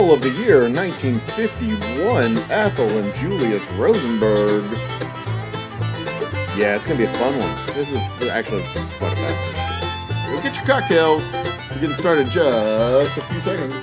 Tale of the Year 1951, Ethel and Julius Rosenberg. Yeah, it's going to be a fun one. This is actually quite a fast one. Go get your cocktails. We're getting started in just a few seconds.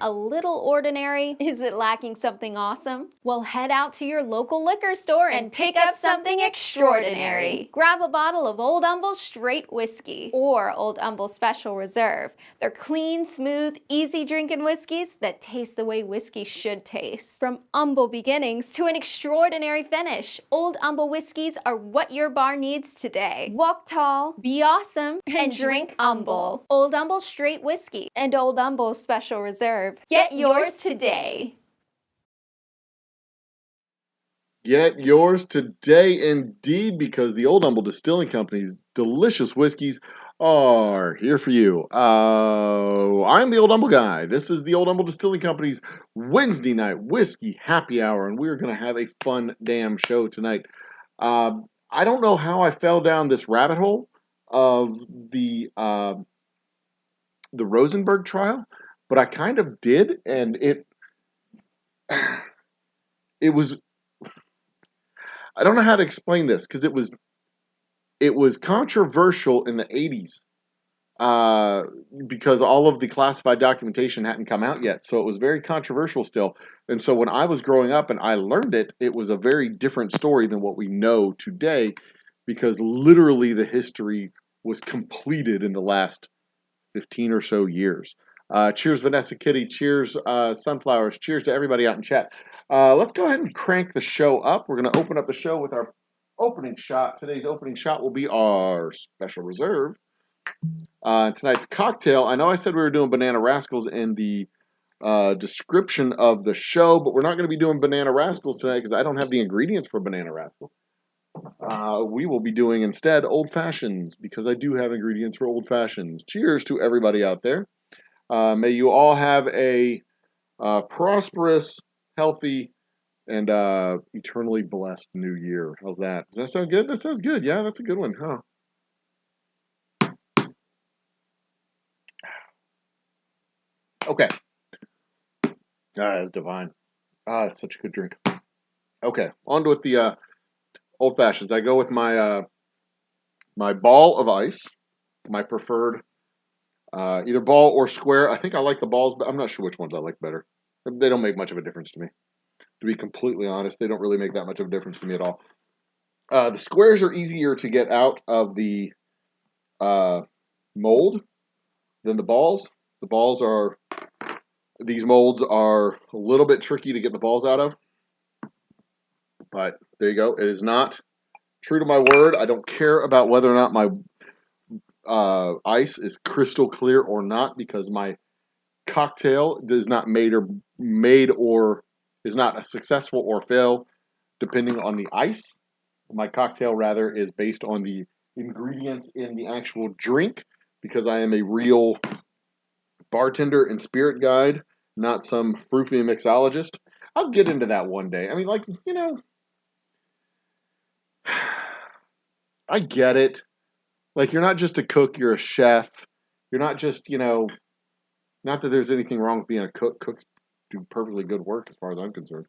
A little ordinary? Is it lacking something awesome? Well, head out to your local liquor store and pick up something extraordinary. Grab a bottle of Old Humble Straight Whiskey or Old Humble Special Reserve. They're clean, smooth, easy drinking whiskeys that taste the way whiskey should taste. From humble beginnings to an extraordinary finish, Old Humble whiskeys are what your bar needs today. Walk tall, be awesome, and drink humble. Old Humble Straight Whiskey and Old Humble Special Reserve. Get yours today. Get yours today indeed, because the Old Humble Distilling Company's delicious whiskeys are here for you. I'm the Old Humble Guy. This is the Old Humble Distilling Company's Wednesday night whiskey happy hour, and we're going to have a fun damn show tonight. I don't know how I fell down this rabbit hole of the Rosenberg trial, but I kind of did, and it was, I don't know how to explain this, because it was controversial in the 80s, because all of the classified documentation hadn't come out yet, so it was very controversial still. And so when I was growing up and I learned it, it was a very different story than what we know today, because literally the history was completed in the last 15 or so years. Cheers, Vanessa Kitty. Cheers, Sunflowers. Cheers to everybody out in chat. Let's go ahead and crank the show up. We're going to open up the show with our opening shot. Today's opening shot will be our Special Reserve. Tonight's cocktail. I know I said we were doing Banana Rascals in the description of the show, but we're not going to be doing Banana Rascals tonight because I don't have the ingredients for Banana Rascal. We will be doing instead Old Fashions, because I do have ingredients for Old Fashions. Cheers to everybody out there. May you all have a prosperous, healthy, and eternally blessed new year. How's that? Does that sound good? That sounds good. Yeah, that's a good one, huh? Okay. That's divine. It's such a good drink. Okay, on with the Old Fashions. I go with my my ball of ice, my preferred either ball or square. I think I like the balls, but I'm not sure which ones I like better. They don't make much of a difference to me. To be completely honest, they don't really make that much of a difference to me at all. The squares are easier to get out of the mold than the balls. The balls are, these molds are a little bit tricky to get the balls out of. But there you go. It is not true to my word. I don't care about whether or not my ice is crystal clear or not, because my cocktail is not made or is not a successful or fail depending on the ice. My cocktail rather is based on the ingredients in the actual drink, because I am a real bartender and spirit guide, not some froofy mixologist. I'll get into that one day. I mean, like, you know, I get it. Like, you're not just a cook, you're a chef. You're not just, you know, not that there's anything wrong with being a cook. Cooks do perfectly good work as far as I'm concerned.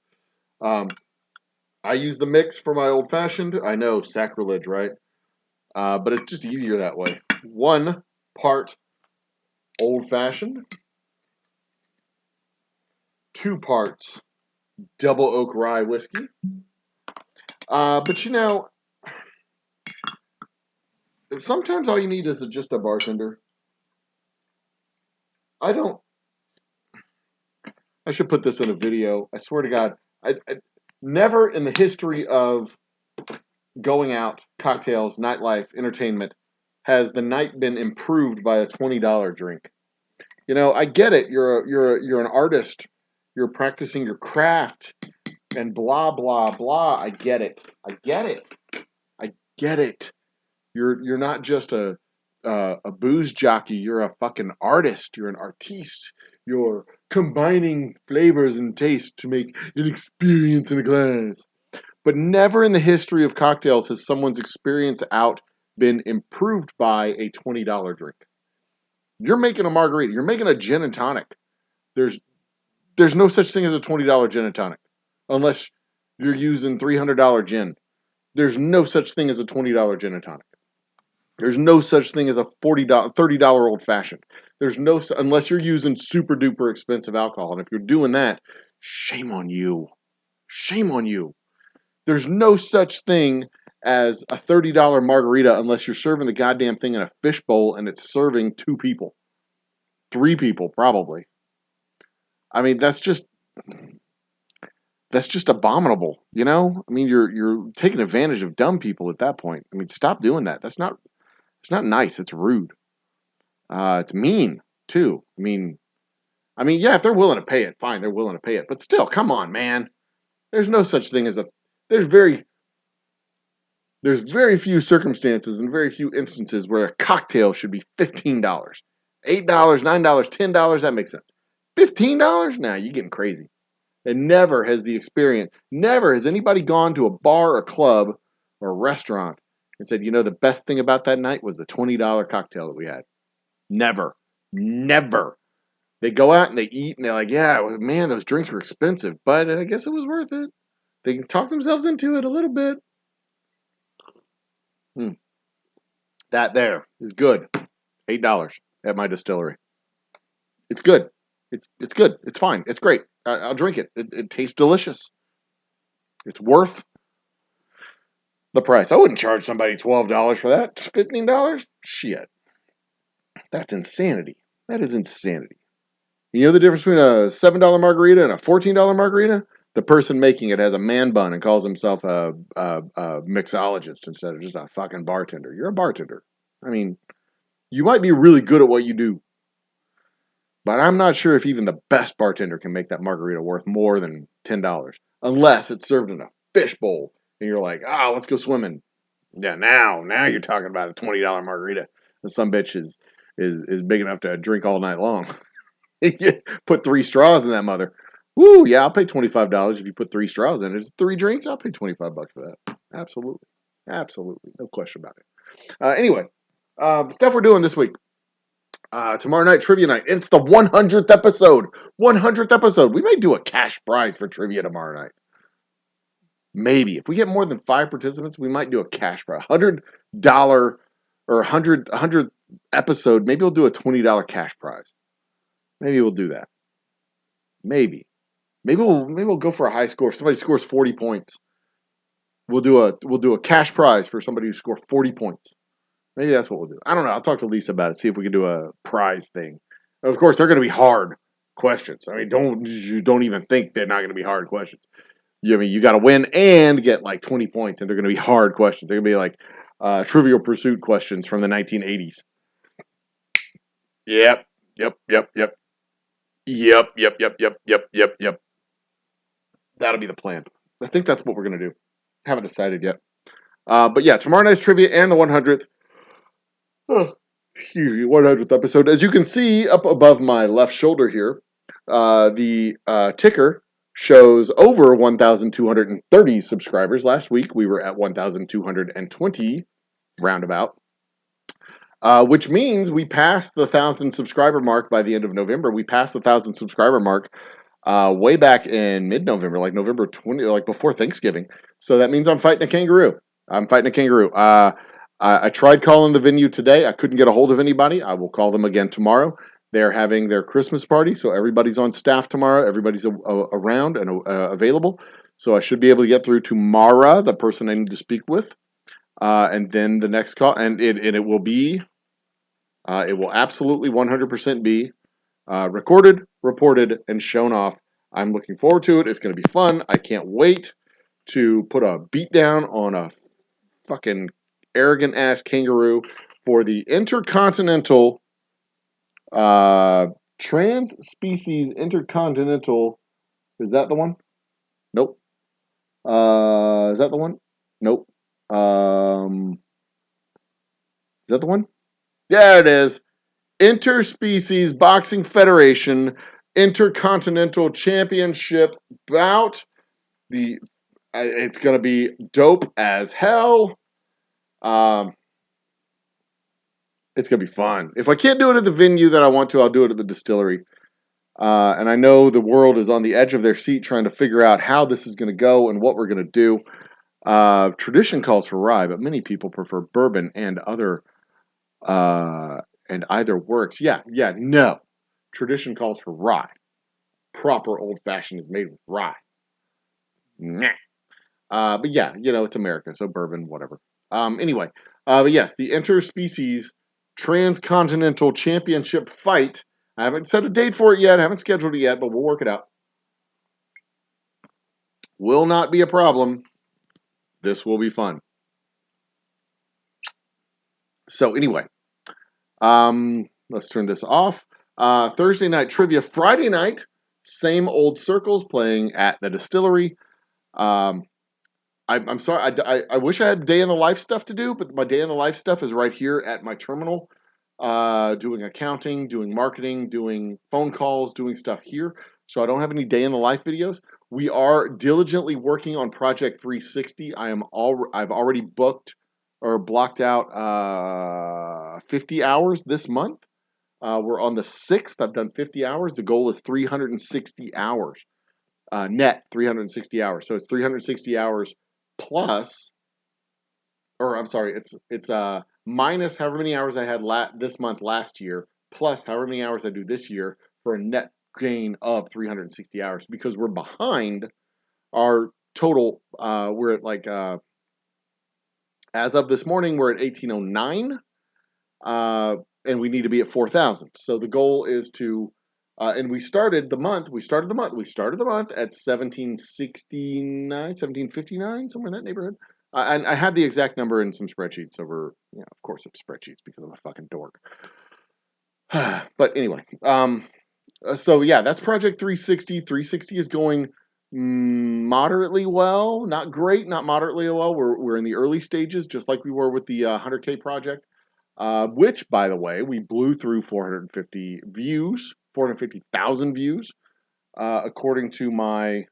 I use the mix for my Old Fashioned. I know, sacrilege, right? But it's just easier that way. 1 part Old Fashioned, 2 parts Double Oak Rye Whiskey. But you know, sometimes all you need is just a bartender. I should put this in a video. I swear to God, I never in the history of going out, cocktails, nightlife, entertainment, has the night been improved by a $20 drink? You know, I get it. You're an artist. You're practicing your craft and blah blah blah. I get it. I get it. I get it. You're not just a booze jockey. You're a fucking artist. You're an artiste. You're combining flavors and taste to make an experience in a glass. But never in the history of cocktails has someone's experience out been improved by a $20 drink. You're making a margarita. You're making a gin and tonic. There's there's no such thing as a $20 gin and tonic unless you're using $300 gin. There's no such thing as a $20 gin and tonic. There's no such thing as a $30 old fashioned. There's no, unless you're using super duper expensive alcohol. And if you're doing that, shame on you. Shame on you. There's no such thing as a $30 margarita unless you're serving the goddamn thing in a fishbowl and it's serving 2 people. 3 people, probably. I mean, that's just abominable, you know? I mean, you're taking advantage of dumb people at that point. I mean, stop doing that. It's not nice. It's rude. It's mean too. Yeah, if they're willing to pay it, fine, they're willing to pay it. But still, come on, man. There's no such thing as there's very few circumstances and very few instances where a cocktail should be $15. $8, $9, $10, that makes sense. $15? Nah, you're getting crazy. And never has anybody gone to a bar or club or a restaurant and said, you know, the best thing about that night was the $20 cocktail that we had. Never. Never. They go out and they eat and they're like, yeah, man, those drinks were expensive, but I guess it was worth it. They can talk themselves into it a little bit. That there is good. $8 at my distillery. It's good. It's good. It's fine. It's great. I'll drink it. It tastes delicious. It's worth the price. I wouldn't charge somebody $12 for that. $15? Shit. That's insanity. That is insanity. You know the difference between a $7 margarita and a $14 margarita? The person making it has a man bun and calls himself a mixologist instead of just a fucking bartender. You're a bartender. I mean, you might be really good at what you do, but I'm not sure if even the best bartender can make that margarita worth more than $10, unless it's served in a fish bowl and you're like, let's go swimming. Yeah, now you're talking about a $20 margarita. And some bitch is big enough to drink all night long. Put 3 straws in that mother. Woo, yeah, I'll pay $25 if you put 3 straws in it. It's 3 drinks, I'll pay $25 for that. Absolutely. Absolutely. No question about it. Anyway, stuff we're doing this week. Tomorrow night, trivia night. It's the 100th episode. 100th episode. We may do a cash prize for trivia tomorrow night. Maybe. If we get more than 5 participants, we might do a cash prize. $100 or 100 episode. Maybe we'll do a $20 cash prize. Maybe we'll do that. Maybe we'll go for a high score. If somebody scores 40 points, we'll do a cash prize for somebody who scores 40 points. Maybe that's what we'll do. I don't know. I'll talk to Lisa about it. See if we can do a prize thing. Of course, they're going to be hard questions. I mean, don't even think they're not going to be hard questions. You got to win and get like 20 points, and they're going to be hard questions. They're going to be like Trivial Pursuit questions from the 1980s. Yep. That'll be the plan. I think that's what we're going to do. Haven't decided yet. But yeah, tomorrow night's trivia and the 100th. 100th episode. As you can see up above my left shoulder here, the ticker shows over 1,230 subscribers. Last week we were at 1,220 roundabout. Which means we passed the 1,000 subscriber mark by the end of November. We passed the 1,000 subscriber mark way back in mid-November, like November 20, like before Thanksgiving. So that means I'm fighting a kangaroo. I tried calling the venue today. I couldn't get a hold of anybody. I will call them again tomorrow. They're having their Christmas party, so everybody's on staff tomorrow. Everybody's around and available. So I should be able to get through to Mara, the person I need to speak with. And then the next call, and it will be, it will absolutely 100% be recorded, reported, and shown off. I'm looking forward to it. It's going to be fun. I can't wait to put a beat down on a fucking arrogant ass kangaroo for the Intercontinental Trans-Species Intercontinental. Is that the one? Nope. Is that the one? Nope. Is that the one? Yeah, it is. Interspecies Boxing Federation Intercontinental Championship bout. It's going to be dope as hell. It's going to be fun. If I can't do it at the venue that I want to, I'll do it at the distillery. And I know the world is on the edge of their seat trying to figure out how this is going to go and what we're going to do. Tradition calls for rye, but many people prefer bourbon and either works. No. Tradition calls for rye. Proper old-fashioned is made with rye. Nah. But yeah, it's America, so bourbon, whatever. Anyway, but yes, the interspecies transcontinental championship fight. I haven't set a date for it yet. I haven't scheduled it yet, but we'll work it out. Will not be a problem. This will be fun. So anyway, let's turn this off. Thursday night trivia. Friday night, same old circles playing at the distillery. I'm sorry. I wish I had day in the life stuff to do, but my day in the life stuff is right here at my terminal. Doing accounting, doing marketing, doing phone calls, doing stuff here. So I don't have any day in the life videos. We are diligently working on Project 360. I've already booked or blocked out 50 hours this month. We're on the 6th. I've done 50 hours. The goal is 360 hours. Net 360 hours. So it's 360 hours plus, or I'm sorry, it's minus however many hours I had this month last year, plus however many hours I do this year for a net gain of 360 hours because we're behind our total. We're at like, as of this morning, we're at 1809, and we need to be at 4,000. So the goal is to, and we started the month at 1769, 1759, somewhere in that neighborhood. And I had the exact number in some spreadsheets over, of course, it's spreadsheets because I'm a fucking dork. But anyway, so yeah, that's Project 360. 360 is going moderately well, not great, not moderately well. We're in the early stages, just like we were with the 100K project, which, by the way, we blew through 450,000 views, according to my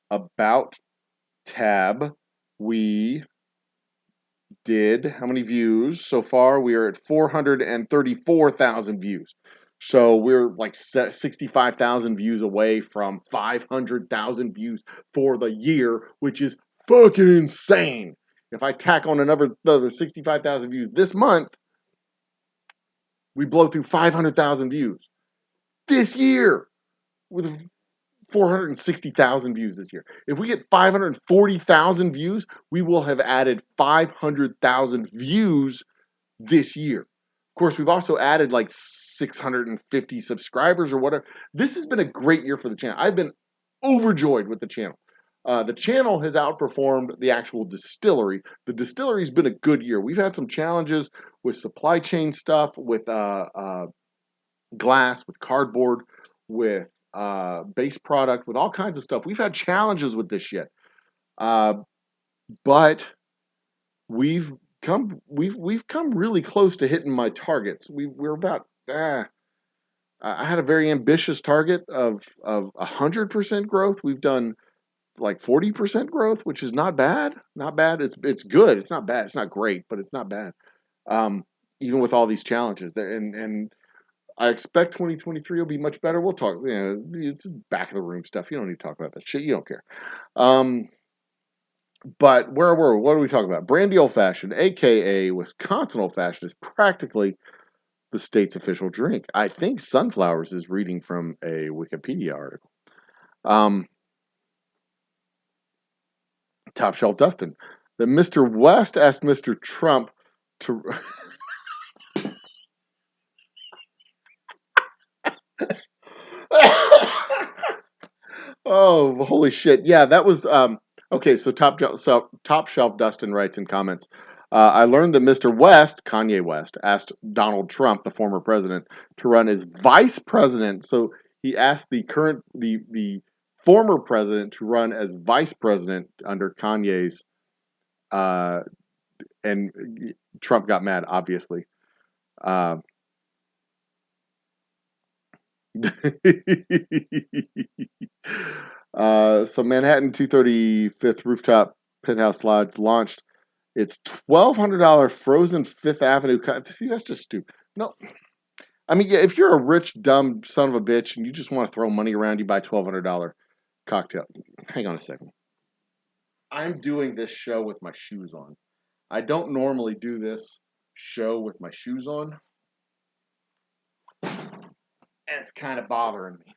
About tab. We did how many views so far? We are at 434,000 views. So we're like 65,000 views away from 500,000 views for the year, which is fucking insane. If I tack on another 65,000 views this month, we blow through 500,000 views this year with 460,000 views this year. If we get 540,000 views, we will have added 500,000 views this year. Of course, we've also added like 650 subscribers or whatever. This has been a great year for the channel. I've been overjoyed with the channel. The channel has outperformed the actual distillery. The distillery's been a good year. We've had some challenges with supply chain stuff, with glass, with cardboard, with base product, with all kinds of stuff. We've had challenges with this shit, but we've come really close to hitting my targets. We're about. I had a very ambitious target of 100% growth. We've done like 40% growth, which is not bad. Not bad. It's good. It's not bad. It's not great, but it's not bad. Even with all these challenges there, and I expect 2023 will be much better. We'll talk. It's back of the room stuff. You don't need to talk about that shit. You don't care. But where were we? What are we talking about? Brandy Old Fashioned, aka Wisconsin Old Fashioned, is practically the state's official drink. I think Sunflowers is reading from a Wikipedia article. Top Shelf Dustin. That Mr. West asked Mr. Trump to. Oh, holy shit. Yeah, that was Okay, so Top Shelf Dustin writes in comments. I learned that Mr. West, Kanye West, asked Donald Trump, the former president, to run as vice president. So he asked the former president to run as vice president under Kanye's, uh, and Trump got mad, obviously. Uh, so Manhattan 235th Rooftop Penthouse Lodge launched its $1,200 frozen Fifth Avenue. See, that's just stupid. No, I mean, yeah, if you're a rich, dumb son of a bitch and you just want to throw money around, you buy $1,200 cocktail. Hang on a second. I'm doing this show with my shoes on. I don't normally do this show with my shoes on, and it's kind of bothering me.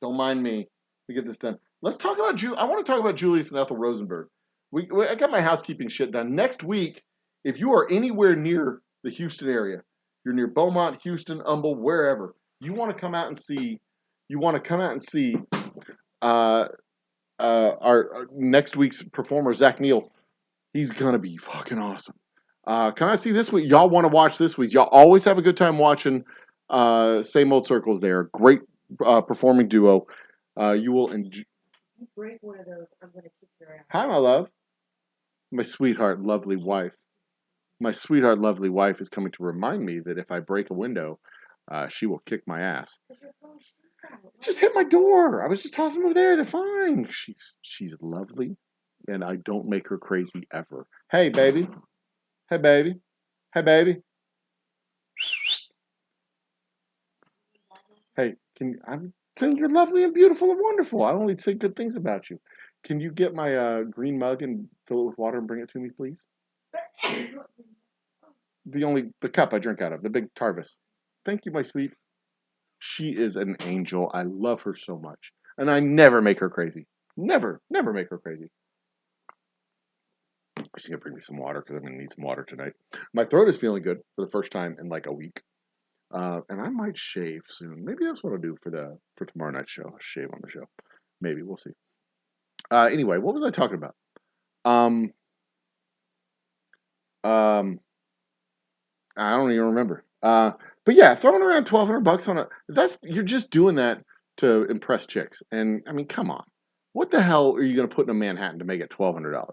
Don't mind me. We get this done. Let's talk about I want to talk about Julius and Ethel Rosenberg. I got my housekeeping shit done. Next week, if you are anywhere near the Houston area, you're near Beaumont, Houston, Humble, wherever, you want to come out and see. You want to come out and see our next week's performer, Zach Neal. He's gonna be fucking awesome. Can I see this week? Y'all want to watch this week? Y'all always have a good time watching Same Old Circles. There, great performing duo. You will enjoy. You break one of those, I'm gonna kick your ass. Hi, my love. My sweetheart, lovely wife. My sweetheart, lovely wife is coming to remind me that if I break a window, she will kick my ass. Just hit my door. I was just tossing them over there. They're fine. She's lovely, and I don't make her crazy ever. Hey, baby. Hey, baby. Hey, baby. Hey, I'm saying you're lovely and beautiful and wonderful. I only say good things about you. Can you get my green mug and fill it with water and bring it to me, please? The cup I drink out of, the big Tarvis. Thank you, my sweet. She is an angel. I love her so much. And I never make her crazy. Never make her crazy. She's going to bring me some water because I'm going to need some water tonight. My throat is feeling good for the first time in like a week. And I might shave soon. Maybe that's what I'll do for tomorrow night's show. I'll shave on the show. Maybe. We'll see. Anyway, what was I talking about? I don't even remember. But yeah, throwing around $1,200 on you're just doing that to impress chicks. And I mean, come on. What the hell are you going to put in a Manhattan to make it $1,200?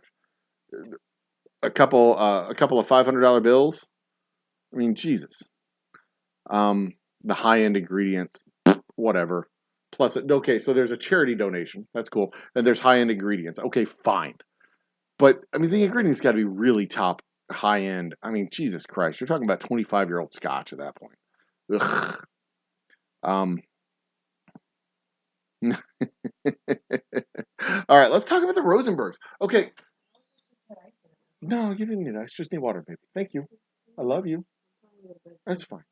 A couple of $500 bills? I mean, Jesus. The high-end ingredients, whatever. Plus, okay, so there's a charity donation. That's cool. And there's high-end ingredients. Okay, fine. But, I mean, the ingredients got to be really top, high-end. I mean, Jesus Christ. You're talking about 25-year-old scotch at that point. Ugh. All right, let's talk about the Rosenbergs. Okay. No, you didn't need ice. Just need water, baby. Thank you. I love you. That's fine.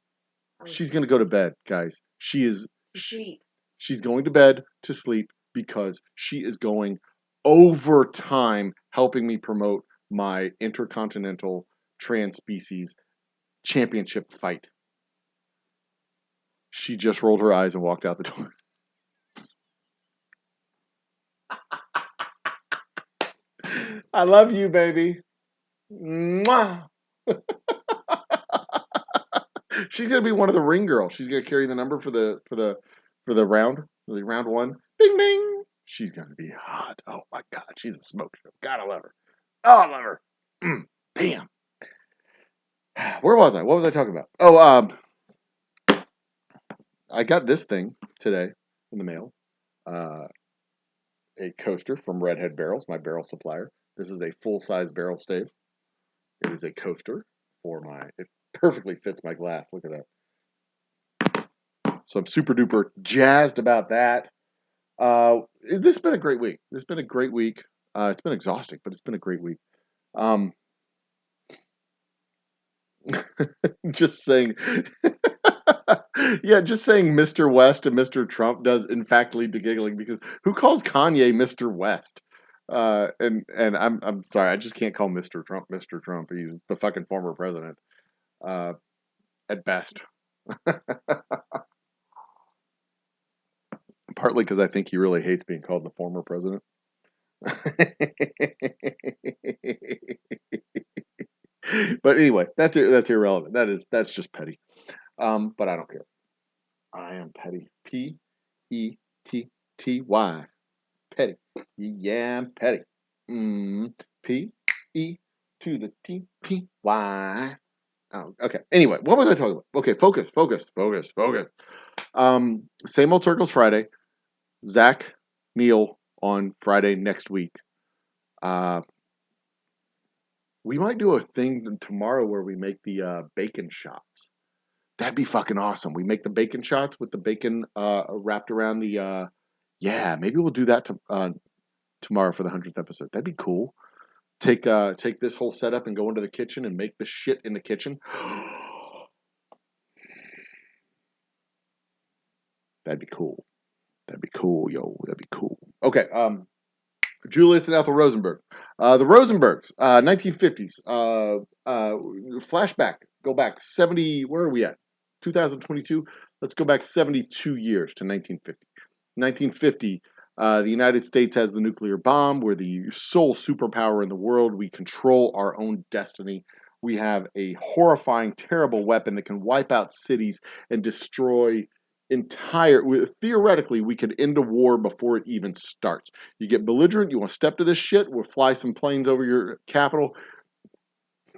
She's going to go to bed, guys. She's going to bed to sleep because she is going overtime helping me promote my intercontinental trans-species championship fight. She just rolled her eyes and walked out the door. I love you, baby. Mwah. She's gonna be one of the ring girls. She's gonna carry the number for the round one. Bing bing. She's gonna be hot. Oh my god, she's a smoke show. Gotta love her. Oh, I love her. Damn. Where was I? What was I talking about? Oh, I got this thing today in the mail. A coaster from Redhead Barrels, my barrel supplier. This is a full-size barrel stave. It is a coaster for it perfectly fits my glass. Look at that. So I'm super duper jazzed about that. This has been a great week. It's been a great week. It's been exhausting, but it's been a great week. Just saying, yeah, just saying Mr. West and Mr. Trump does in fact lead to giggling because who calls Kanye Mr. West? And I'm sorry, I just can't call Mr. Trump Mr. Trump. He's the fucking former president, at best. Partly because I think he really hates being called the former president. But anyway, that's irrelevant. That's just petty. But I don't care. I am petty. Petty. Petty. Yeah, I'm petty. P-E to the T-P-Y. Oh, okay. Anyway, what was I talking about? Okay, focus. Same old circles Friday. Zach, Neil on Friday next week. We might do a thing tomorrow where we make the bacon shots. That'd be fucking awesome. We make the bacon shots with the bacon wrapped around the. Yeah, maybe we'll do that tomorrow for the 100th episode. That'd be cool. Take this whole setup and go into the kitchen and make the shit in the kitchen. That'd be cool. That'd be cool, yo. That'd be cool. Okay. Julius and Ethel Rosenberg. The Rosenbergs, 1950s. Flashback. Go back 70. Where are we at? 2022. Let's go back 72 years to 1950. 1950. The United States has the nuclear bomb. We're the sole superpower in the world. We control our own destiny. We have a horrifying, terrible weapon that can wipe out cities and destroy theoretically, we could end a war before it even starts. You get belligerent, you want to step to this shit, we'll fly some planes over your capital.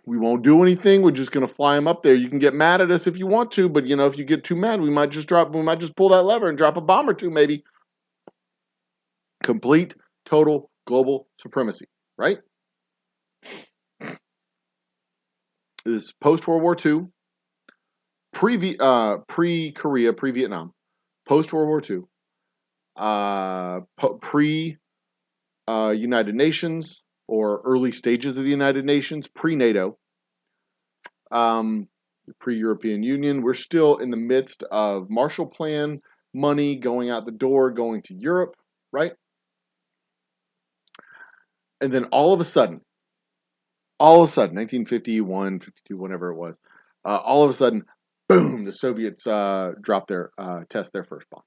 We won't do anything, we're just going to fly them up there. You can get mad at us if you want to, but if you get too mad, we might just pull that lever and drop a bomb or two, maybe. Complete, total, global supremacy, right? This is post-World War II, pre-Korea, pre-Vietnam, post-World War II, pre-United Nations or early stages of the United Nations, pre-NATO, pre-European Union. We're still in the midst of Marshall Plan money going out the door, going to Europe, right? And then all of a sudden, 1951, 52, whatever it was, all of a sudden, boom, the Soviets test their first bomb.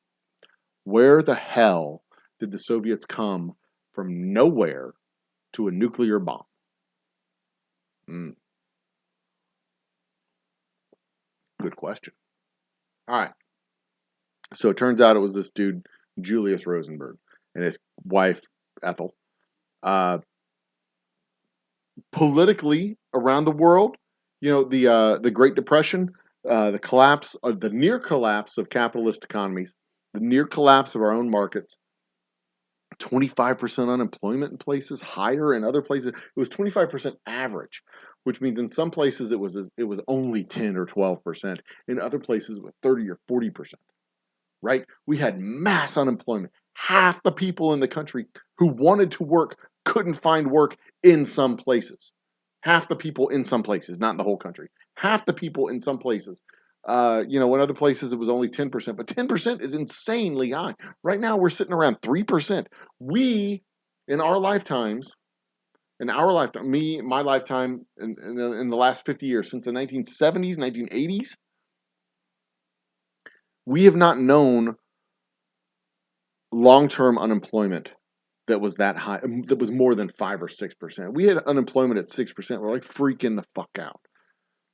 Where the hell did the Soviets come from nowhere to a nuclear bomb? Good question. All right. So it turns out it was this dude, Julius Rosenberg, and his wife, Ethel. Politically, around the world, the Great Depression, the near collapse of capitalist economies, the near collapse of our own markets, 25% unemployment in places, higher in other places. It was 25% average, which means in some places it was only 10 or 12%. In other places it was 30 or 40%. Right? We had mass unemployment. Half the people in the country who wanted to work couldn't find work in some places. Half the people in some places, not in the whole country. Half the people in some places. In other places it was only 10%, but 10% is insanely high. Right now we're sitting around 3%. We, in our lifetimes, my lifetime in the last 50 years, since the 1970s, 1980s, we have not known long-term unemployment that was that high, that was more than 5 or 6%. We had unemployment at 6%. We're like freaking the fuck out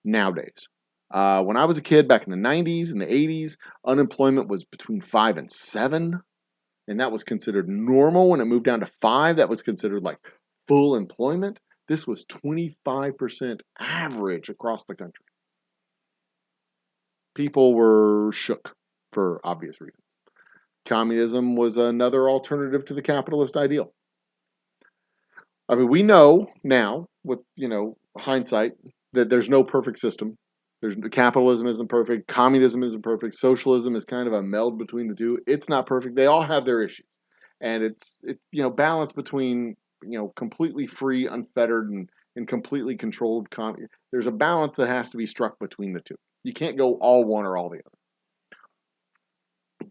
nowadays. When I was a kid back in the 90s and the 80s, unemployment was between 5 and 7, and that was considered normal. When it moved down to 5, that was considered like full employment. This was 25% average across the country. People were shook for obvious reasons. Communism was another alternative to the capitalist ideal. I mean, we know now, with hindsight, that there's no perfect system. Capitalism isn't perfect. Communism isn't perfect. Socialism is kind of a meld between the two. It's not perfect. They all have their issues, and it's balance between completely free, unfettered, and completely controlled. There's a balance that has to be struck between the two. You can't go all one or all the other.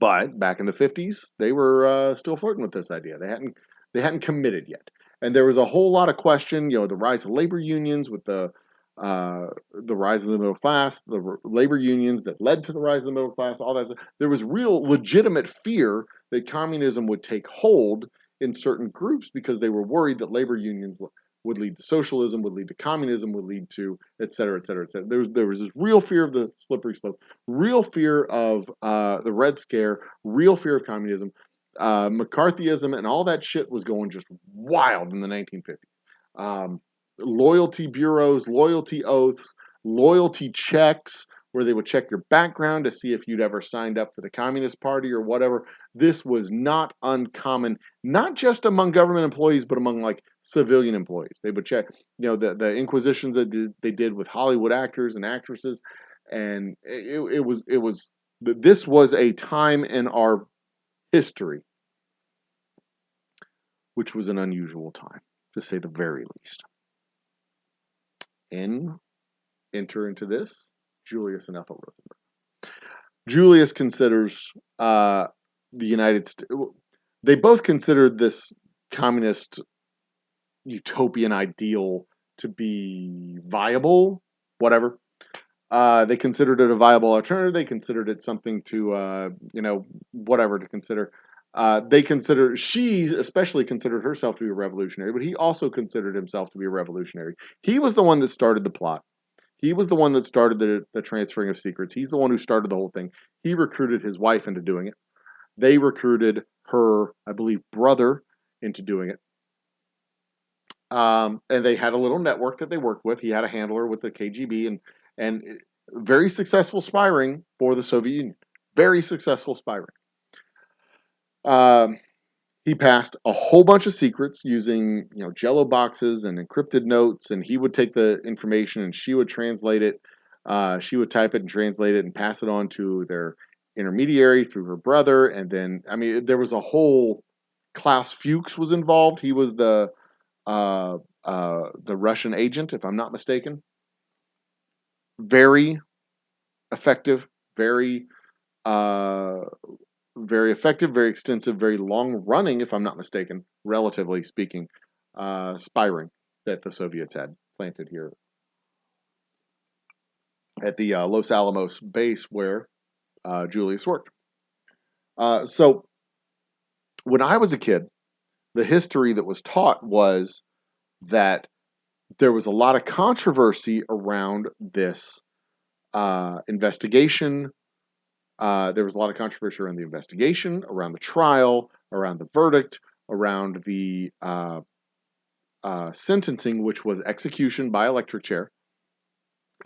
But back in the 50s, they were still flirting with this idea. They hadn't committed yet, and there was a whole lot of question. The rise of labor unions with the rise of the middle class, the labor unions that led to the rise of the middle class, all that stuff. There was real legitimate fear that communism would take hold in certain groups because they were worried that labor unions would lead to socialism, would lead to communism, would lead to et cetera, et cetera, et cetera. There was this real fear of the slippery slope, real fear of the Red Scare, real fear of communism. McCarthyism and all that shit was going just wild in the 1950s. Loyalty bureaus, loyalty oaths, loyalty checks, where they would check your background to see if you'd ever signed up for the Communist Party or whatever. This was not uncommon, not just among government employees, but among like civilian employees. They would check, the inquisitions that they did with Hollywood actors and actresses, and this was a time in our history which was an unusual time, to say the very least. Enter into this Julius and Ethel Rosenberg. Julius considers the United States. They both considered this communist utopian ideal to be viable, whatever. They considered it a viable alternative. They considered it something to, whatever to consider. She especially considered herself to be a revolutionary, but he also considered himself to be a revolutionary. He was the one that started the plot. He was the one that started the transferring of secrets. He's the one who started the whole thing. He recruited his wife into doing it. They recruited her, I believe, brother into doing it. And they had a little network that they worked with. He had a handler with the KGB and very successful spy ring for the Soviet Union. Very successful spy ring. He passed a whole bunch of secrets using, Jello boxes and encrypted notes, and he would take the information and she would translate it. She would type it and translate it and pass it on to their intermediary through her brother. And then, there was a whole Klaus Fuchs was involved. He was the Russian agent, if I'm not mistaken. Very effective, very effective, very extensive, very long-running, if I'm not mistaken, relatively speaking, spy ring that the Soviets had planted here at the Los Alamos base where Julius worked. So when I was a kid, the history that was taught was that there was a lot of controversy around this investigation. There was a lot of controversy around the investigation, around the trial, around the verdict, around the sentencing, which was execution by electric chair.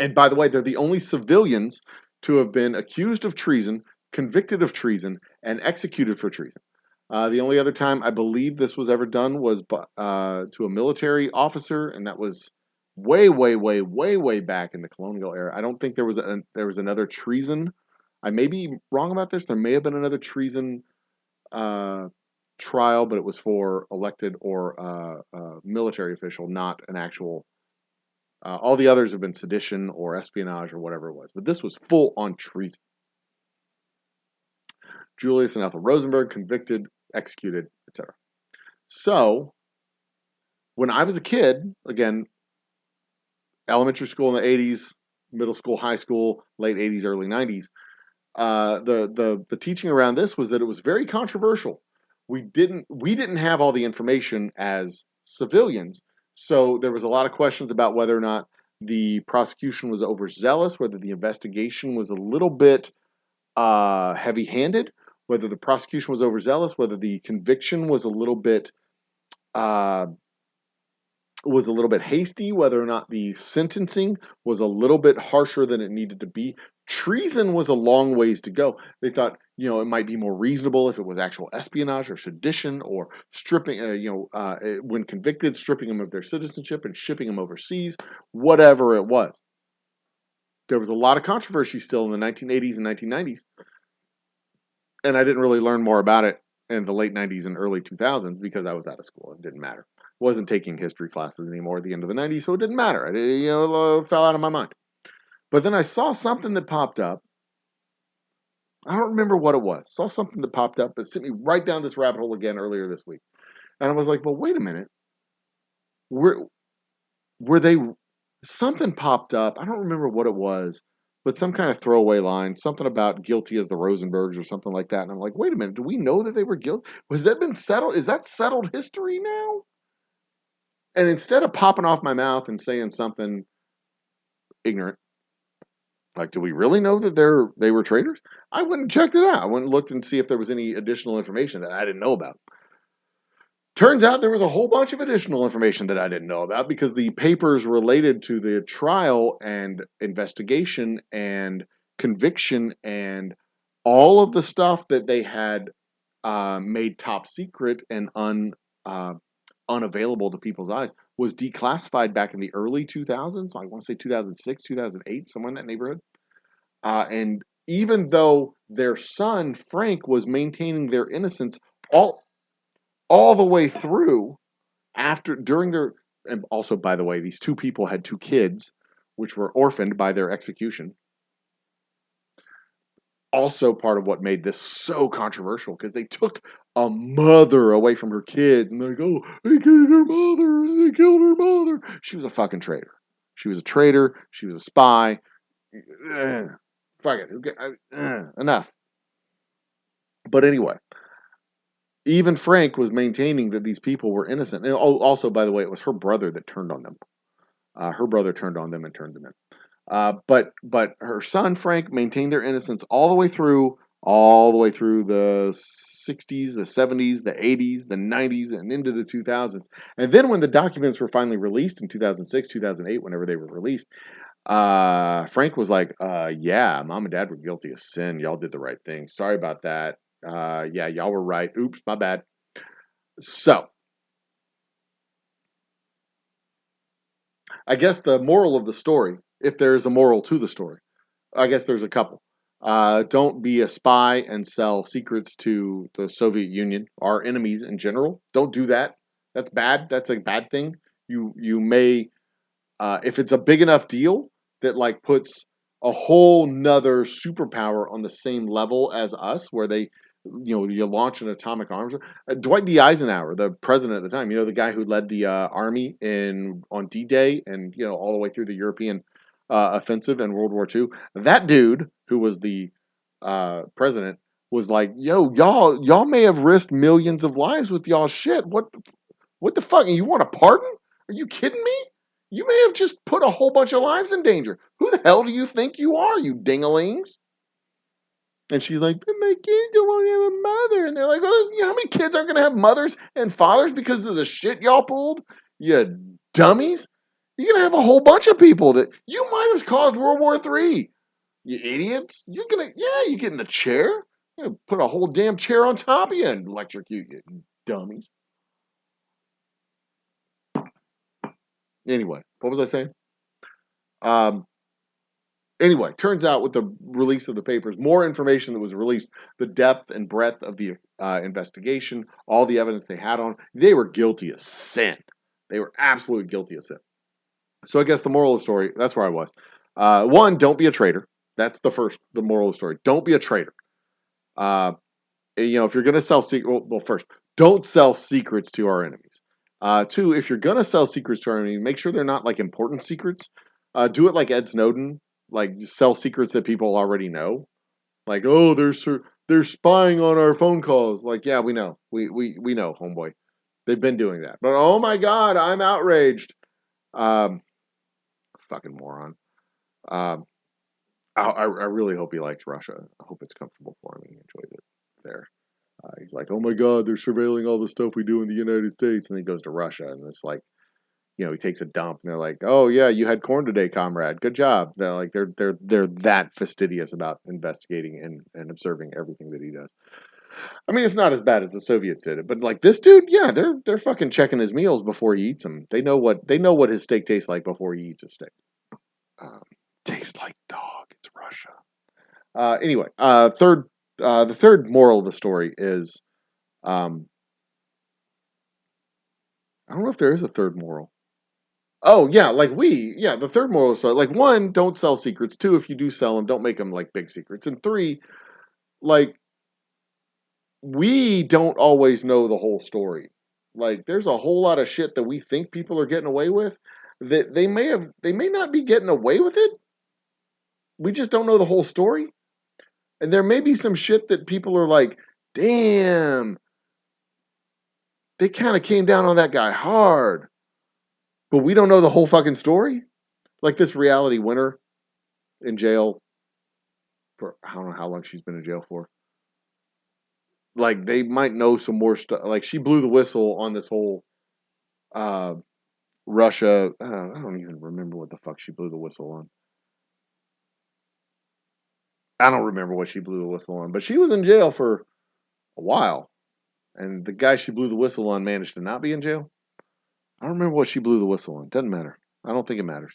And by the way, they're the only civilians to have been accused of treason, convicted of treason, and executed for treason. The only other time I believe this was ever done was to a military officer, and that was way, way, way, way, way back in the colonial era. I don't think there was another treason. I may be wrong about this. There may have been another treason trial, but it was for elected or military official, not an actual. All the others have been sedition or espionage or whatever it was, but this was full on treason. Julius and Ethel Rosenberg, convicted, executed, etc. So, when I was a kid, again, elementary school in the 80s, middle school, high school, late 80s, early 90s, the teaching around this was that it was very controversial. We didn't have all the information as civilians, so there was a lot of questions about whether or not the prosecution was overzealous, whether the investigation was a little bit heavy-handed, whether the prosecution was overzealous, whether the conviction was a little bit hasty, whether or not the sentencing was a little bit harsher than it needed to be. Treason was a long ways to go. They thought, it might be more reasonable if it was actual espionage or sedition or stripping, when convicted, stripping them of their citizenship and shipping them overseas, whatever it was. There was a lot of controversy still in the 1980s and 1990s. And I didn't really learn more about it in the late 90s and early 2000s because I was out of school. It didn't matter. Wasn't taking history classes anymore at the end of the 90s, so it didn't matter. It fell out of my mind. But then I saw something that popped up. I don't remember what it was. Saw something that popped up that sent me right down this rabbit hole again earlier this week. And I was like, well, wait a minute. Were they... Something popped up. I don't remember what it was. but some kind of throwaway line, something about guilty as the Rosenbergs or something like that. And I'm like, wait a minute, do we know that they were guilty? Was that been settled? Is that settled history now? And instead of popping off my mouth and saying something ignorant, like, do we really know that they were traitors? I went and checked it out. I went and looked and see if there was any additional information that I didn't know about. Turns out there was a whole bunch of additional information that I didn't know about because the papers related to the trial and investigation and conviction and all of the stuff that they had made top secret and unavailable to people's eyes was declassified back in the early 2000s. I want to say 2006, 2008, somewhere in that neighborhood. And even though their son, Frank, was maintaining their innocence all the way through during their, and also, by the way, these two people had two kids, which were orphaned by their execution. Also part of what made this so controversial because they took a mother away from her kids and like, oh, they killed her mother, they killed her mother. She was a fucking traitor. She was a traitor. She was a spy. Fuck it. Enough. But anyway, even Frank was maintaining that these people were innocent. And also, by the way, it was her brother that turned on them. Her brother turned on them and turned them in. But her son Frank maintained their innocence all the way through the 60s, the 70s, the 80s, the 90s, and into the 2000s. And then when the documents were finally released in 2006, 2008, whenever they were released, Frank was like, yeah, mom and dad were guilty of sin. Y'all did the right thing. Sorry about that. Yeah, y'all were right. Oops, my bad. So, I guess the moral of the story, if there's a moral to the story, I guess there's a couple. Don't be a spy and sell secrets to the Soviet Union, our enemies in general. Don't do that. That's bad. That's a bad thing. You may, if it's a big enough deal that like puts a whole nother superpower on the same level as us, where they, you launch an atomic arms. Dwight D. Eisenhower, the president at the time, the guy who led the army on D-Day and all the way through the European offensive in World War II. That dude who was the president was like, "Yo, y'all may have risked millions of lives with y'all shit. What the fuck? And you want a pardon? Are you kidding me? You may have just put a whole bunch of lives in danger. Who the hell do you think you are, you dingalings?" And she's like, "But my kids don't want to have a mother." And they're like, "Oh, you know how many kids aren't going to have mothers and fathers because of the shit y'all pulled? You dummies. You're going to have a whole bunch of people that you might have caused World War III. You idiots. You get in the chair. You're gonna put a whole damn chair on top of you and electrocute you, dummies." Anyway, what was I saying? Anyway, turns out with the release of the papers, more information that was released, the depth and breadth of the investigation, all the evidence they had on, they were guilty of sin. They were absolutely guilty of sin. So I guess the moral of the story, that's where I was. One, don't be a traitor. That's the moral of the story. Don't be a traitor. If you're going to sell secrets, well, first, don't sell secrets to our enemies. Two, if you're going to sell secrets to our enemies, make sure they're not like important secrets. Do it like Ed Snowden, like sell secrets that people already know. Like, oh, they're spying on our phone calls. Like, yeah, we know. We know, homeboy. They've been doing that. But oh my God, I'm outraged. Fucking moron. I really hope he likes Russia. I hope it's comfortable for him and he enjoys it there. He's like, oh my God, they're surveilling all the stuff we do in the United States. And he goes to Russia and it's like, he takes a dump and they're like, oh yeah, you had corn today, comrade. Good job. They're like, they're that fastidious about investigating and observing everything that he does. I mean, it's not as bad as the Soviets did it, but like this dude, yeah, they're fucking checking his meals before he eats them. They know what his steak tastes like before he eats his steak. Tastes like dog. It's Russia. Anyway, the third moral of the story is, I don't know if there is a third moral. Oh yeah, the third moral of the story, like one, don't sell secrets. Two, if you do sell them, don't make them like big secrets. And three, like we don't always know the whole story. Like there's a whole lot of shit that we think people are getting away with that they may not be getting away with it. we just don't know the whole story. And there may be some shit that people are like, damn, they kind of came down on that guy hard. But we don't know the whole fucking story. Like this reality winner in jail for, I don't know how long she's been in jail for. Like they might know some more stuff. Like she blew the whistle on this whole Russia. I don't even remember what the fuck she blew the whistle on. I don't remember what she blew the whistle on, but she was in jail for a while. And the guy she blew the whistle on managed to not be in jail. I don't remember what she blew the whistle on. Doesn't matter. I don't think it matters.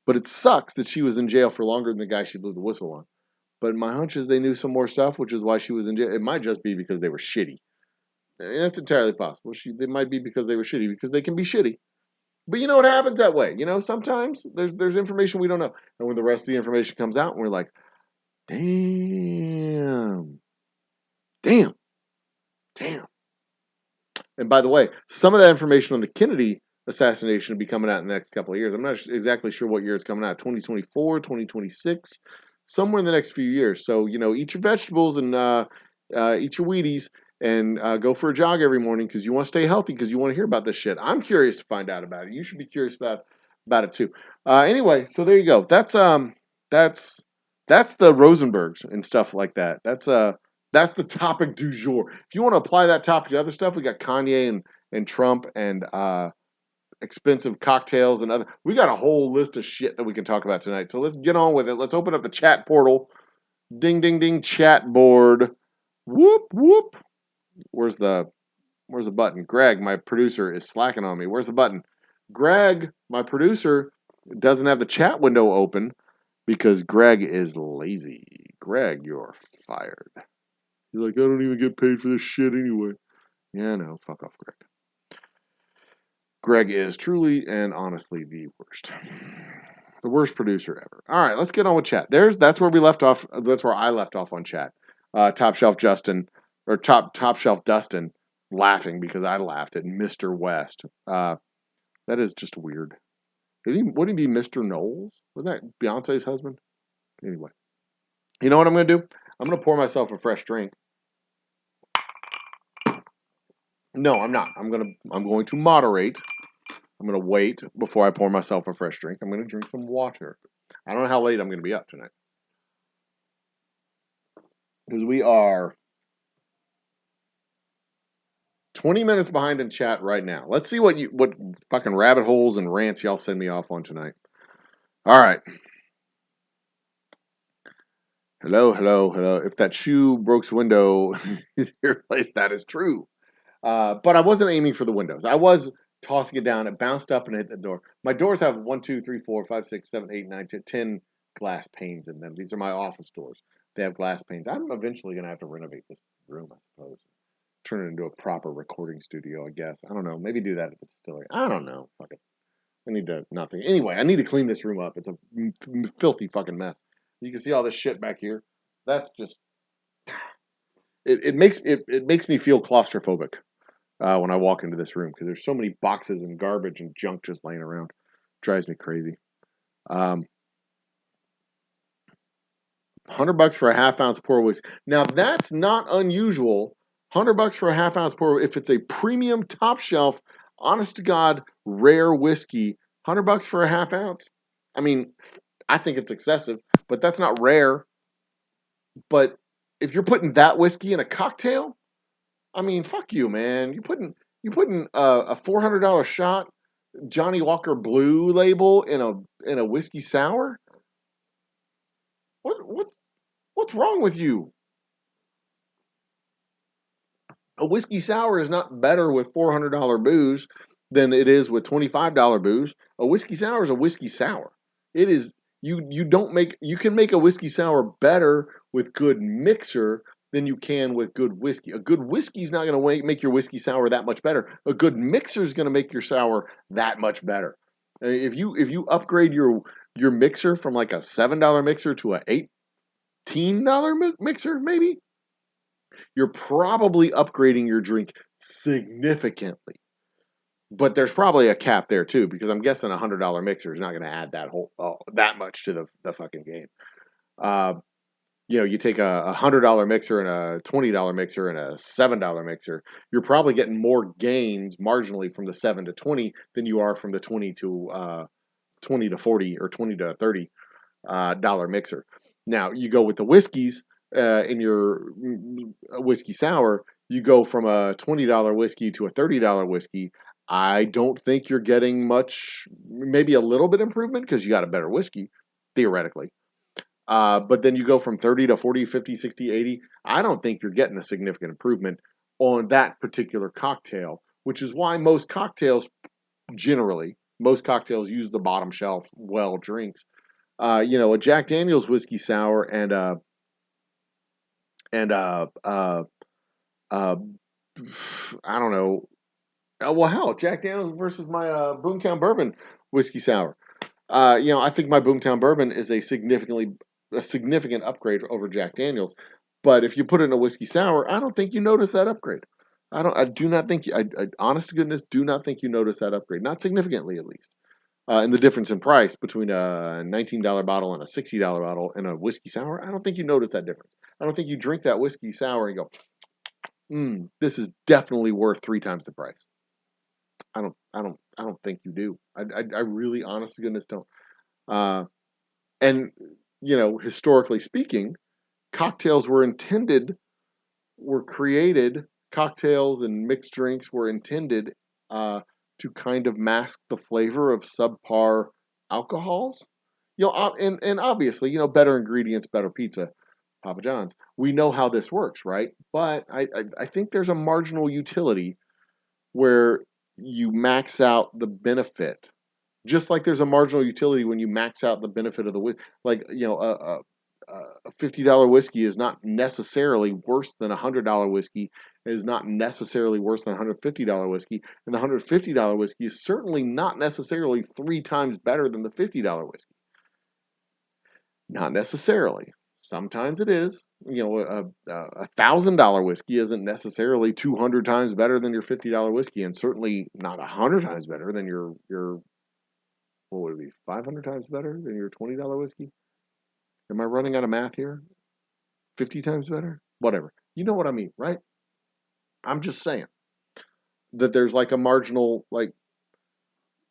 But it sucks that she was in jail for longer than the guy she blew the whistle on. But my hunch is they knew some more stuff, which is why she was in jail. It might just be because they were shitty. That's entirely possible. They might be because they were shitty, because they can be shitty. But you know what happens that way? You know, sometimes there's information we don't know. And when the rest of the information comes out, we're like, damn. Damn. Damn. And by the way, some of that information on the Kennedy assassination will be coming out in the next couple of years. I'm not exactly sure what year it's coming out. 2024, 2026, somewhere in the next few years. So, you know, eat your vegetables and eat your Wheaties and go for a jog every morning because you want to stay healthy, because you want to hear about this shit. I'm curious to find out about it. You should be curious about it too. Anyway, so there you go. That's the Rosenbergs and stuff like that. That's the topic du jour. If you want to apply that topic to other stuff, we got Kanye and Trump and expensive cocktails and other. We got a whole list of shit that we can talk about tonight. So let's get on with it. Let's open up the chat portal. Ding ding ding, chat board. Whoop whoop. Where's the button? Greg, my producer, is slacking on me. Where's the button? Greg, my producer, doesn't have the chat window open because Greg is lazy. Greg, you're fired. He's like, I don't even get paid for this shit anyway. Yeah, no, fuck off, Greg. Greg is truly and honestly the worst. The worst producer ever. All right, let's get on with chat. That's where we left off. That's where I left off on chat. Top Shelf Justin, or Top Shelf Dustin, laughing because I laughed at Mr. West. That is just weird. Would he be Mr. Knowles? Wasn't that Beyonce's husband? Anyway. You know what I'm going to do? I'm going to pour myself a fresh drink. No, I'm not. I'm going to moderate. I'm going to wait before I pour myself a fresh drink. I'm going to drink some water. I don't know how late I'm going to be up tonight. Because we are 20 minutes behind in chat right now. Let's see what fucking rabbit holes and rants y'all send me off on tonight. All right. Hello, hello, hello. If that shoe broke the window is your place, that is true. But I wasn't aiming for the windows. I was tossing it down. It bounced up and hit the door. My doors have 1, 2, 3, 4, 5, 6, 7, 8, 9, 10 glass panes in them. These are my office doors. They have glass panes. I'm eventually going to have to renovate this room, I suppose. Turn it into a proper recording studio, I guess. I don't know. Maybe do that at the distillery. I don't know. Fuck it. I need to nothing. Anyway, I need to clean this room up. It's a filthy fucking mess. You can see all this shit back here. That's just it makes me feel claustrophobic when I walk into this room because there's so many boxes and garbage and junk just laying around. Drives me crazy. $100 for a half ounce pour whiskey. Now that's not unusual. $100 for a half ounce pour if it's a premium top shelf, honest to God, rare whiskey. $100 for a half ounce. I mean, I think it's excessive, but that's not rare. But if you're putting that whiskey in a cocktail, I mean, fuck you, man. You putting a $400 shot Johnny Walker Blue label in a whiskey sour? What's wrong with you? A whiskey sour is not better with $400 booze than it is with $25 booze. A whiskey sour is a whiskey sour. It is you can make a whiskey sour better with good mixer than you can with good whiskey. A good whiskey is not going to make your whiskey sour that much better. A good mixer is going to make your sour that much better. If you upgrade your mixer from like a $7 mixer to a $18 mixer, maybe, you're probably upgrading your drink significantly. But there's probably a cap there too, because I'm guessing a $100 mixer is not going to add that much to the fucking game. Uh, you take a $100 mixer and a $20 mixer and a $7 mixer, you're probably getting more gains marginally from the 7 to 20 than you are from the 20 to 40 or 20 to 30 dollar mixer. Now you go with the whiskeys in your whiskey sour, you go from a $20 whiskey to a $30 whiskey. I don't think you're getting much, maybe a little bit improvement because you got a better whiskey, theoretically. But then you go from 30 to 40, 50, 60, 80. I don't think you're getting a significant improvement on that particular cocktail, which is why most cocktails use the bottom shelf well drinks. A Jack Daniel's whiskey sour and uh, I don't know. Well, hell, Jack Daniel's versus my Boomtown Bourbon whiskey sour. I think my Boomtown Bourbon is a significant upgrade over Jack Daniel's. But if you put it in a whiskey sour, I don't think you notice that upgrade. I do not think, honest to goodness, do not think you notice that upgrade. Not significantly, at least. And the difference in price between a $19 bottle and a $60 bottle and a whiskey sour, I don't think you notice that difference. I don't think you drink that whiskey sour and go, this is definitely worth 3 times the price. I don't think you do. I really, honest to goodness, don't. Uh, and historically speaking, cocktails were created. Cocktails and mixed drinks were intended to kind of mask the flavor of subpar alcohols. And obviously, better ingredients, better pizza, Papa John's. We know how this works, right? But I think there's a marginal utility where you max out the benefit. Just like there's a marginal utility when you max out the benefit of the like a $50 whiskey is not necessarily worse than a $100 whiskey. It is not necessarily worse than a $150 whiskey, and the $150 whiskey is certainly not necessarily 3 times better than the $50 whiskey. Not necessarily. Sometimes it is. $1,000 whiskey isn't necessarily 200 times better than your $50 whiskey, and certainly not 100 times better than your what would it be, 500 times better than your $20 whiskey? Am I running out of math here? 50 times better? Whatever. You know what I mean, right? I'm just saying that there's like a marginal, like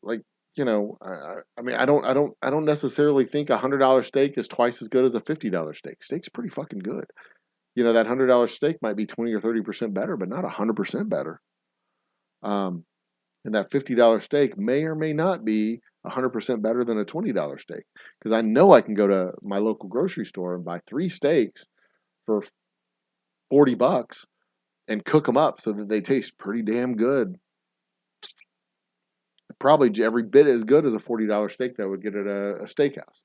I mean, I don't necessarily think $100 steak is twice as good as a $50 steak. Steak's pretty fucking good. That $100 steak might be 20 or 30% better, but not 100% better. And that $50 steak may or may not be 100% better than a $20 steak. Because I know I can go to my local grocery store and buy 3 steaks for $40 and cook them up so that they taste pretty damn good. Probably every bit as good as a $40 steak that I would get at a steakhouse.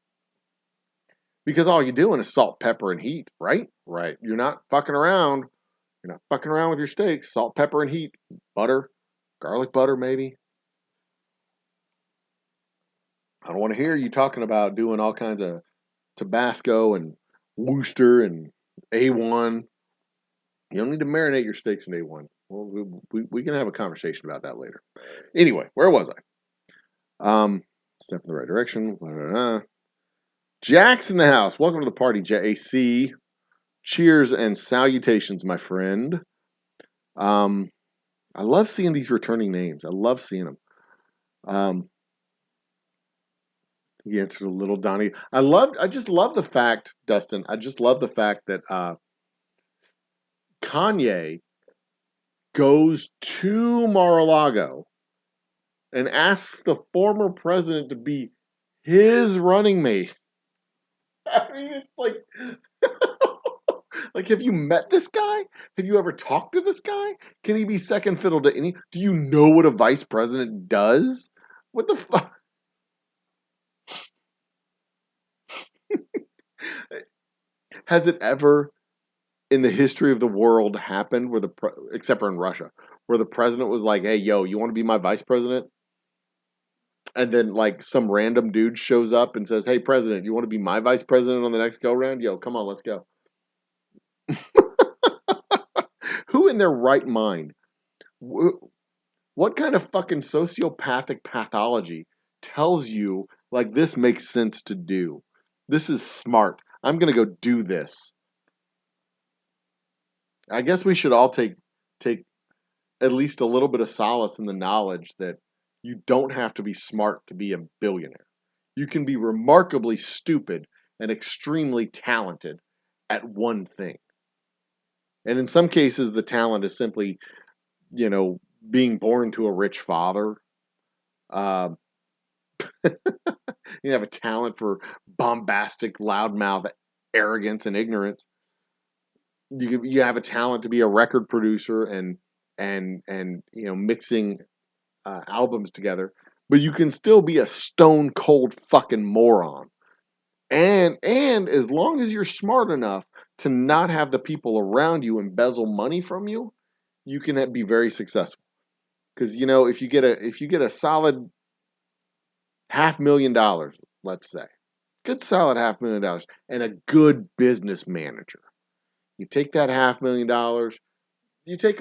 Because all you're doing is salt, pepper, and heat, right? Right. You're not fucking around. You're not fucking around with your steaks. Salt, pepper, and heat. Butter. Garlic butter, maybe. I don't want to hear you talking about doing all kinds of Tabasco and Worcester and A1. You don't need to marinate your steaks in A1. Well, we can have a conversation about that later. Anyway, where was I? Step in the right direction. Blah, blah, blah. Jack's in the house. Welcome to the party, JAC. Cheers and salutations, my friend. I love seeing these returning names. I love seeing them. He answered a little Donnie. I just love the fact, Dustin. I just love the fact that Kanye goes to Mar-a-Lago and asks the former president to be his running mate. I mean, it's like, like, have you met this guy? Have you ever talked to this guy? Can he be second fiddle to any? Do you know what a vice president does? What the fuck? Has it ever in the history of the world happened where except for in Russia, where the president was like, "Hey, yo, you want to be my vice president?" And then like some random dude shows up and says, "Hey, president, you want to be my vice president on the next go round? Yo, come on, let's go." Who in their right mind? What kind of fucking sociopathic pathology tells you like this makes sense to do? This is smart. I'm going to go do this. I guess we should all take at least a little bit of solace in the knowledge that you don't have to be smart to be a billionaire. You can be remarkably stupid and extremely talented at one thing. And in some cases, the talent is simply, being born to a rich father. Uh, you have a talent for bombastic, loudmouth arrogance and ignorance. You have a talent to be a record producer and mixing albums together, but you can still be a stone cold fucking moron. And as long as you're smart enough to not have the people around you embezzle money from you, you can be very successful. Because if you get a solid $500,000, let's say, good solid $500,000, and a good business manager, you take that $500,000, you take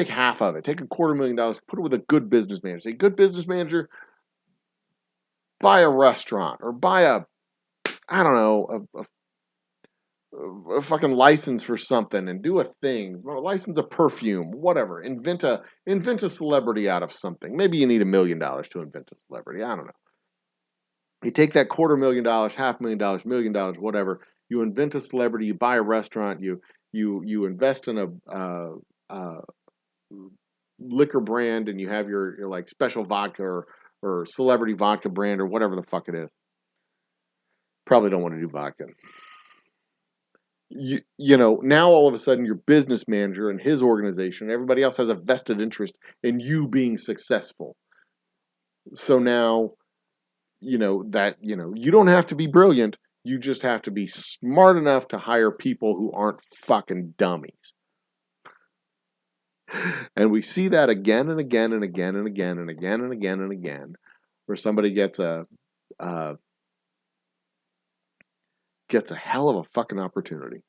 half of it, take $250,000, put it with a good business manager. Say, good business manager, buy a restaurant or buy I don't know, a fucking license for something and do a thing. License a perfume, whatever. Invent a celebrity out of something. Maybe you need $1 million to invent a celebrity. I don't know. You take that $250,000, $500,000, $1 million, whatever. You invent a celebrity. You buy a restaurant. You invest in a liquor brand, and you have your like special vodka or celebrity vodka brand or whatever the fuck it is. Probably don't want to do vodka. Now all of a sudden your business manager and his organization, everybody else has a vested interest in you being successful. So now, you don't have to be brilliant. You just have to be smart enough to hire people who aren't fucking dummies. And we see that again and again and again and again and again and again and again, where somebody gets a hell of a fucking opportunity.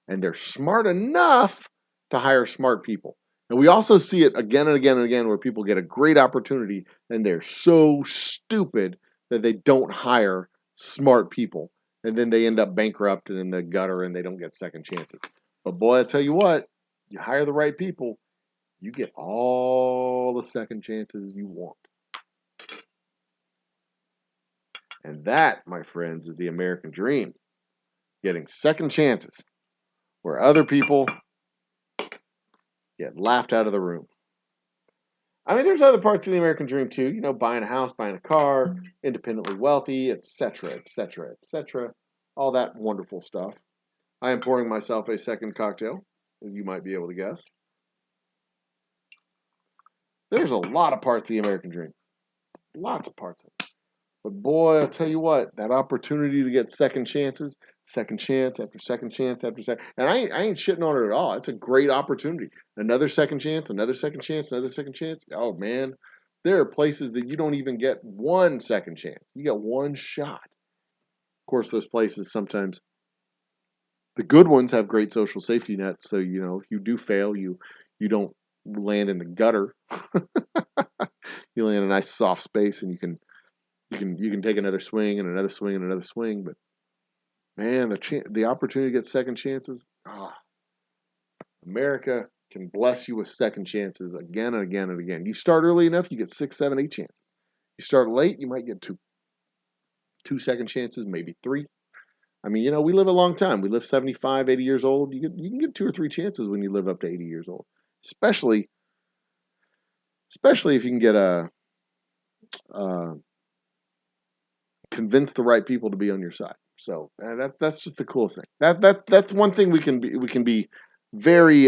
And they're smart enough to hire smart people. And we also see it again and again and again where people get a great opportunity and they're so stupid that they don't hire smart people. And then they end up bankrupt and in the gutter and they don't get second chances. But boy, I tell you what, you hire the right people, you get all the second chances you want. And that, my friends, is the American dream. Getting second chances where other people get laughed out of the room. I mean, there's other parts of the American dream too. Buying a house, buying a car, independently wealthy, etc., etc., etc. All that wonderful stuff. I am pouring myself a second cocktail, as you might be able to guess. There's a lot of parts of the American dream. Lots of parts of it. But boy, I'll tell you what, that opportunity to get second chances, second chance after second chance after second. And I ain't shitting on it at all. It's a great opportunity. Another second chance, another second chance, another second chance. Oh, man. There are places that you don't even get one second chance. You get one shot. Of course, those places sometimes, the good ones have great social safety nets. So, if you do fail, you don't land in the gutter. You land in a nice soft space and you can take another swing and another swing and another swing. But man, the opportunity to get second chances, America can bless you with second chances again and again and again. You start early enough, you get 6, 7, 8 chances. You start late, you might get two second chances, maybe 3. I mean, we live a long time. We live 75, 80 years old. You can get 2 or 3 chances when you live up to 80 years old. Especially if you can get convince the right people to be on your side. So that's just the coolest thing. That's one thing we can be very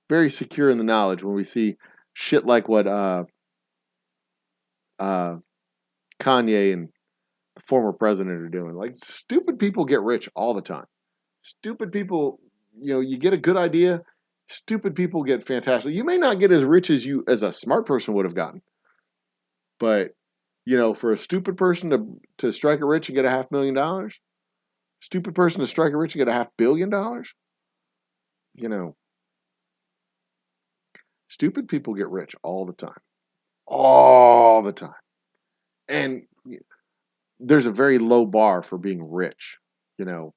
very secure in the knowledge when we see shit like what Kanye and the former president are doing. Like, stupid people get rich all the time. Stupid people, you get a good idea. Stupid people get fantastic. You may not get as rich as a smart person would have gotten, but for a stupid person to strike it rich and get $500,000, stupid person to strike it rich and get $500 million, stupid people get rich all the time. All the time. And there's a very low bar for being rich. $1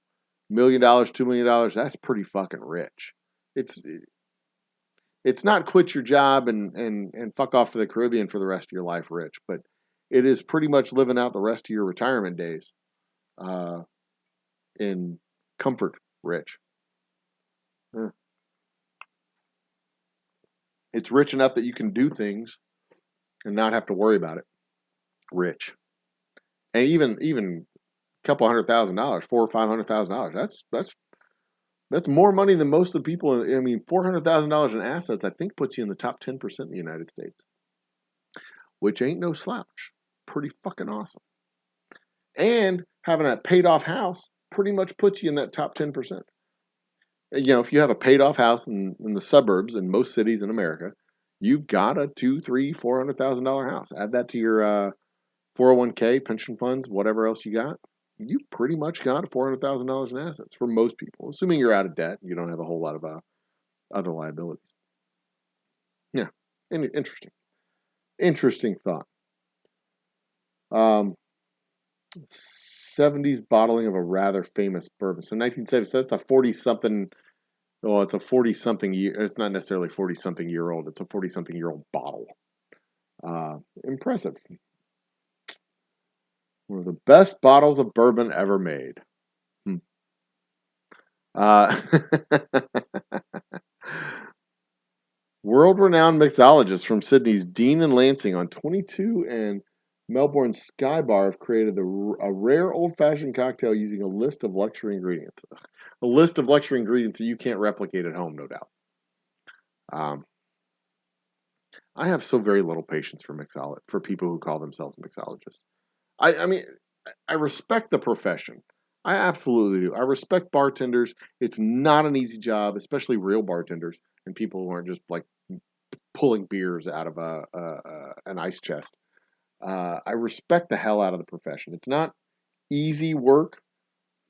million, $2 million, that's pretty fucking rich. It's not quit your job and fuck off to the Caribbean for the rest of your life rich, but it is pretty much living out the rest of your retirement days in comfort rich. It's rich enough that you can do things and not have to worry about it. Rich. And even a couple $100,000, $400,000 or $500,000. That's more money than most of the people. I mean, $400,000 in assets, I think, puts you in the top 10% in the United States, which ain't no slouch. Pretty fucking awesome. And having a paid off house pretty much puts you in that top 10%. If you have a paid off house in the suburbs in most cities in America, you've got a $200,000, $300,000, $400,000 house. Add that to your 401k, pension funds, whatever else you got. You pretty much got $400,000 in assets for most people, assuming you're out of debt. You don't have a whole lot of other liabilities. Yeah, interesting thought. 70s bottling of a rather famous bourbon. So 1977, that's a 40-something. Well, it's a 40-something year. It's not necessarily 40-something year old. It's a 40-something year old bottle. Impressive. One of the best bottles of bourbon ever made. World-renowned mixologists from Sydney's Dean and Lansing on 22 and Melbourne's Sky Bar have created a rare old-fashioned cocktail using a list of luxury ingredients. A list of luxury ingredients that you can't replicate at home, no doubt. I have so very little patience for people who call themselves mixologists. I mean, I respect the profession. I absolutely do. I respect bartenders. It's not an easy job, especially real bartenders and people who aren't just like pulling beers out of an ice chest. I respect the hell out of the profession. It's not easy work.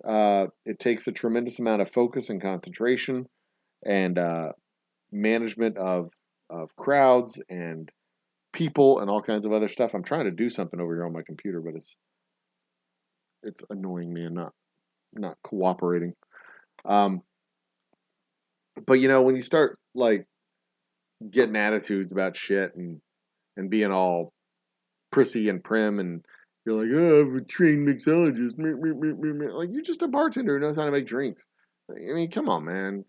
It takes a tremendous amount of focus and concentration and management of crowds and people and all kinds of other stuff. I'm trying to do something over here on my computer, but it's annoying me and not cooperating. But when you start like getting attitudes about shit and being all prissy and prim and you're like, oh, I'm a trained mixologist. Like, you're just a bartender who knows how to make drinks. I mean, come on, man.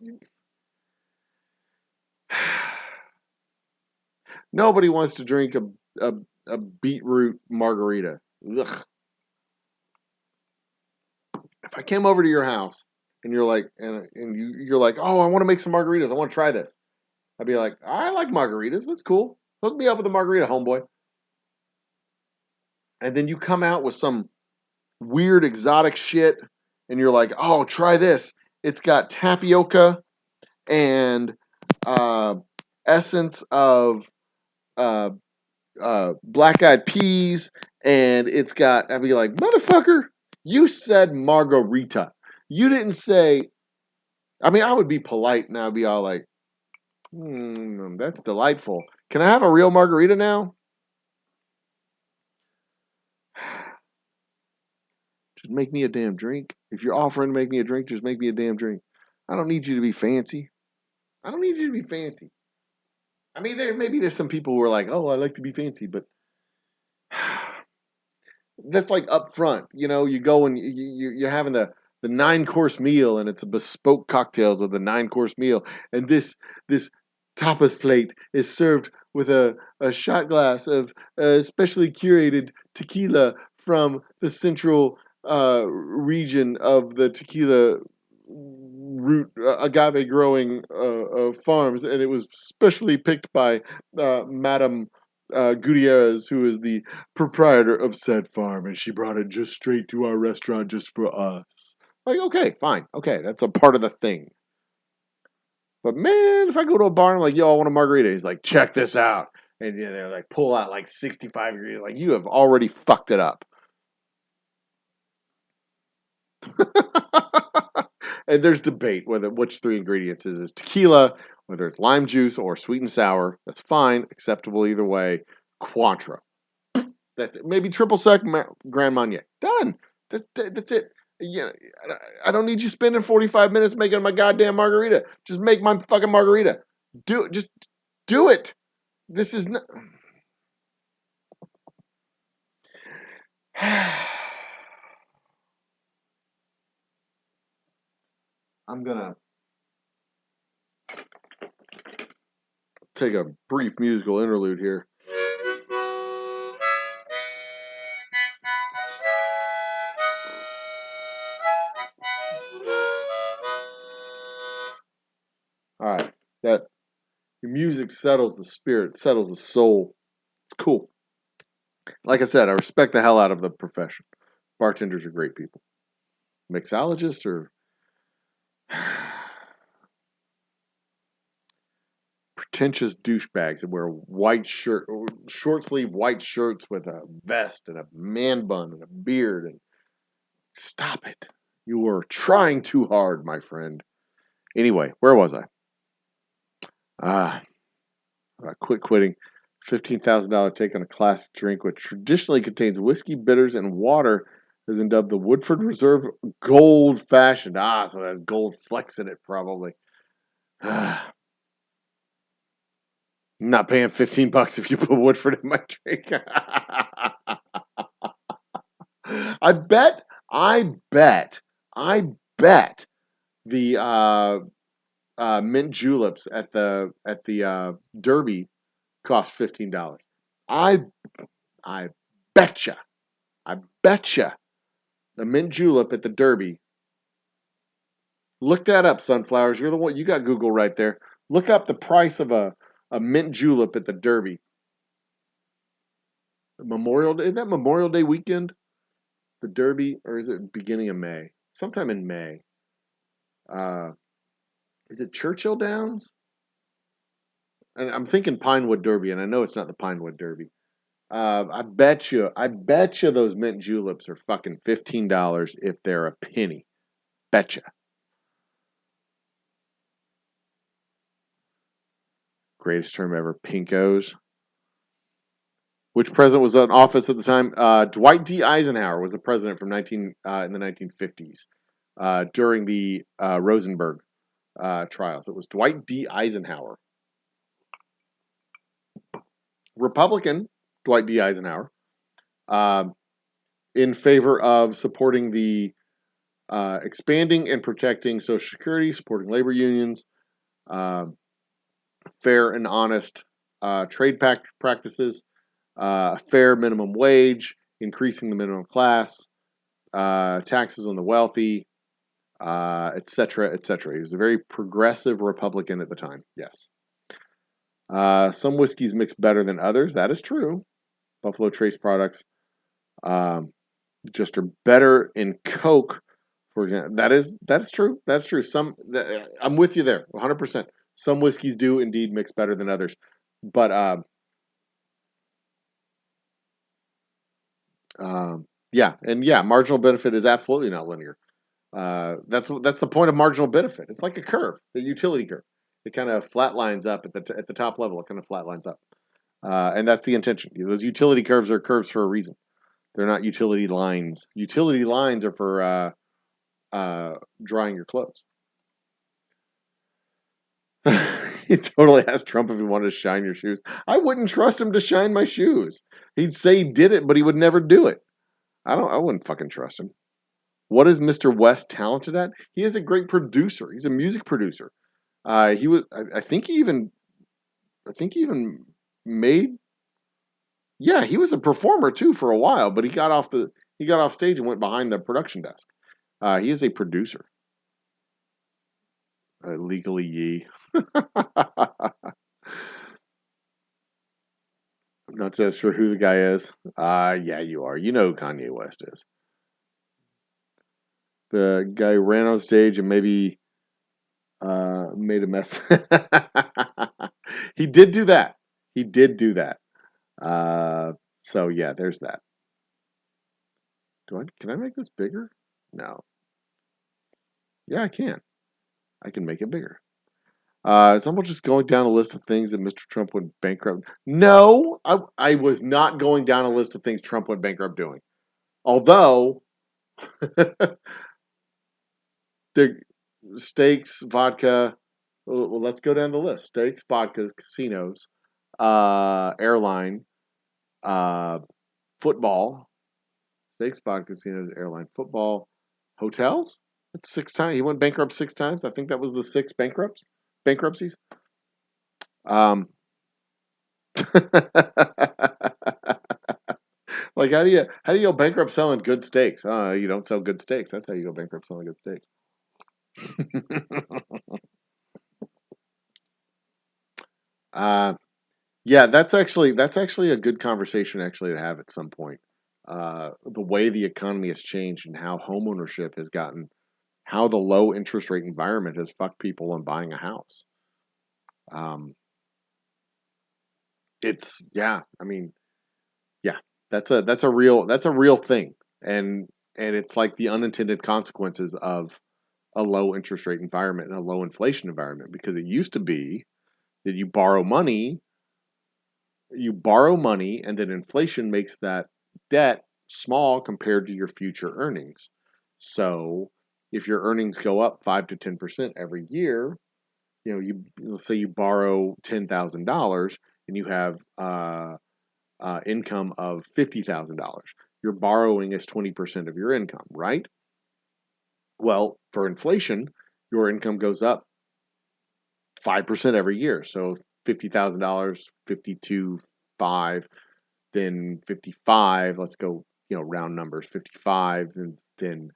Nobody wants to drink a beetroot margarita. Ugh. If I came over to your house and you're like, you're like, oh, I want to make some margaritas. I want to try this. I'd be like, I like margaritas. That's cool. Hook me up with a margarita, homeboy. And then you come out with some weird exotic shit and you're like, oh, try this. It's got tapioca and essence of black-eyed peas, and it's got, I'd be like, motherfucker, you said margarita. You didn't say, I mean, I would be polite and I'd be all like, that's delightful. Can I have a real margarita now? Just make me a damn drink. If you're offering to make me a drink, just make me a damn drink. I don't need you to be fancy. I don't need you to be fancy. I mean, maybe there's some people who are like, oh, I like to be fancy, but that's like up front. You go and you're having the 9-course meal, and it's a bespoke cocktails with a 9-course meal, and this tapas plate is served with a shot glass of specially curated tequila from the central region of the tequila root agave growing farms, and it was specially picked by Madame Gutierrez, who is the proprietor of said farm, and she brought it just straight to our restaurant just for us. Like, okay, fine, okay, that's a part of the thing. But man, if I go to a bar and I'm like, yo, I want a margarita, he's like, check this out, and they're like, pull out like 65 degrees, like, you have already fucked it up. And there's debate which 3 ingredients is tequila, whether it's lime juice or sweet and sour. That's fine, acceptable either way. Cointreau. That's it. Maybe triple sec Grand Marnier. Done. That's it. Yeah, I don't need you spending 45 minutes making my goddamn margarita. Just make my fucking margarita. Just do it. This is not. I'm gonna take a brief musical interlude here. All right, that music settles the spirit, settles the soul. It's cool. Like I said, I respect the hell out of the profession. Bartenders are great people. Mixologists are pretentious douchebags that wear short sleeve white shirts with a vest and a man bun and a beard. And stop it! You are trying too hard, my friend. Anyway, where was I? Quit quitting. $15,000 take on a classic drink which traditionally contains whiskey, bitters, and water has been dubbed the Woodford Reserve Gold Fashioned. So it has gold flecks in it, probably. I'm not paying $15 if you put Woodford in my drink. I bet the mint juleps at the Derby cost $15. I betcha. I betcha the mint julep at the Derby. Look that up, Sunflowers. You're the one. You got Google right there. Look up the price of a mint julep at the Derby. Memorial Day. Is that Memorial Day weekend? The Derby, or is it beginning of May? Sometime in May. Is it Churchill Downs? And I'm thinking Pinewood Derby, and I know it's not the Pinewood Derby. I bet you those mint juleps are fucking $15 if they're a penny. Betcha. Greatest term ever, pinkos. Which president was in office at the time? Dwight D. Eisenhower was the president from in the 1950s during the Rosenberg trials. It was Dwight D. Eisenhower. Republican Dwight D. Eisenhower, in favor of supporting the expanding and protecting Social Security, supporting labor unions, fair and honest trade practices, fair minimum wage, increasing the minimum class, taxes on the wealthy, etc., etc. He was a very progressive Republican at the time. Yes. Some whiskeys mix better than others. That is true. Buffalo Trace products just are better in Coke, for example. That's true. That's true. I'm with you there, 100%. Some whiskeys do indeed mix better than others, but marginal benefit is absolutely not linear. That's the point of marginal benefit. It's like a curve, the utility curve. It kind of flatlines up at the top level. It kind of flatlines up, and that's the intention. Those utility curves are curves for a reason. They're not utility lines. Utility lines are for drying your clothes. He totally asked Trump if he wanted to shine your shoes. I wouldn't trust him to shine my shoes. He'd say he did it, but he would never do it. I wouldn't fucking trust him. What is Mr. West talented at? He is a great producer. He's a music producer. He was. I think he even made. Yeah, he was a performer too for a while, but he got off stage and went behind the production desk. He is a producer. Legally Yee. I'm not so sure who the guy is. Yeah, you are. You know who Kanye West is. The guy ran on stage and maybe made a mess. He did do that. He did do that. So yeah, there's that. Can I make this bigger? No. Yeah, I can. I can make it bigger. Someone just going down a list of things that Mr. Trump went bankrupt. No, I was not going down a list of things Trump went bankrupt doing. Although, The steaks, vodka. Well, let's go down the list. Steaks, vodkas, casinos, airline, uh, football. Steaks, vodka, casinos, airline, football, hotels. That's 6 times. He went bankrupt 6 times. I think that was the six bankruptcies. Um, like how do you go bankrupt selling good steaks? You don't sell good steaks. That's how you go bankrupt selling good steaks. uh, yeah, that's actually a good conversation actually to have at some point. The way the economy has changed and how homeownership has gotten, how the low interest rate environment has fucked people on buying a house. Um, it's yeah, I mean, yeah, that's a real thing, and it's like the unintended consequences of a low interest rate environment and a low inflation environment because it used to be that you borrow money and then inflation makes that debt small compared to your future earnings. So if your earnings go up 5 to 10% every year, let's say you borrow $10,000 and you have income of $50,000. Your borrowing is 20% of your income, right? Well, for inflation, your income goes up 5% every year. So $50,000, 52, 5, then 55. Let's go, round numbers. 55, then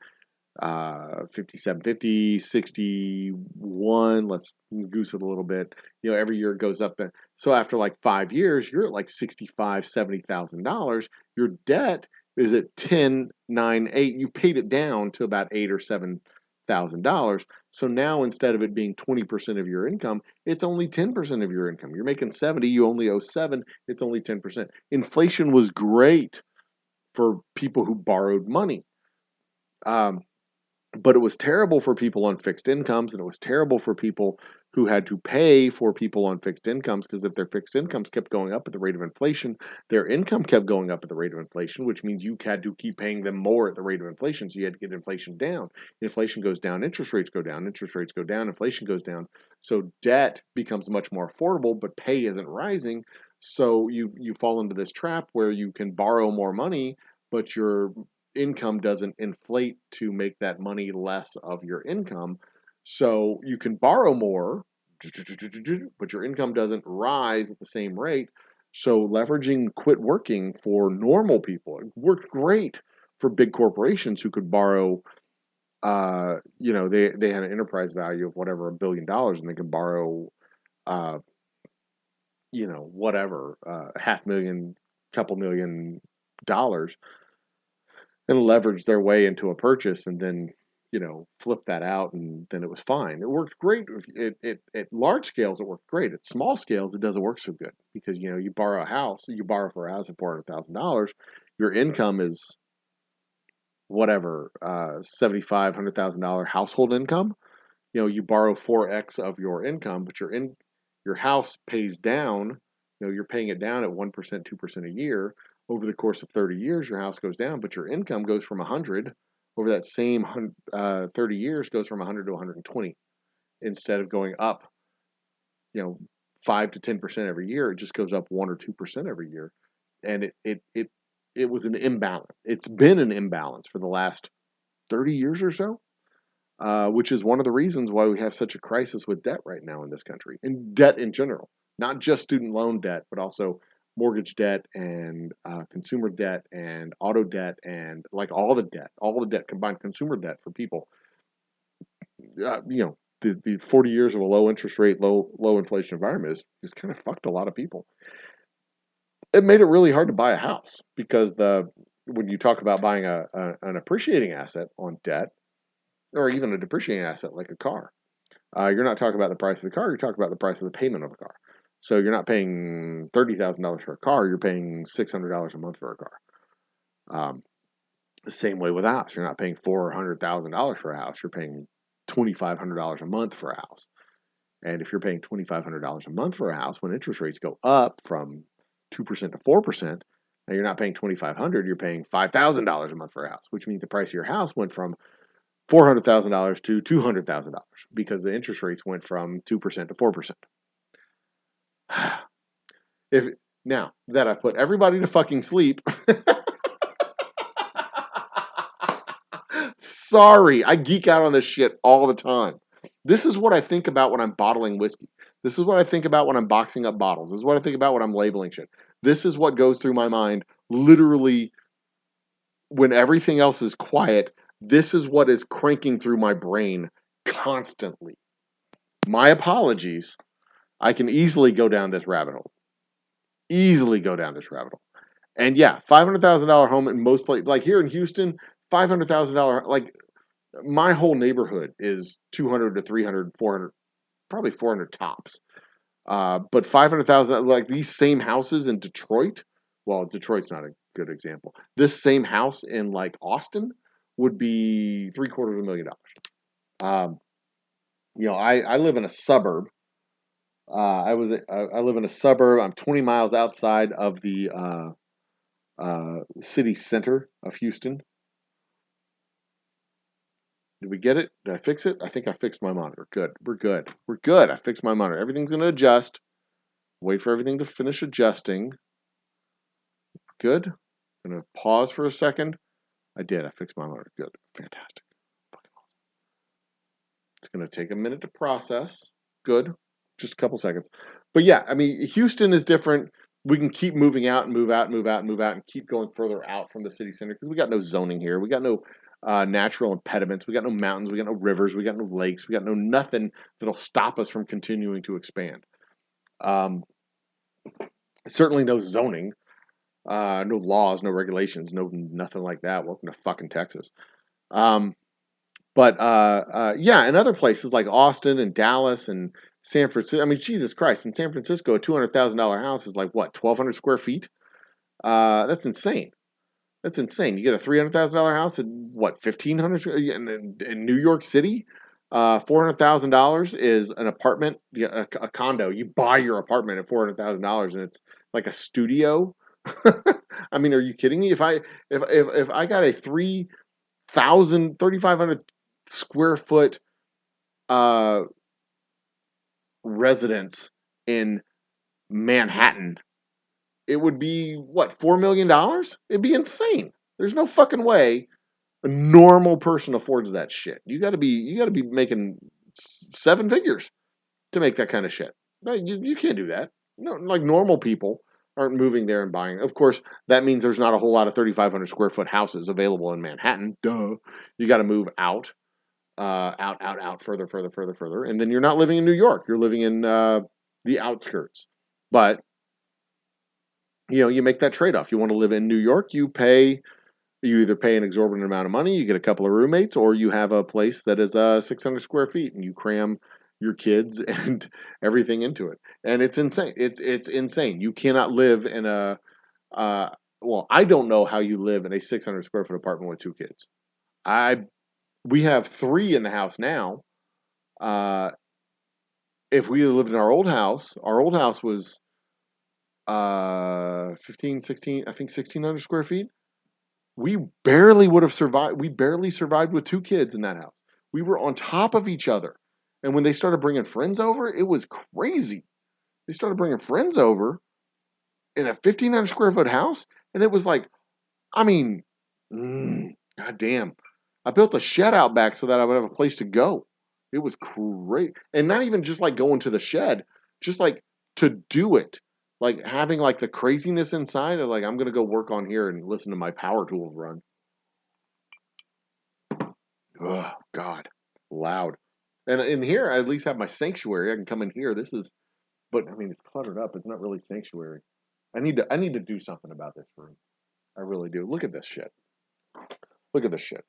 57, 50, 61. Let's goose it a little bit. Every year it goes up. So after like 5 years, you're at like 65, $70,000. Your debt is at 10, 9, 8. You paid it down to about $8 or $7,000. So now instead of it being 20% of your income, it's only 10% of your income. You're making 70, you only owe 7, it's only 10%. Inflation was great for people who borrowed money. Um, but it was terrible for people on fixed incomes, and it was terrible for people who had to pay for people on fixed incomes because if their fixed incomes kept going up at the rate of inflation, their income kept going up at the rate of inflation, which means you had to keep paying them more at the rate of inflation. So you had to get inflation down. Inflation goes down, interest rates go down, interest rates go down, inflation goes down. So debt becomes much more affordable, but pay isn't rising. So you fall into this trap where you can borrow more money, but your income doesn't inflate to make that money less of your income. So you can borrow more, but your income doesn't rise at the same rate. So leveraging quit working for normal people, it worked great for big corporations who could borrow. They had an enterprise value of whatever $1 billion, and they could borrow, uh, whatever, half million, couple $1 million, and leverage their way into a purchase and then flip that out, and then it was fine. It worked great. It at large scales it worked great. At small scales it doesn't work so good because you borrow for a house at $400,000. Your income is whatever, $75,000-$100,000 household income. You borrow 4x of your income, but your house pays down. You're paying it down at 1%, 2% a year. Over the course of 30 years, your house goes down, but your income goes from 100 over that same 30 years goes from 100 to 120 instead of going up, you know, 5 to 10% every year. It just goes up 1 or 2% every year, and it was an imbalance. It's been an imbalance for the last 30 years or so, which is one of the reasons why we have such a crisis with debt right now in this country, and debt in general, not just student loan debt, but also mortgage debt and consumer debt and auto debt and like all the debt combined, consumer debt for people. The 40 years of a low interest rate, low inflation environment is kind of fucked a lot of people. It made it really hard to buy a house because when you talk about buying an appreciating asset on debt, or even a depreciating asset like a car, you're not talking about the price of the car. You're talking about the price of the payment of a car. So you're not paying $30,000 for a car. You're paying $600 a month for a car. The same way with a house. You're not paying $400,000 for a house. You're paying $2,500 a month for a house. And if you're paying $2,500 a month for a house, when interest rates go up from 2% to 4%, now you're not paying $2,500. You're paying $5,000 a month for a house, which means the price of your house went from $400,000 to $200,000 because the interest rates went from 2% to 4%. If now that I put everybody to fucking sleep, sorry, I geek out on this shit all the time. This is what I think about when I'm bottling whiskey. This is what I think about when I'm boxing up bottles. This is what I think about when I'm labeling shit. This is what goes through my mind literally when everything else is quiet. This is what is cranking through my brain constantly. My apologies. I can easily go down this rabbit hole. Easily go down this rabbit hole. And yeah, $500,000 home in most places, like here in Houston, $500,000, like my whole neighborhood is 200 to 300, 400, probably 400 tops. But 500,000, like these same houses in Detroit, well, Detroit's not a good example. This same house in like Austin would be $750,000. I live in a suburb. I live in a suburb. I'm 20 miles outside of the city center of Houston. Did we get it? Did I fix it? I think I fixed my monitor. Good. We're good. We're good. I fixed my monitor. Everything's going to adjust. Wait for everything to finish adjusting. Good. I'm going to pause for a second. I did. I fixed my monitor. Good. Fantastic. It's going to take a minute to process. Good. Just a couple seconds. But yeah, I mean, Houston is different. We can keep moving out and move out and move out and move out and keep going further out from the city center because we got no zoning here. We got no natural impediments. We got no mountains. We got no rivers. We got no lakes. We got no nothing that'll stop us from continuing to expand. Certainly no zoning, no laws, no regulations, no nothing like that. Welcome to fucking Texas. Yeah, in other places like Austin and Dallas and San Francisco. I mean, Jesus Christ! In San Francisco, a $200,000 house is like what, 1,200 square feet? That's insane. That's insane. You get a $300,000 house at what, 1,500? In New York City, $400,000 is an apartment, a condo. You buy your apartment at $400,000, and it's like a studio. I mean, are you kidding me? If I got a 3,500 square foot residence in Manhattan, it would be what, $4 million? It'd be insane. There's no fucking way a normal person affords that shit. You got to be making 7 figures to make that kind of shit. No, you can't do that. No, like normal people aren't moving there and buying. Of course, that means there's not a whole lot of 3,500 square foot houses available in Manhattan. Duh. You got to move out, further, and then you're not living in New York. You're living in the outskirts. But you make that trade-off. You want to live in New York, you either pay an exorbitant amount of money, you get a couple of roommates, or you have a place that is 600 square feet and you cram your kids and everything into it. And it's insane. It's insane. You cannot live in a I don't know how you live in a 600 square foot apartment with 2 kids. We have 3 in the house now. If we lived in our old house was 15, 16, I think 1,600 square feet. We barely would have survived. We barely survived with 2 kids in that house. We were on top of each other. And when they started bringing friends over, it was crazy. They started bringing friends over in a 1,500 square foot house. And it was like, I mean, God damn. I built a shed out back so that I would have a place to go. It was great. And not even just like going to the shed, just like to do it. Like having like the craziness inside of like, I'm going to go work on here and listen to my power tools run. Oh, God. Loud. And in here, I at least have my sanctuary. I can come in here. But I mean, it's cluttered up. It's not really sanctuary. I need to do something about this room. I really do. Look at this shit. Look at this shit.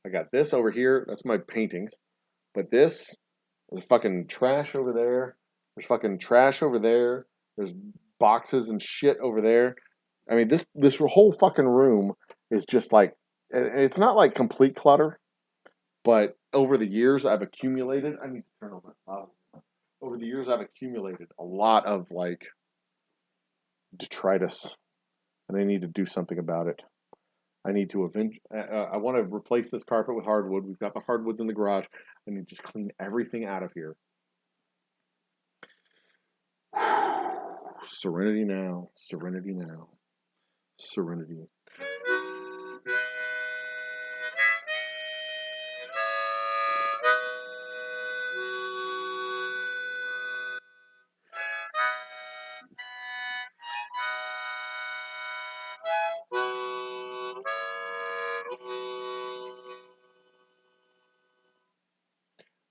I got this over here. That's my paintings. But this, there's fucking trash over there. There's fucking trash over there. There's boxes and shit over there. I mean, this whole fucking room is just like, it's not like complete clutter, but over the years I've accumulated, I need to turn on my volume. Over the years I've accumulated a lot of like detritus, and I need to do something about it. I need to I want to replace this carpet with hardwood. We've got the hardwoods in the garage. I need to just clean everything out of here. Serenity now. Serenity now. Serenity.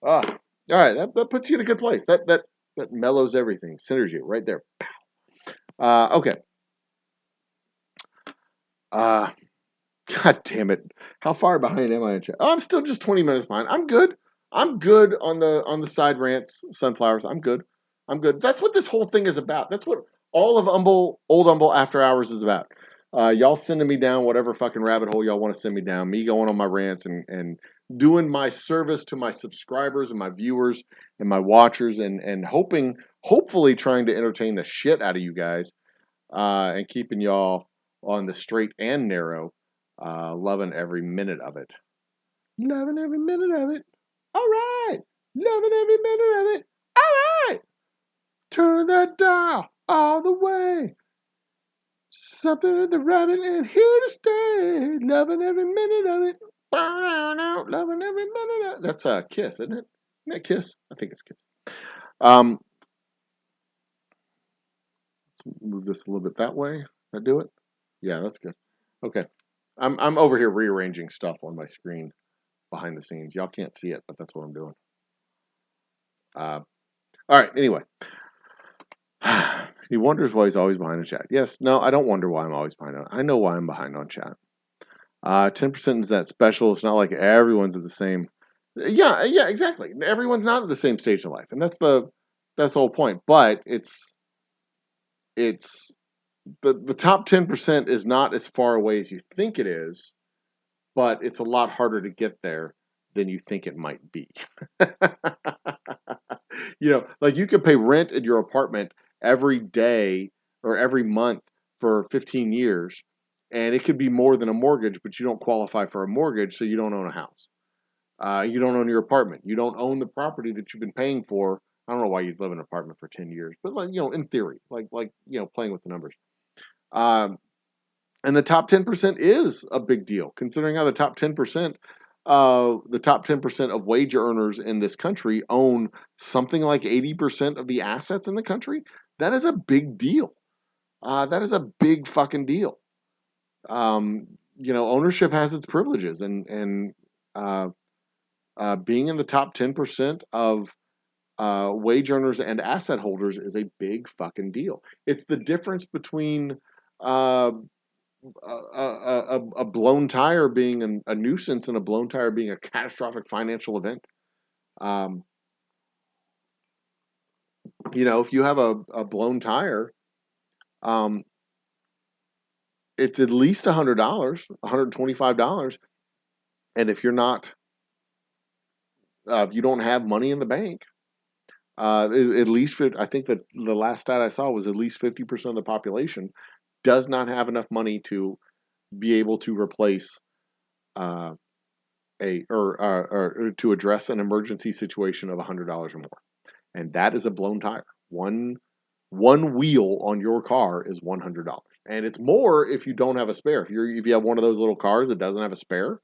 Ah, all right. That puts you in a good place. That mellows everything. Centers you right there. Okay. Uh, God damn it. How far behind am I in chat? Oh, I'm still just 20 minutes behind. I'm good. I'm good on the side rants, sunflowers. I'm good. I'm good. That's what this whole thing is about. That's what all of Old Humble After Hours is about. Y'all sending me down whatever fucking rabbit hole y'all want to send me down. Me going on my rants and doing my service to my subscribers and my viewers and my watchers and hopefully trying to entertain the shit out of you guys and keeping y'all on the straight and narrow. Loving every minute of it. Loving every minute of it. All right. Loving every minute of it. All right. Turn that dial all the way. Something in the rabbit and here to stay. Loving every minute of it. Loving every minute of it. That's a Kiss, isn't it? Isn't that Kiss? I think it's Kiss. Let's move this a little bit that way. That do it? Yeah, that's good. Okay. I'm over here rearranging stuff on my screen behind the scenes. Y'all can't see it, but that's what I'm doing. All right. Anyway, he wonders why he's always behind on chat. Yes. No, I don't wonder why I'm always behind on. I know why I'm behind on chat. 10% is that special. It's not like everyone's at the same. Yeah. Yeah. Exactly. Everyone's not at the same stage of life, and that's the whole point. But it's the top 10% is not as far away as you think it is, but it's a lot harder to get there than you think it might be. Like you could pay rent in your apartment every day or every month for 15 years, and it could be more than a mortgage, but you don't qualify for a mortgage, so you don't own a house. You don't own your apartment. You don't own the property that you've been paying for. I don't know why you'd live in an apartment for 10 years, but in theory, playing with the numbers. And the top 10% is a big deal, considering how the top 10% of wage earners in this country own something like 80% of the assets in the country. That is a big deal. That is a big fucking deal. Ownership has its privileges, and being in the top 10% of wage earners and asset holders is a big fucking deal. It's the difference between a blown tire being a nuisance and a blown tire being a catastrophic financial event. If you have a blown tire, it's at least $100, $125. And if you're not, if you don't have money in the bank, at least, I think that the last stat I saw was at least 50% of the population does not have enough money to be able to replace or to address an emergency situation of $100 or more, and that is a blown tire. One wheel on your car is $100, and it's more if you don't have a spare. If you have one of those little cars that doesn't have a spare,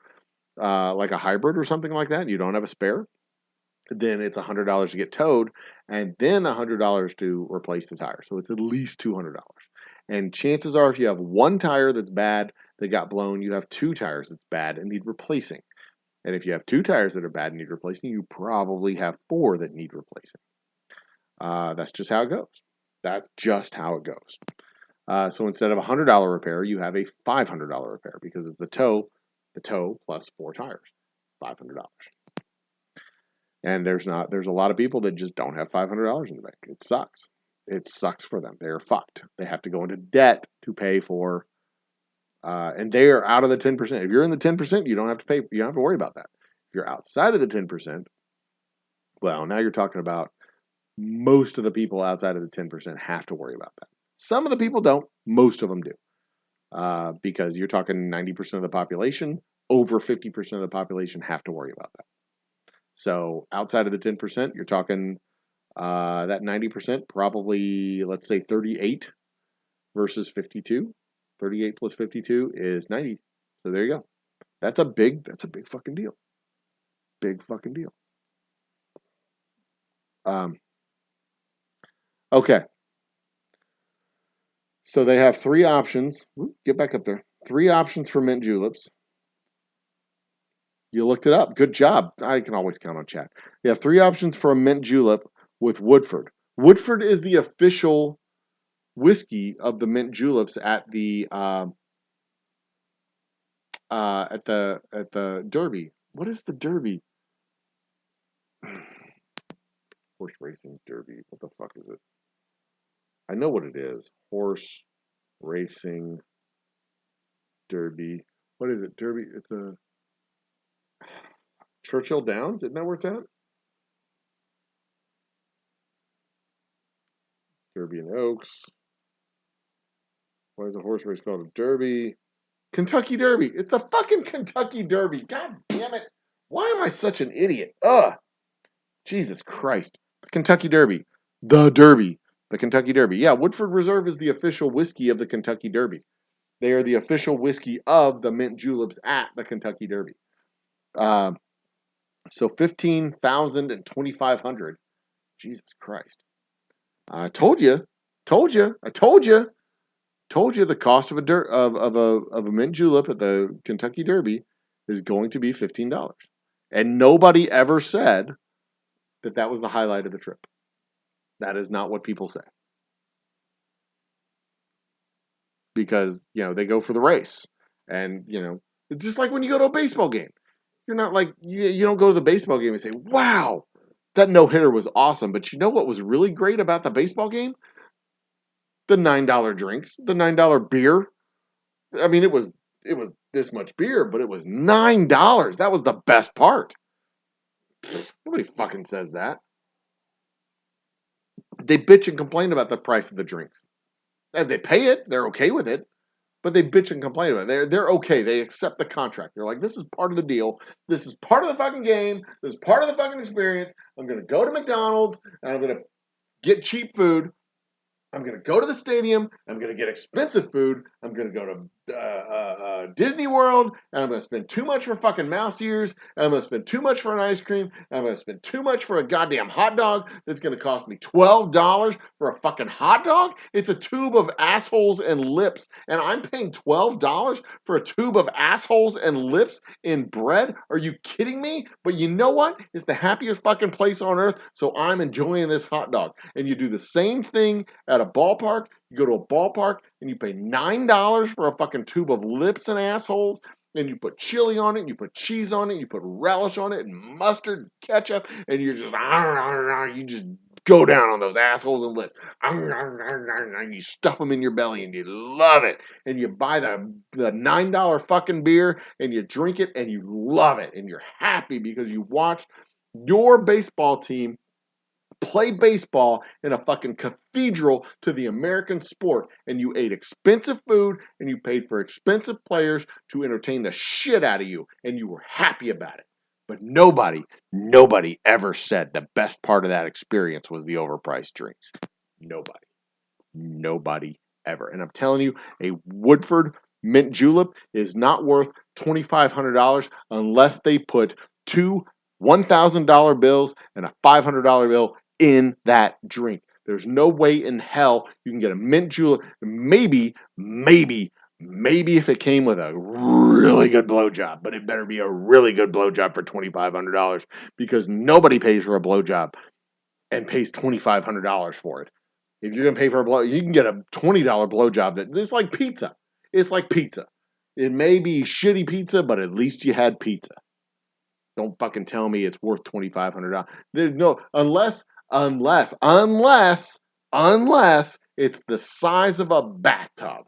like a hybrid or something like that, and you don't have a spare, then it's $100 to get towed, and then $100 to replace the tire. So it's at least $200. And chances are, if you have one tire that's bad that got blown, you have two tires that's bad and need replacing. And if you have two tires that are bad and need replacing, you probably have four that need replacing. That's just how it goes. That's just how it goes. So instead of a $100 repair, you have a $500 repair because it's the tow plus four tires, $500. And there's a lot of people that just don't have $500 in the bank. It sucks. It sucks for them. They are fucked. They have to go into debt to pay for, and they are out of the 10%. If you're in the 10%, you don't have to pay. You don't have to worry about that. If you're outside of the 10%, well, now you're talking about most of the people outside of the 10% have to worry about that. Some of the people don't. Most of them do. because you're talking 90% of the population, over 50% of the population have to worry about that. So outside of the 10%, you're talking that 90%, probably, let's say 38 versus 52. 38 plus 52 is 90. So there you go. That's a big fucking deal. Big fucking deal. Okay. So they have 3 options. Get back up there. 3 options for mint juleps. You looked it up. Good job. I can always count on chat. You have 3 options for a mint julep with Woodford. Woodford is the official whiskey of the mint juleps at the Derby. What is the Derby? Horse racing Derby. What the fuck is it? I know what it is. Horse racing Derby. What is it? Derby. It's a Churchill Downs. Isn't that where it's at? Derby and Oaks. Why is a horse race called a Derby? Kentucky Derby. It's the fucking Kentucky Derby. God damn it. Why am I such an idiot? Ugh. Jesus Christ. The Kentucky Derby. The Derby. The Kentucky Derby. Yeah, Woodford Reserve is the official whiskey of the Kentucky Derby. They are the official whiskey of the mint juleps at the Kentucky Derby. So 15,000 and 2,500. Jesus Christ. I told you the cost of a mint julep at the Kentucky Derby is going to be $15. And nobody ever said that was the highlight of the trip. That is not what people say. Because, they go for the race. And, it's just like when you go to a baseball game. You're not like, you don't go to the baseball game and say, wow, that no-hitter was awesome. But you know what was really great about the baseball game? The $9 drinks, the $9 beer. I mean, it was this much beer, but it was $9. That was the best part. Nobody fucking says that. They bitch and complain about the price of the drinks. And they pay it. They're okay with it. But they bitch and complain about it. They're okay. They accept the contract. They're like, this is part of the deal. This is part of the fucking game. This is part of the fucking experience. I'm going to go to McDonald's and I'm going to get cheap food. I'm going to go to the stadium. I'm going to get expensive food. I'm going to go to Disney World, and I'm going to spend too much for fucking mouse ears, and I'm going to spend too much for an ice cream, and I'm going to spend too much for a goddamn hot dog that's going to cost me $12 for a fucking hot dog? It's a tube of assholes and lips, and I'm paying $12 for a tube of assholes and lips in bread? Are you kidding me? But you know what? It's the happiest fucking place on earth, so I'm enjoying this hot dog. And you do the same thing at a ballpark. You go to a ballpark and you pay $9 for a fucking tube of lips and assholes, and you put chili on it, and you put cheese on it, you put relish on it, and mustard, and ketchup, and you just go down on those assholes and lips. And you stuff them in your belly, and you love it. And you buy the $9 fucking beer, and you drink it, and you love it, and you're happy because you watched your baseball team play baseball in a fucking cathedral to the American sport, and you ate expensive food and you paid for expensive players to entertain the shit out of you, and you were happy about it. But nobody ever said the best part of that experience was the overpriced drinks. Nobody ever. And I'm telling you, a Woodford mint julep is not worth $2,500 unless they put 2 $1,000 bills and a $500 bill in that drink. There's no way in hell you can get a mint julep. Maybe if it came with a really good blowjob, but it better be a really good blowjob for $2,500 because nobody pays for a blowjob and pays $2,500 for it. If you're gonna pay for a blow, you can get a $20 blowjob. It's like pizza. It's like pizza. It may be shitty pizza, but at least you had pizza. Don't fucking tell me it's worth $2,500. There's no unless it's the size of a bathtub.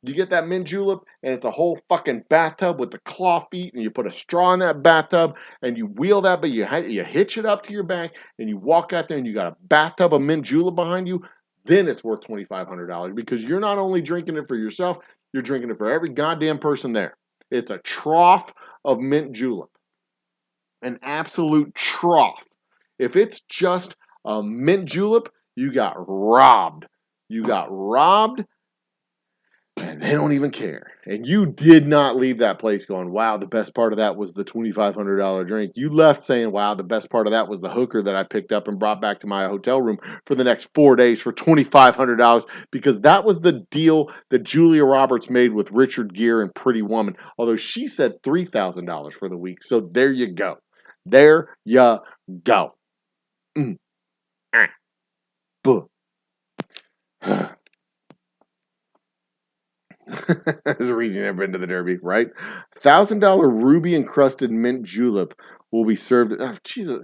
You get that mint julep, and it's a whole fucking bathtub with the claw feet, and you put a straw in that bathtub, and you wheel that, but you hitch it up to your back, and you walk out there, and you got a bathtub of mint julep behind you. Then it's worth $2,500 because you're not only drinking it for yourself, You're drinking it for every goddamn person there. It's a trough of mint julep. An absolute trough. If it's just a mint julep, you got robbed. You got robbed, and they don't even care. And you did not leave that place going, wow, the best part of that was the $2,500 drink. You left saying, wow, the best part of that was the hooker that I picked up and brought back to my hotel room for the next 4 days for $2,500, because that was the deal that Julia Roberts made with Richard Gere and Pretty Woman, although she said $3,000 for the week. So there you go. There you go. Buh. There's a reason you've never been to the Derby, right? $1,000 ruby encrusted mint julep will be served. Oh, Jesus.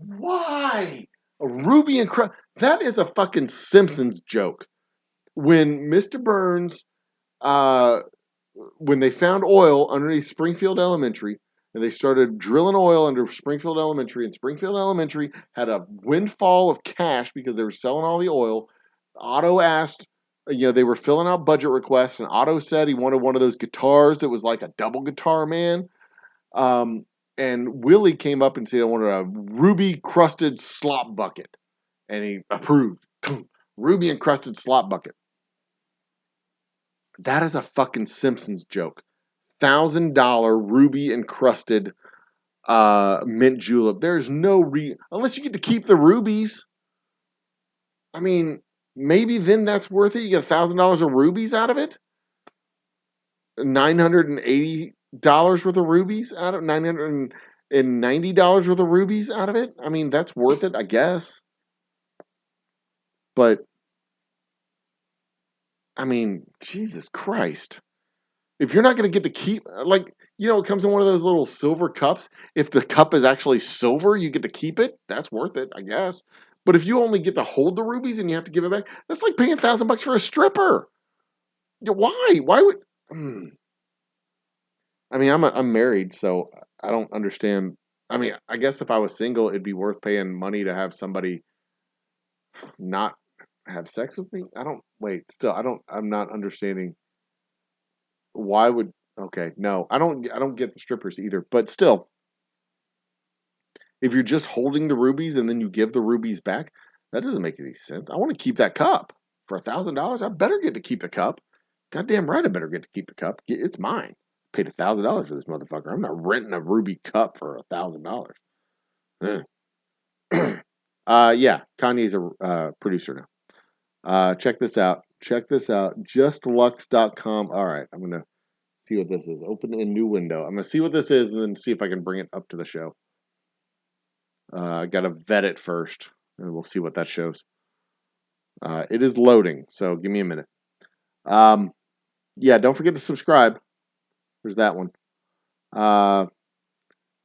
Why? A ruby encrusted. That is a fucking Simpsons joke. When Mr. Burns, when they found oil underneath Springfield Elementary, and they started drilling oil under Springfield Elementary, and Springfield Elementary had a windfall of cash because they were selling all the oil. Otto asked, they were filling out budget requests, and Otto said he wanted one of those guitars that was like a double guitar man. And Willie came up and said, I wanted a ruby crusted slop bucket. And he approved. Ruby encrusted slop bucket. That is a fucking Simpsons joke. $1,000 ruby encrusted mint julep. There's no unless you get to keep the rubies. I mean, maybe then that's worth it. You get $1,000 of rubies out of it. $980 worth of rubies out of $990 worth of rubies out of it. I mean, that's worth it, I guess. But I mean, Jesus Christ. If you're not going to get to keep, it comes in one of those little silver cups. If the cup is actually silver, you get to keep it. That's worth it, I guess. But if you only get to hold the rubies and you have to give it back, that's like paying $1,000 for a stripper. Why? Why would? I mean, I'm married, so I don't understand. I mean, I guess if I was single, it'd be worth paying money to have somebody not have sex with me. I'm not understanding. Why would? Okay, no, I don't get the strippers either. But still, if you're just holding the rubies and then you give the rubies back, that doesn't make any sense. I want to keep that cup for $1,000. I better get to keep the cup. Goddamn right, I better get to keep the cup. It's mine. I paid $1,000 for this motherfucker. I'm not renting a ruby cup for $1,000. Yeah, Kanye's a producer now. Check this out. Justlux.com. All right, I'm gonna see what this is. Open a new window. I'm gonna see what this is and then see if I can bring it up to the show. I gotta vet it first, and we'll see what that shows. It is loading, so give me a minute. Yeah, don't forget to subscribe. There's that one.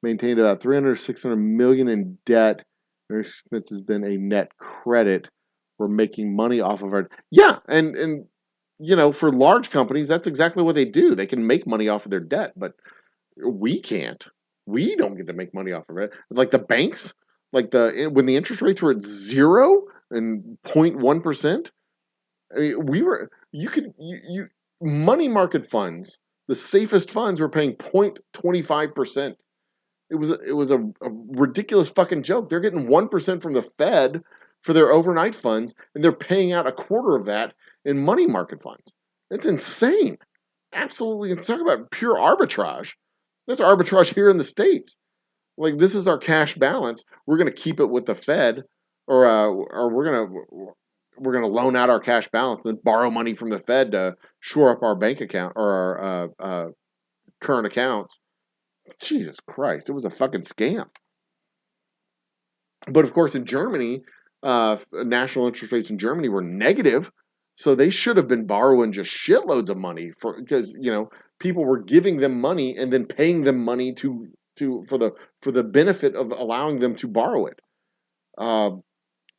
Maintained about 300, 600 million in debt. Their expense has been a net credit. We're making money off of our. Yeah, and for large companies, that's exactly what they do. They can make money off of their debt, but we can't. We don't get to make money off of it. Like the banks, when the interest rates were at 0 and 0.1%, I mean, money market funds, the safest funds were paying 0.25%. It was a ridiculous fucking joke. They're getting 1% from the Fed for their overnight funds, and they're paying out a quarter of that in money market funds. It's insane. Absolutely. Talk about pure arbitrage. That's arbitrage here in the States. Like, this is our cash balance. We're going to keep it with the Fed, or we're gonna loan out our cash balance and then borrow money from the Fed to shore up our bank account or our current accounts. Jesus Christ, it was a fucking scam. But of course, in Germany, national interest rates in Germany were negative, so they should have been borrowing just shitloads of money because people were giving them money and then paying them money for the benefit of allowing them to borrow it.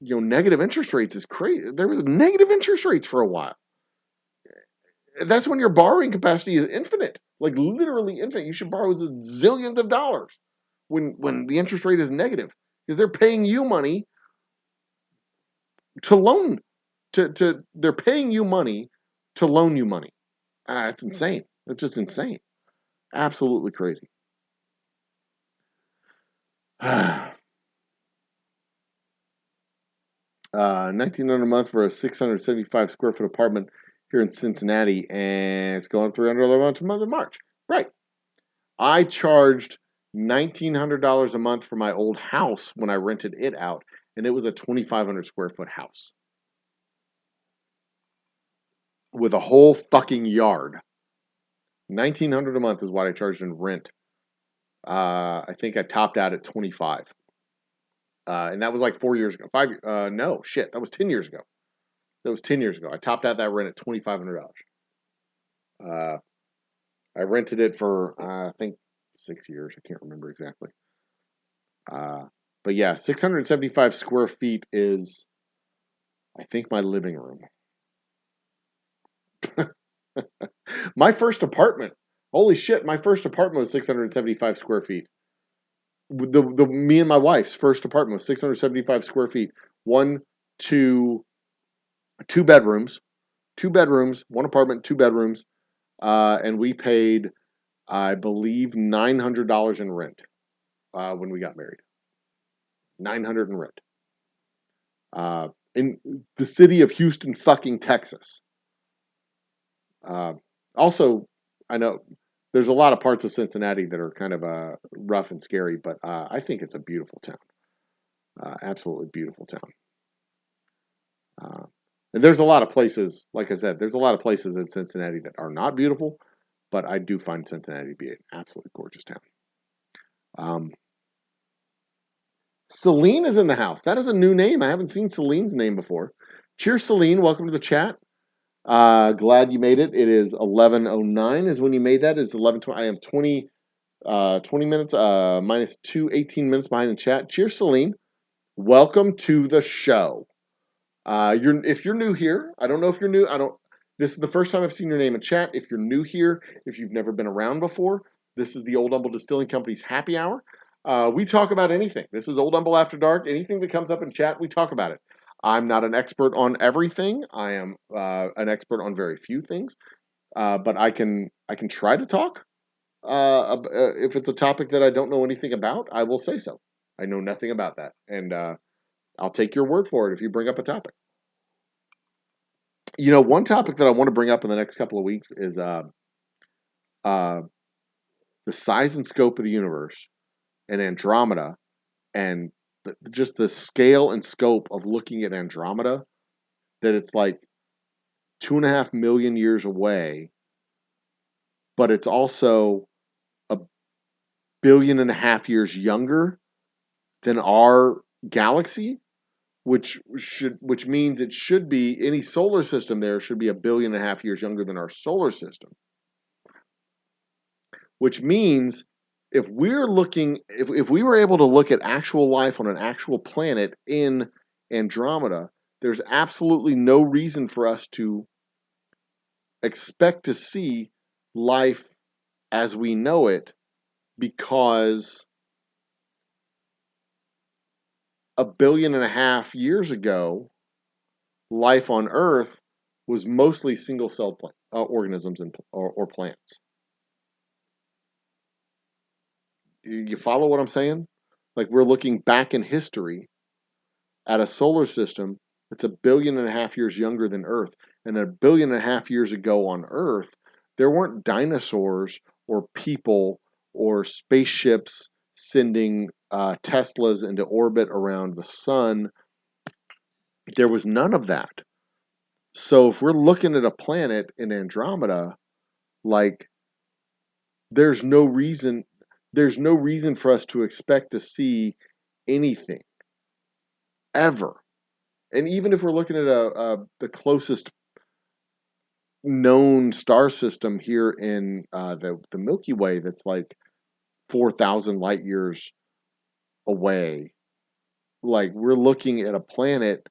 Negative interest rates is crazy. There was negative interest rates for a while. That's when your borrowing capacity is infinite, like literally infinite. You should borrow zillions of dollars when the interest rate is negative because they're paying you money to loan. They're paying you money to loan you money. It's insane. It's just insane. Absolutely crazy. 1900 a month for a 675 square foot apartment here in Cincinnati, and it's going $300 a month in March. Right. I charged $1,900 a month for my old house when I rented it out, and it was a 2,500 square foot house with a whole fucking yard. $1,900 a month is what I charged in rent. I think I topped out at 25. And that was like 4 years ago. No, shit. That was 10 years ago. That was 10 years ago. I topped out that rent at $2,500. I rented it for, I think, 6 years. I can't remember exactly. But yeah, 675 square feet is, I think, my living room. My first apartment. Holy shit, my first apartment was 675 square feet. Me and my wife's first apartment was 675 square feet. Two bedrooms, one apartment, 2 bedrooms, and we paid, I believe, $900 in rent when we got married. $900 in rent. In the city of Houston, fucking Texas. Also, I know there's a lot of parts of Cincinnati that are kind of rough and scary, but I think it's a beautiful town. Absolutely beautiful town. And there's a lot of places, like I said, there's a lot of places in Cincinnati that are not beautiful, but I do find Cincinnati to be an absolutely gorgeous town. Celine is in the house. That is a new name. I haven't seen Celine's name before. Cheers, Celine. Welcome to the chat. Glad you made it. It is 11:09 is when you made that. It's 11:20. I am 20 minutes minus 2, 18 minutes behind the chat. Cheers, Celine. Welcome to the show. If you're new here, I don't know if you're new. This is the first time I've seen your name in chat. If you're new here, if you've never been around before, this is the Old Humble Distilling Company's happy hour. We talk about anything. This is Old Humble After Dark. Anything that comes up in chat, we talk about it. I'm not an expert on everything. I am an expert on very few things, but I can try to talk. If it's a topic that I don't know anything about, I will say so. I know nothing about that, and I'll take your word for it if you bring up a topic. You know, one topic that I want to bring up in the next couple of weeks is the size and scope of the universe and Andromeda, and just the scale and scope of looking at Andromeda, that it's like 2.5 million years away, but it's also 1.5 billion years younger than our galaxy, which means it should be, any solar system there should be 1.5 billion years younger than our solar system. Which means if we were able to look at actual life on an actual planet in Andromeda, there's absolutely no reason for us to expect to see life as we know it, because 1.5 billion years ago, life on Earth was mostly single-celled organisms or plants. You follow what I'm saying? Like, we're looking back in history at a solar system that's 1.5 billion years younger than Earth. And 1.5 billion years ago on Earth, there weren't dinosaurs or people or spaceships sending Teslas into orbit around the sun. There was none of that. So if we're looking at a planet in Andromeda, like, there's no reason for us to expect to see anything ever. And even if we're looking at the closest known star system here in the Milky Way, that's like 4,000 light years away, like, we're looking at a planet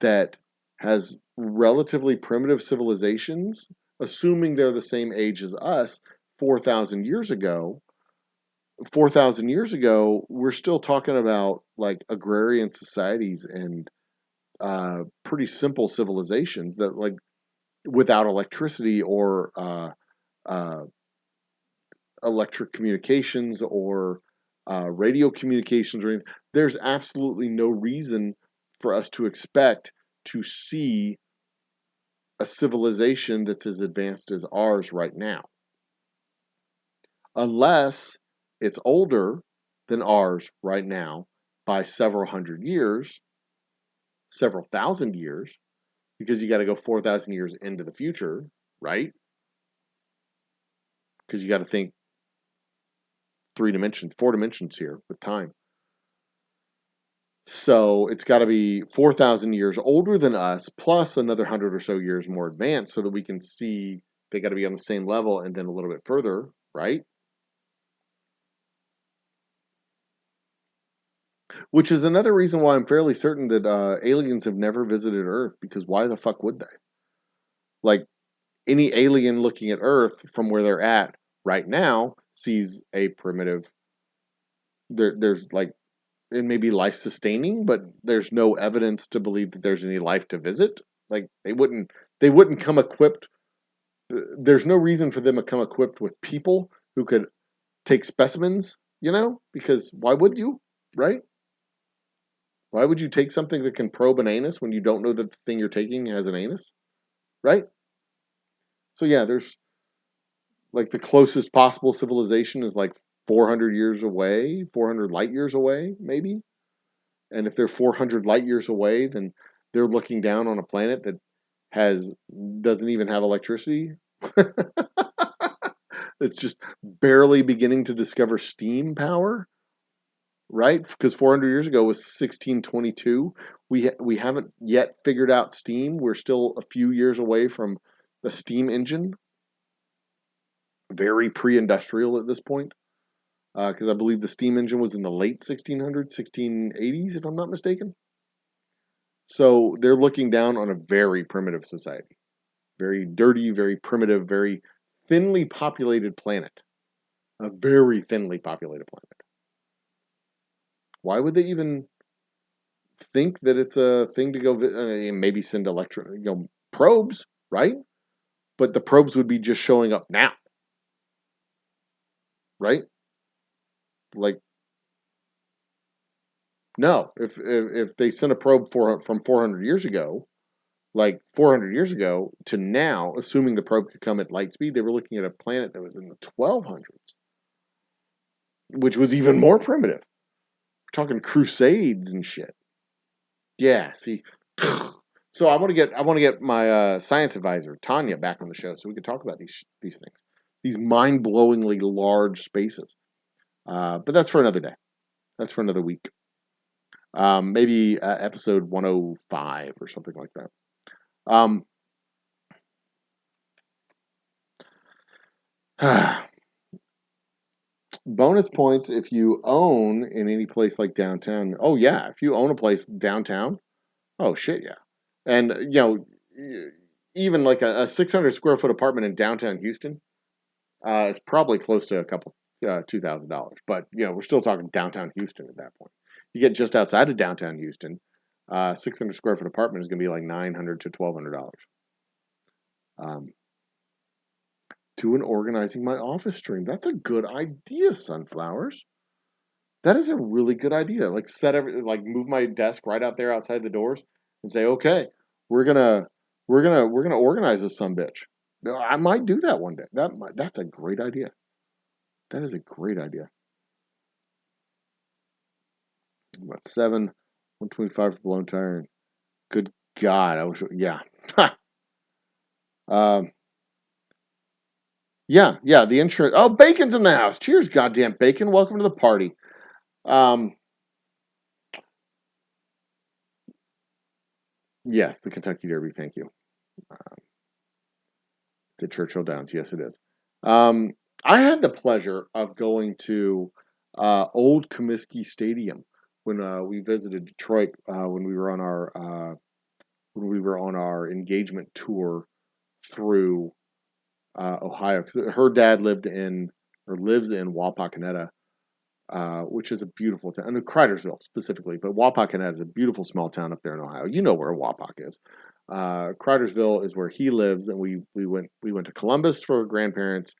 that has relatively primitive civilizations, assuming they're the same age as us 4,000 years ago. 4,000 years ago, we're still talking about like agrarian societies and pretty simple civilizations that, like, without electricity or electric communications or radio communications or anything. There's absolutely no reason for us to expect to see a civilization that's as advanced as ours right now, unless it's older than ours right now by several hundred years, several thousand years, because you got to go 4,000 years into the future, right? Because you got to think 3 dimensions, 4 dimensions here with time. So it's got to be 4,000 years older than us, plus another 100 or so years more advanced, so that we can see they got to be on the same level and then a little bit further, right? Which is another reason why I'm fairly certain that aliens have never visited Earth, because why the fuck would they? Like, any alien looking at Earth from where they're at right now sees a primitive. There's like, it may be life sustaining, but there's no evidence to believe that there's any life to visit. Like, they wouldn't come equipped. There's no reason for them to come equipped with people who could take specimens, because why would you, right? Why would you take something that can probe an anus when you don't know that the thing you're taking has an anus, right? So yeah, there's like the closest possible civilization is like 400 years away, 400 light years away, maybe. And if they're 400 light years away, then they're looking down on a planet that doesn't even have electricity. It's just barely beginning to discover steam power, right? Because 400 years ago was 1622. We haven't yet figured out steam. We're still a few years away from the steam engine. Very pre-industrial at this point, because I believe the steam engine was in the late 1600s, 1680s, if I'm not mistaken. So they're looking down on a very primitive society. Very dirty, very primitive, very thinly populated planet. A very thinly populated planet. Why would they even think that it's a thing to go maybe send probes, right? But the probes would be just showing up now, right? Like, no, if they sent a probe from 400 years ago, like 400 years ago to now, assuming the probe could come at light speed, they were looking at a planet that was in the 1200s, which was even more primitive. We're talking crusades and shit. Yeah, see. So I want to get my science advisor Tanya back on the show so we can talk about these things, these mind-blowingly large spaces. But that's for another day. That's for another week. Maybe episode 105 or something like that. Bonus points if you own in any place like downtown. Oh yeah, if you own a place downtown, oh shit yeah. And even like a 600 square foot apartment in downtown Houston, is probably close to a couple $2,000. But we're still talking downtown Houston at that point. You get just outside of downtown Houston, 600 square foot apartment is going to be like $900 to $1,200. Doing organizing my office stream. That's a good idea, Sunflowers. That is a really good idea. Like move my desk right out there outside the doors and say, okay, we're gonna organize this sumbitch. I might do that one day. That's a great idea. That is a great idea. About 125 for blown tire. Good God, I wish. Yeah. Yeah. The insurance. Oh, Bacon's in the house. Cheers, goddamn Bacon. Welcome to the party. Yes, the Kentucky Derby. Thank you. It's at Churchill Downs. Yes, it is. I had the pleasure of going to Old Comiskey Stadium when we visited Detroit when we were on our engagement tour through Ohio. 'Cause her dad lives in Wapakoneta, which is a beautiful town. And Cridersville specifically, but Wapakoneta is a beautiful small town up there in Ohio. You know where Wapak is. Cridersville is where he lives, and we went to Columbus for her grandparents,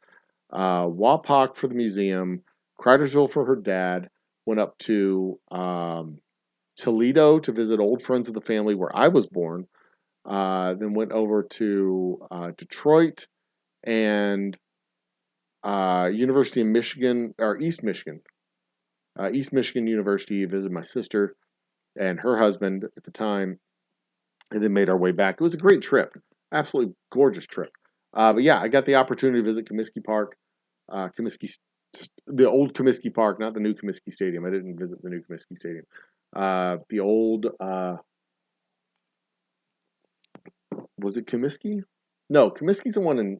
Wapak for the museum, Cridersville for her dad. Went up to Toledo to visit old friends of the family where I was born. Then went over to Detroit and University of Michigan, or East Michigan. East Michigan University, visited my sister and her husband at the time, and then made our way back. It was a great trip. Absolutely gorgeous trip. But yeah, I got the opportunity to visit Comiskey Park, the old Comiskey Park, not the new Comiskey Stadium. I didn't visit the new Comiskey Stadium. The old, was it Comiskey? No, Comiskey's the one in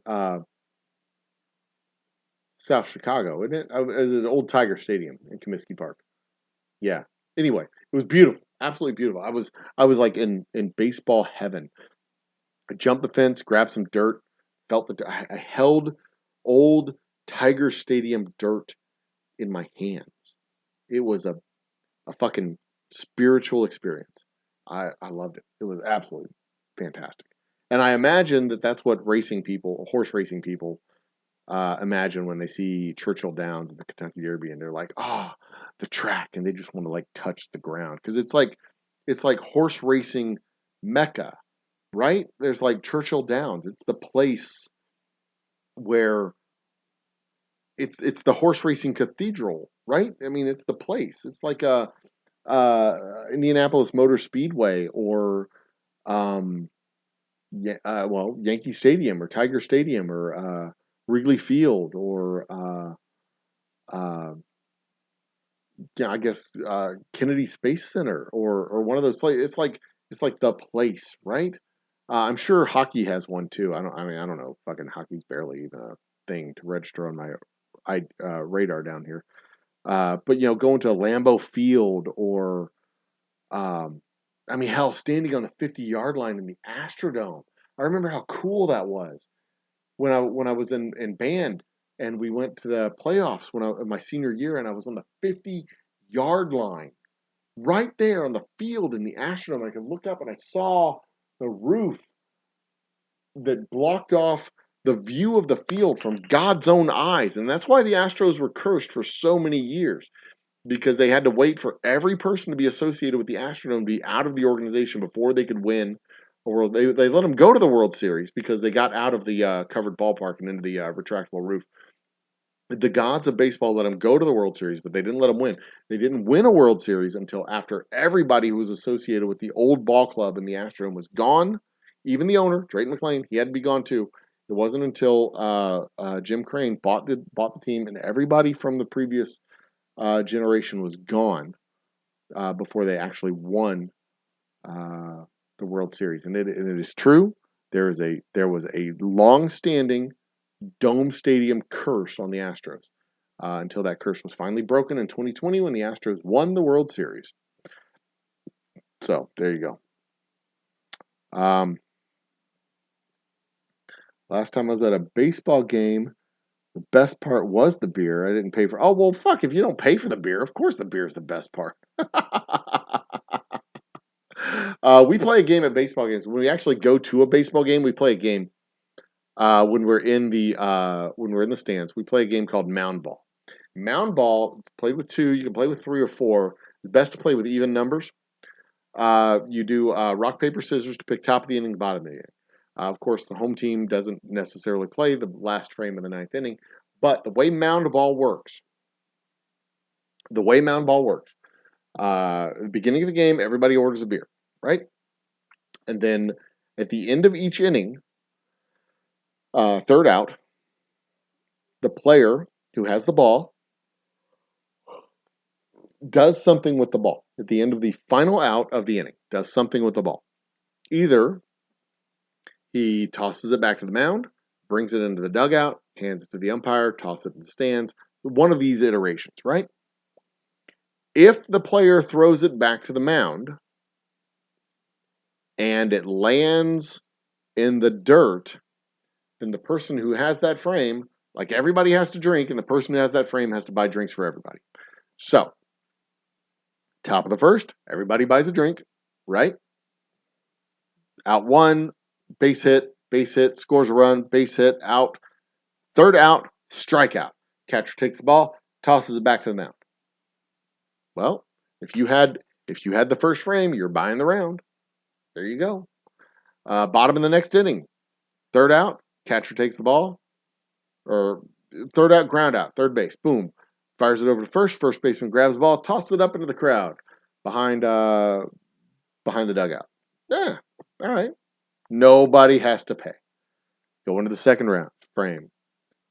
South Chicago, isn't it? It's an old Tiger Stadium in Comiskey Park. Yeah. Anyway, it was beautiful, absolutely beautiful. I was like in baseball heaven. I jumped the fence, grabbed some dirt, I held old Tiger Stadium dirt in my hands. It was a fucking spiritual experience. I loved it. It was absolutely fantastic. And I imagine that that's what horse racing people, imagine when they see Churchill Downs at the Kentucky Derby, and they're like, the track, and they just want to like touch the ground because it's like horse racing mecca, right? There's like Churchill Downs. It's the place where it's the horse racing cathedral, right? I mean, it's the place. It's like a Indianapolis Motor Speedway or Yankee Stadium or Tiger Stadium or Wrigley Field or I guess Kennedy Space Center or one of those places. It's like the place, right? I'm sure hockey has one too. I don't know. Fucking hockey's barely even a thing to register on my radar down here. But going to Lambeau Field or hell, standing on the 50-yard line in the Astrodome. I remember how cool that was when I was in band and we went to the playoffs in my senior year, and I was on the 50-yard line right there on the field in the Astrodome. I could look up and I saw the roof that blocked off the view of the field from God's own eyes. And that's why the Astros were cursed for so many years, because they had to wait for every person to be associated with the Astrodome to be out of the organization before they could win. Or they let them go to the World Series because they got out of the covered ballpark and into the retractable roof. The gods of baseball let them go to the World Series, but they didn't let them win. They didn't win a World Series until after everybody who was associated with the old ball club in the Astrodome was gone. Even the owner, Drayton McLean, he had to be gone too. It wasn't until Jim Crane bought the team and everybody from the previous generation was gone before they actually won the World Series. And it is true. There was a long-standing dome stadium curse on the Astros until that curse was finally broken in 2020 when the Astros won the World Series. So there you go. Last time I was at a baseball game, the best part was the beer. I didn't pay for. Oh well, fuck! If you don't pay for the beer, of course the beer is the best part. We play a game at baseball games. When we actually go to a baseball game, we play a game. When we're in the stands, we play a game called Mound Ball. Mound Ball played with 2. You can play with 3 or 4. It's best to play with even numbers. You do rock paper scissors to pick top of the inning, bottom of the inning. Of course, the home team doesn't necessarily play the last frame of the 9th inning, but the way Mound Ball works, at the beginning of the game, everybody orders a beer, right? And then at the end of each inning, third out, the player who has the ball does something with the ball. At the end of the final out of the inning, does something with the ball. Either he tosses it back to the mound, brings it into the dugout, hands it to the umpire, tosses it in the stands. One of these iterations, right? If the player throws it back to the mound and it lands in the dirt, then the person who has that frame, like everybody has to drink, and the person who has that frame has to buy drinks for everybody. So, top of the first, everybody buys a drink, right? Out one, base hit, scores a run, base hit, out. Third out, strikeout. Catcher takes the ball, tosses it back to the mound. Well, if you had the first frame, you're buying the round. There you go. Bottom of the next inning, third out, catcher takes the ball, or third out, ground out, third base, boom, fires it over to first. First baseman grabs the ball, tosses it up into the crowd behind the dugout. Yeah, all right. Nobody has to pay. Go into the second round frame.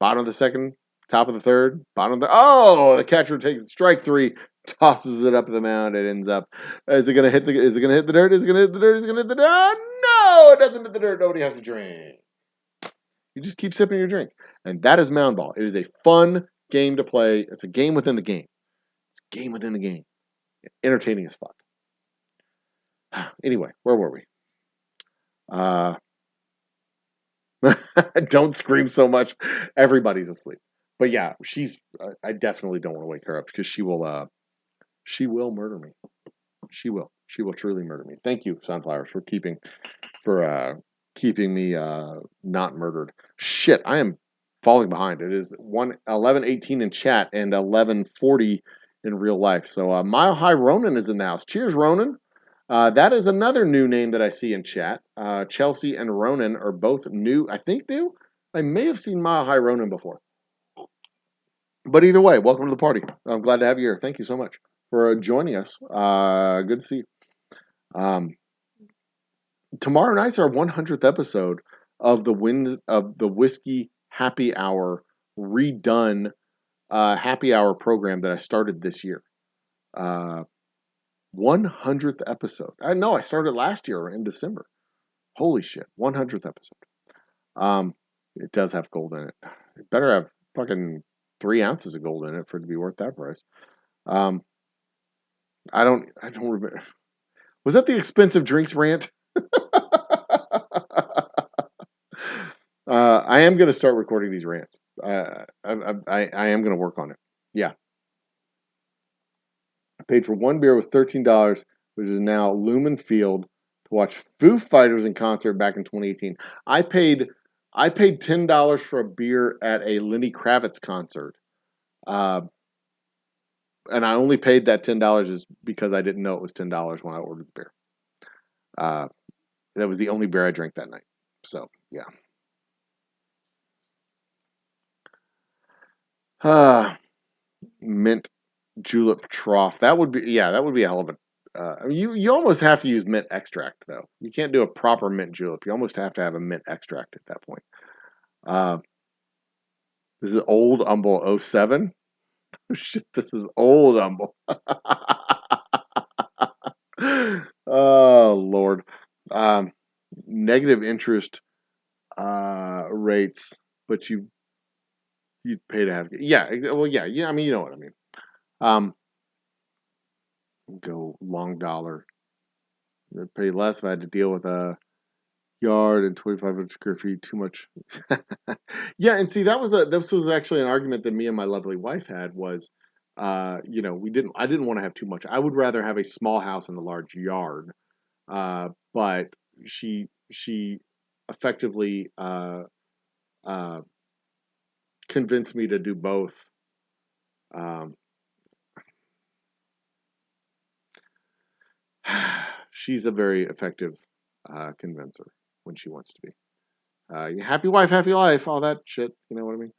Bottom of the second, top of the third, bottom of the catcher takes strike three, tosses it up to the mound. It ends up. Is it gonna hit the dirt? Is it gonna hit the dirt? Is it gonna hit the dirt? No, it doesn't hit the dirt. Nobody has to drink. You just keep sipping your drink. And that is mound ball. It is a fun game to play. It's a game within the game. It's a game within the game. Entertaining as fuck. Anyway, where were we? Don't scream so much. Everybody's asleep. But yeah, I definitely don't want to wake her up because she will murder me. She will truly murder me. Thank you, Sunflowers, for keeping me not murdered. Shit, I am falling behind. It is 11:18 in chat and 11:40 in real life. So Mile High Ronan is in the house. Cheers, Ronan. That is another new name that I see in chat. Chelsea and Ronan are both new. I think new. I may have seen Mile High Ronan before. But either way, welcome to the party. I'm glad to have you here. Thank you so much for joining us. Good to see you. Tomorrow night's our 100th episode of the Whiskey Happy Hour redone happy hour program that I started this year. 100th episode. I know I started last year in December. Holy shit, 100th episode. It does have gold in it. It better have fucking 3 ounces of gold in it for it to be worth that price. I don't remember. Was that the expensive drinks rant? I am going to start recording these rants. I am going to work on it. Yeah. I paid for one beer was $13, which is now Lumen Field to watch Foo Fighters in concert back in 2018. I paid $10 for a beer at a Lenny Kravitz concert. And I only paid that $10 is because I didn't know it was $10 when I ordered the beer. That was the only beer I drank that night. So, yeah. Mint julep trough. That would be a hell of a. You almost have to use mint extract though. You can't do a proper mint julep. You almost have to have a mint extract at that point. This is Old Humble 07. Oh, shit, this is Old Humble. Oh Lord. Negative interest rates, but you'd pay to have. Yeah. Well, yeah. I mean, you know what I mean. Go long dollar. I'd pay less if I had to deal with a yard and 2,500 square feet. Too much. Yeah, and see, this was actually an argument that me and my lovely wife had was, I didn't want to have too much. I would rather have a small house and a large yard. But she effectively convinced me to do both. She's a very effective convincer when she wants to be. Happy wife, happy life, all that shit. You know what I mean?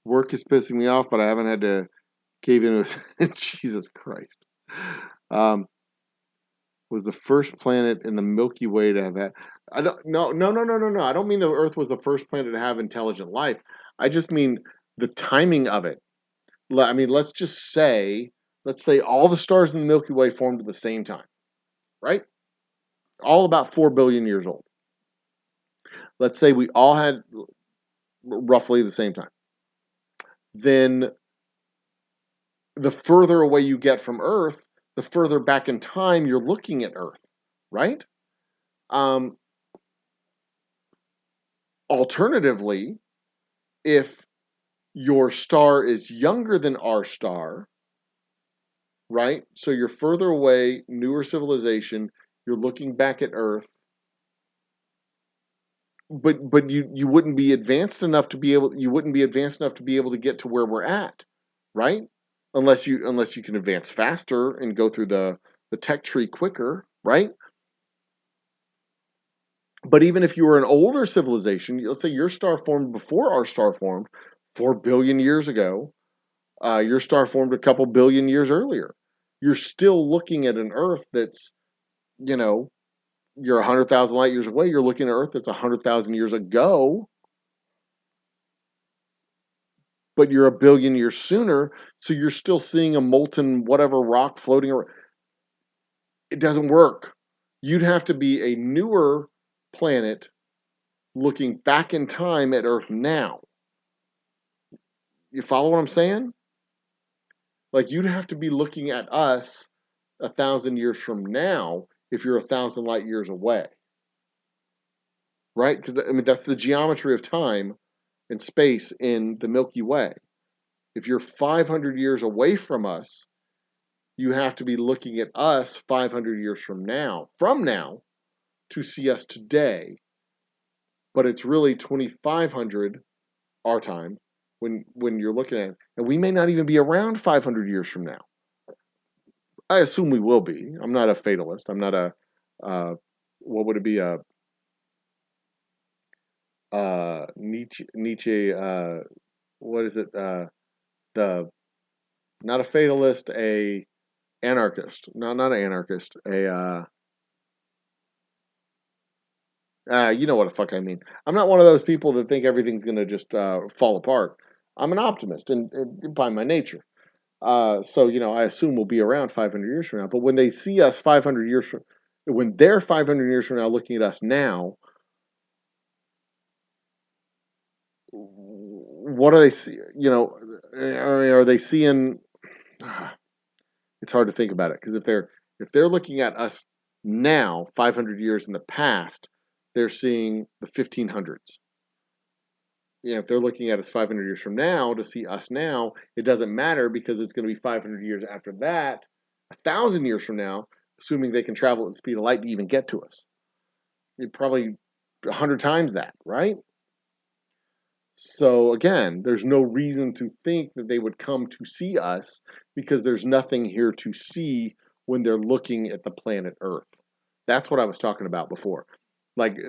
Work is pissing me off, but I haven't had to cave in with Jesus Christ. Was the first planet in the Milky Way to have that? No. I don't mean the Earth was the first planet to have intelligent life. I just mean the timing of it. I mean, let's say all the stars in the Milky Way formed at the same time, right? All about 4 billion years old. Let's say we all had roughly the same time. Then the further away you get from Earth, the further back in time you're looking at Earth, right? Alternatively, if your star is younger than our star, right? So you're further away, newer civilization, you're looking back at Earth, but you wouldn't be advanced enough to be able to get to where we're at, right? Unless you can advance faster and go through the tech tree quicker, right? But even if you were an older civilization, let's say your star formed before our star formed 4 billion years ago, your star formed a couple billion years earlier. You're still looking at an Earth that's, you know, you're 100,000 light years away. You're looking at Earth that's 100,000 years ago, but you're a billion years sooner. So you're still seeing a molten whatever rock floating around. It doesn't work. You'd have to be a newer planet looking back in time at Earth now. You follow what I'm saying? Like you'd have to be looking at us 1,000 years from now if you're 1,000 light years away, right? Because I mean that's the geometry of time and space in the Milky Way. If you're 500 years away from us, you have to be looking at us 500 years from now to see us today. But it's really 2,500 our time when you're looking at it, and we may not even be around 500 years from now. I assume we will be. I'm not a fatalist. I'm not a what would it be, a Nietzsche, what is it, the not a fatalist, a anarchist. No, not an anarchist, a you know what the fuck I mean. I'm not one of those people that think everything's going to just fall apart. I'm an optimist and by my nature. So, you know, I assume we'll be around 500 years from now. But when they see us 500 years from, when they're 500 years from now looking at us now, what do they see? You know, are they seeing? It's hard to think about it because if they're looking at us now, 500 years in the past, they're seeing the 1500s. You know, if they're looking at us 500 years from now to see us now, it doesn't matter because it's going to be 500 years after that, 1,000 years from now, assuming they can travel at the speed of light to even get to us. It probably 100 times that, right? So again, there's no reason to think that they would come to see us because there's nothing here to see when they're looking at the planet Earth. That's what I was talking about before. Like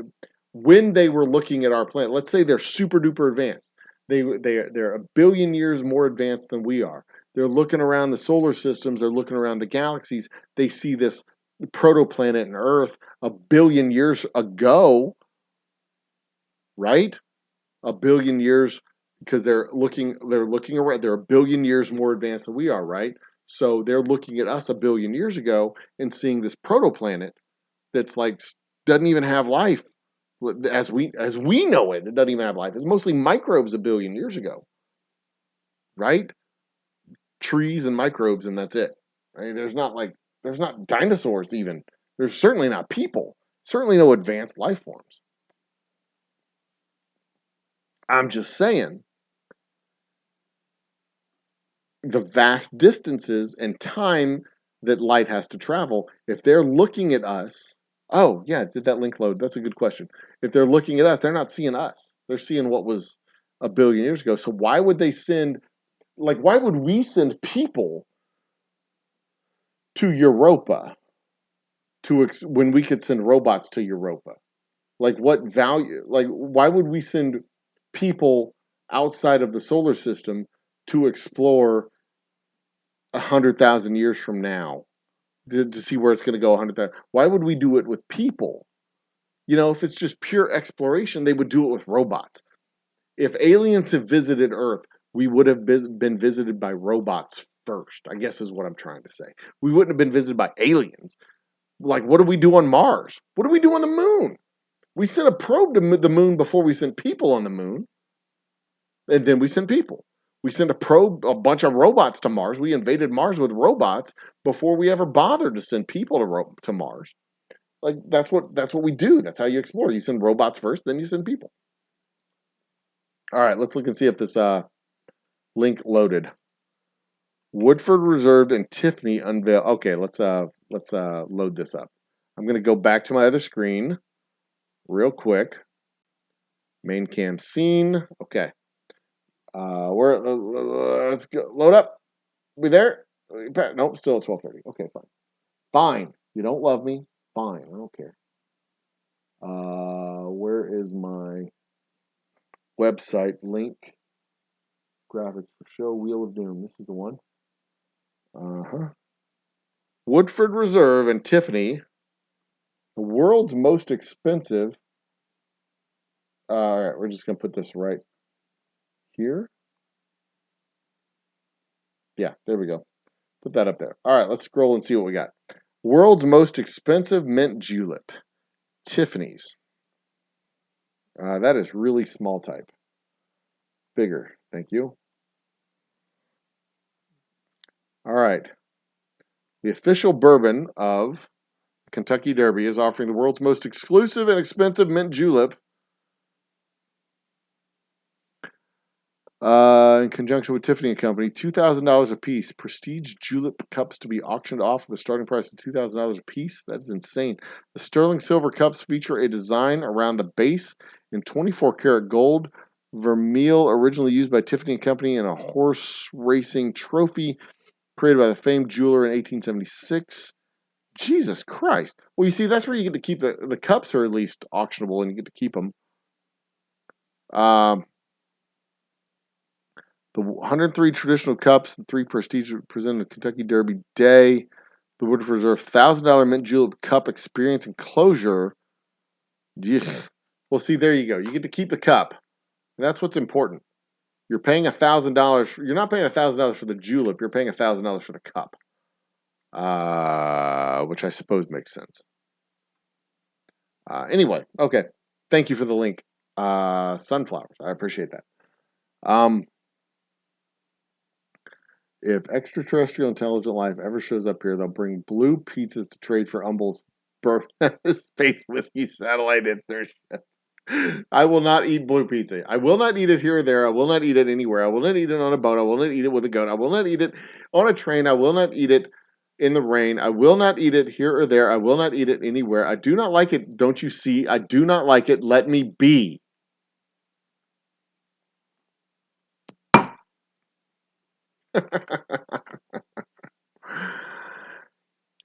when they were looking at our planet, let's say they're super duper advanced. They're a billion years more advanced than we are. They're looking around the solar systems, they're looking around the galaxies. They see this protoplanet and Earth a billion years ago, right? A billion years because they're looking around, they're a billion years more advanced than we are, right? So they're looking at us a billion years ago and seeing this protoplanet that's like doesn't even have life as we know it. It doesn't even have life. It's mostly microbes a billion years ago, right? Trees and microbes, and that's it. Right? There's not dinosaurs even. There's certainly not people. Certainly no advanced life forms. I'm just saying the vast distances and time that light has to travel, if they're looking at us, oh, yeah, did that link load? That's a good question. If they're looking at us, they're not seeing us. They're seeing what was a billion years ago. So why would they send, like, why would we send people to Europa when we could send robots to Europa? Like, what value, like, why would we send people outside of the solar system to explore 100,000 years from now to see where it's going to go 100,000? Why would we do it with people? You know, if it's just pure exploration, they would do it with robots. If aliens have visited Earth, we would have been visited by robots first, I guess is what I'm trying to say. We wouldn't have been visited by aliens. Like, what do we do on Mars? What do we do on the moon? We sent a probe to the moon before we sent people on the moon. And then we sent people. We sent a bunch of robots to Mars. We invaded Mars with robots before we ever bothered to send people to Mars. Like that's what we do. That's how you explore. You send robots first, then you send people. All right, let's look and see if this Link loaded. Woodford Reserve and Tiffany unveil. Okay, let's load this up. I'm gonna go back to my other screen real quick. Main cam scene. Okay. Let's go. Load up. We there? Nope, still at 12:30. Okay, fine. Fine. You don't love me. Fine. I don't care. Where is my website link? Graphics for show. Wheel of Doom. This is the one. Woodford Reserve and Tiffany. The world's most expensive. All right, we're just gonna put this right here. Yeah, there we go. Put that up there. All right, let's scroll and see what we got. World's most expensive mint julep. Tiffany's. That is really small type. Bigger. Thank you. All right. The official bourbon of Kentucky Derby is offering the world's most exclusive and expensive mint julep in conjunction with Tiffany and Company. $2,000 a piece. Prestige julep cups to be auctioned off with a starting price of $2,000 a piece. That's insane. The sterling silver cups feature a design around the base in 24 karat gold. Vermeil, originally used by Tiffany and Company in a horse racing trophy created by the famed jeweler in 1876. Jesus Christ. Well, you see, that's where you get to keep the cups are at least auctionable and you get to keep them. The 103 traditional cups and 3 prestige presented at Kentucky Derby Day. The Woodford Reserve $1,000 mint julep cup experience enclosure. Yeah. Well, see, there you go. You get to keep the cup. And that's what's important. You're paying $1,000. You're not paying $1,000 for the julep. You're paying $1,000 for the cup. Which I suppose makes sense. Anyway, okay. Thank you for the link. Sunflowers. I appreciate that. If extraterrestrial intelligent life ever shows up here, they'll bring blue pizzas to trade for Humble's space whiskey satellite insertion. I will not eat blue pizza. I will not eat it here or there. I will not eat it anywhere. I will not eat it on a boat. I will not eat it with a goat. I will not eat it on a train. I will not eat it in the rain. I will not eat it here or there. I will not eat it anywhere. I do not like it. Don't you see? I do not like it. Let me be.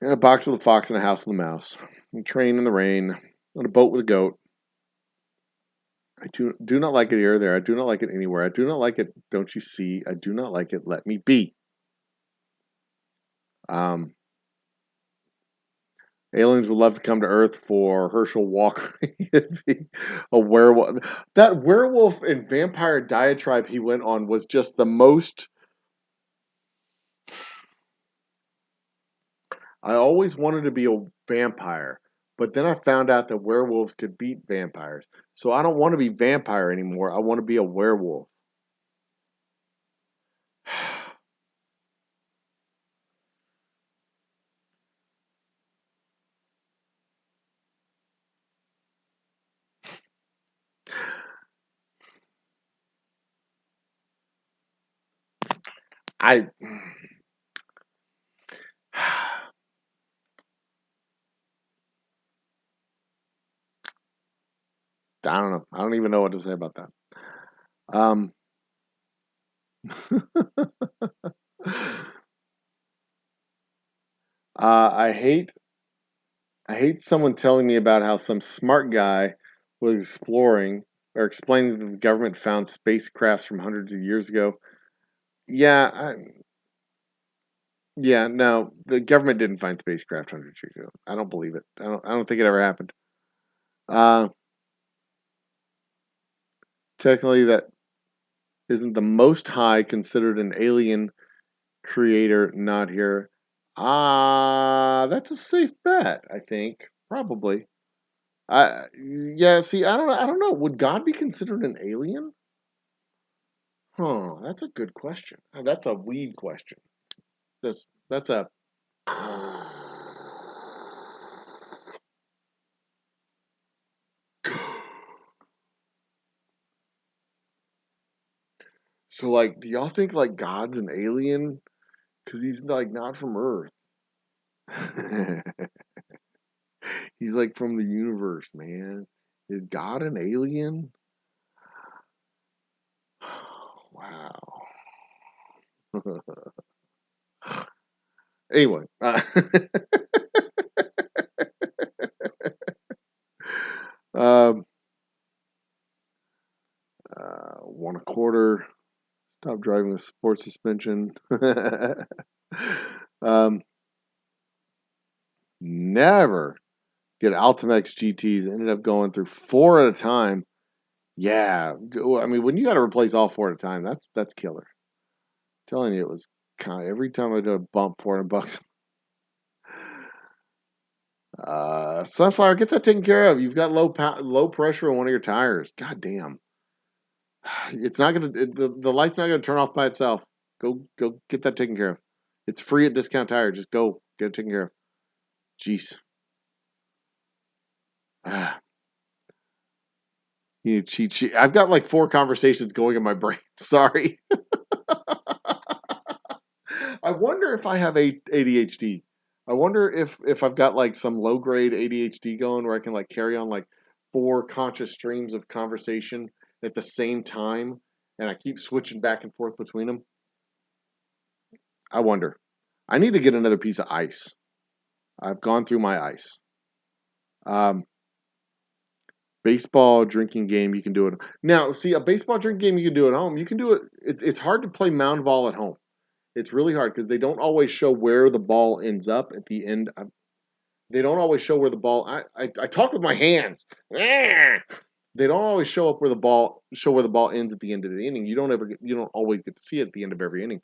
In a box with a fox and a house with a mouse. A train in the rain. On a boat with a goat. I do not like it here or there. I do not like it anywhere. I do not like it. Don't you see? I do not like it. Let me be. Aliens would love to come to Earth for Herschel Walker. A werewolf. That werewolf and vampire diatribe he went on was just the most. I always wanted to be a vampire, but then I found out that werewolves could beat vampires. So I don't want to be vampire anymore. I want to be a werewolf. I don't know. I don't even know what to say about that. I hate someone telling me about how some smart guy was exploring or explaining that the government found spacecrafts from hundreds of years ago. Yeah, no, the government didn't find spacecraft hundreds of years ago. I don't believe it. I don't think it ever happened. Uh, Technically, that isn't the Most High considered an alien creator not here. That's a safe bet, I think. Probably. Yeah, see, I don't know. Would God be considered an alien? Huh, that's a good question. That's a weed question. That's a So, like, do y'all think, like, God's an alien? Because he's, like, not from Earth. He's, like, from the universe, man. Is God an alien? Wow. Anyway. 1 1/4. Stop driving with sports suspension. um, Never get Altimex GTs. Ended up going through 4 at a time. Yeah, I mean, when you got to replace all 4 at a time, that's killer. I'm telling you, it was kind of, every time I did a bump, $400. Sunflower, get that taken care of. You've got low pressure on one of your tires. God damn. It's not gonna the light's not gonna turn off by itself. Go get that taken care of. It's free at Discount Tire. Just go get it taken care of. Jeez. Ah, you need a cheat sheet. I've got like 4 conversations going in my brain. Sorry. I wonder if I have ADHD. I wonder if I've got like some low grade ADHD going where I can like carry on like 4 conscious streams of conversation at the same time, and I keep switching back and forth between them. I wonder. I need to get another piece of ice. I've gone through my ice. Um, Baseball drinking game, you can do it. Now, see, a baseball drinking game you can do at home. You can do it. It's hard to play mound ball at home. It's really hard because they don't always show where the ball ends up at the end. They don't always show where the ball. I talk with my hands. They don't always show where the ball ends at the end of the inning. You don't always get to see it at the end of every inning.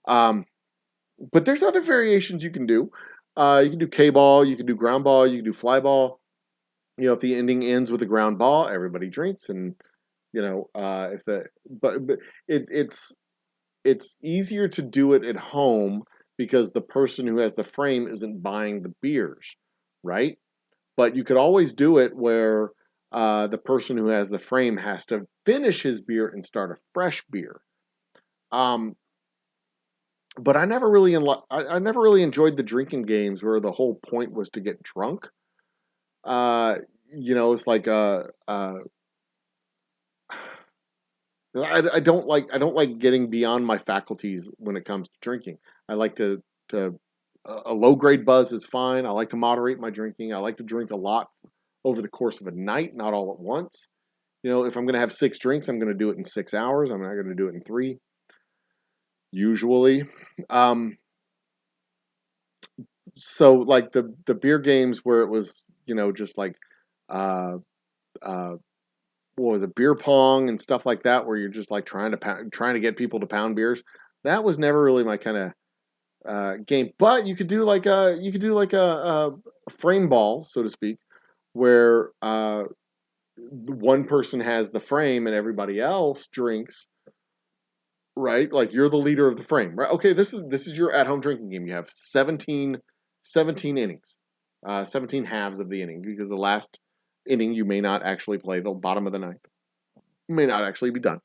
But there's other variations you can do. You can do K-ball, you can do ground ball, you can do fly ball. You know, if the inning ends with a ground ball, everybody drinks, and you know, if the but it's easier to do it at home because the person who has the frame isn't buying the beers, right? But you could always do it where the person who has the frame has to finish his beer and start a fresh beer. Um, but I never really enjoyed the drinking games where the whole point was to get drunk. Uh, you know, it's like I don't like getting beyond my faculties when it comes to drinking. I like to a low grade buzz is fine. I like to moderate my drinking. I like to drink a lot over the course of a night, not all at once. You know, if I'm going to have 6 drinks, I'm going to do it in 6 hours. I'm not going to do it in 3, usually. Um, so like the beer games where it was, you know, just like uh uh what was it, beer pong and stuff like that, where you're just like trying to get people to pound beers. That was never really my kind of game. But you could do like a frame ball, so to speak, where one person has the frame and everybody else drinks. Right, like you're the leader of the frame, right? Okay, this is your at-home drinking game. You have 17 innings, 17 halves of the inning, because the last inning you may not actually play. The bottom of the ninth may not actually be done.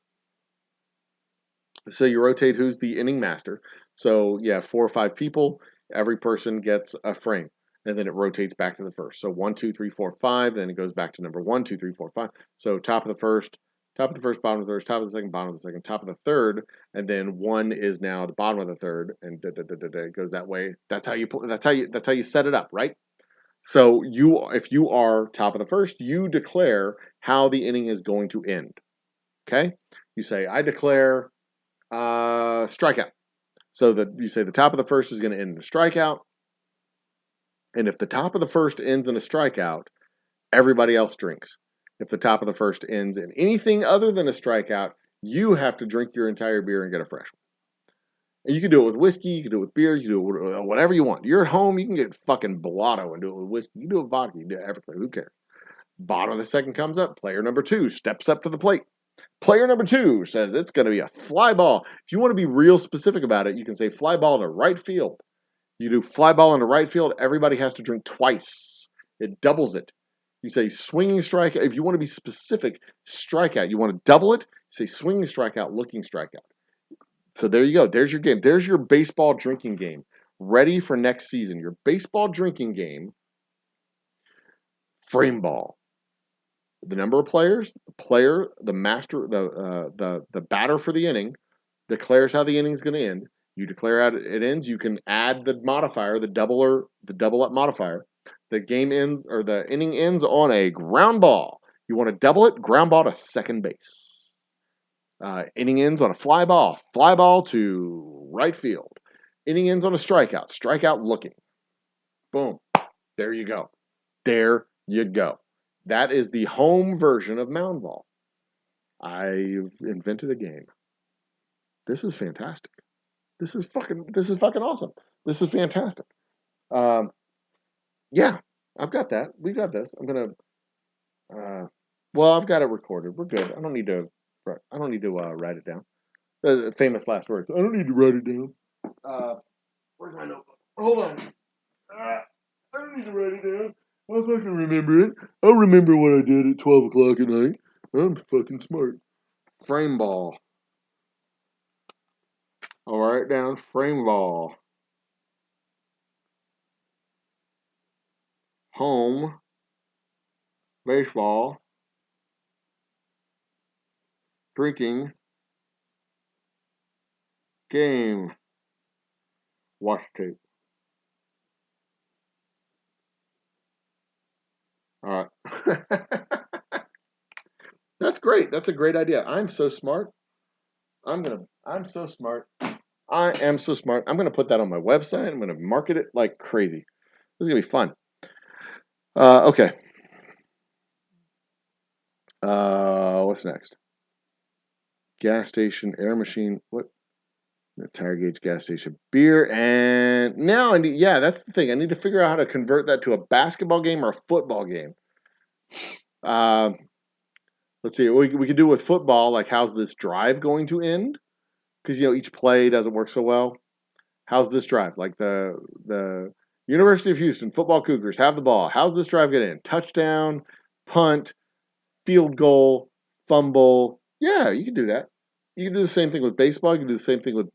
So you rotate who's the inning master. So you have 4 or 5 people. Every person gets a frame, and then it rotates back to the first. So 1, 2, 3, 4, 5. Then it goes back to number 1, 2, 3, 4, 5. So top of the first, bottom of the first, top of the second, bottom of the second, top of the third, and then 1 is now the bottom of the third, and it goes that way. That's how you that's how you set it up, right? So if you are top of the first, you declare how the inning is going to end. Okay, you say I declare strikeout. So that you say the top of the first is going to end in a strikeout. And if the top of the first ends in a strikeout, everybody else drinks. If the top of the first ends in anything other than a strikeout, you have to drink your entire beer and get a fresh one. And you can do it with whiskey, you can do it with beer, you can do it with whatever you want. You're at home, you can get fucking blotto and do it with whiskey. You can do it with vodka, you can do everything. Who cares? Bottom of the second comes up. Player number 2 steps up to the plate. Player number 2 says it's going to be a fly ball. If you want to be real specific about it, you can say fly ball to right field. You do fly ball into right field, everybody has to drink twice. It doubles it. You say swinging strikeout. If you want to be specific, strikeout. You want to double it, say swinging strikeout, looking strikeout. So there you go. There's your game. There's your baseball drinking game. Ready for next season. Your baseball drinking game, frame ball. The number of players, the player, the master, the batter for the inning declares how the inning is going to end. You declare how it ends. You can add the modifier, the double up modifier. The game ends or the inning ends on a ground ball. You want to double it, ground ball to second base. Inning ends on a fly ball to right field. Inning ends on a strikeout looking. Boom. There you go. There you go. That is the home version of mound ball. I've invented a game. This is fantastic. This is fucking awesome. This is fantastic. Yeah, I've got that. We got this. I'm gonna. Well, I've got it recorded. We're good. I don't need to write it down. Famous last words. I don't need to write it down. Where's my notebook? Hold on. I don't need to write it down. I'll fucking remember it. I'll remember what I did at 12 o'clock at night. I'm fucking smart. Frame ball. I'll write down frame ball. Home. Baseball. Drinking. Game. Wash tape. All right. That's great. That's a great idea. I'm so smart. I'm so smart. I am so smart. I'm gonna put that on my website. I'm gonna market it like crazy. This is gonna be fun. Okay. What's next? Gas station, air machine. What? Tire gauge, gas station, beer, and now I need. Yeah, that's the thing. I need to figure out how to convert that to a basketball game or a football game. Let's see. We could do with football. Like, how's this drive going to end? Because each play doesn't work so well. How's this drive? Like the University of Houston football Cougars have the ball. How's this drive going to end? Touchdown, punt, field goal, fumble. Yeah, you can do that. You can do the same thing with baseball. You can do the same thing with.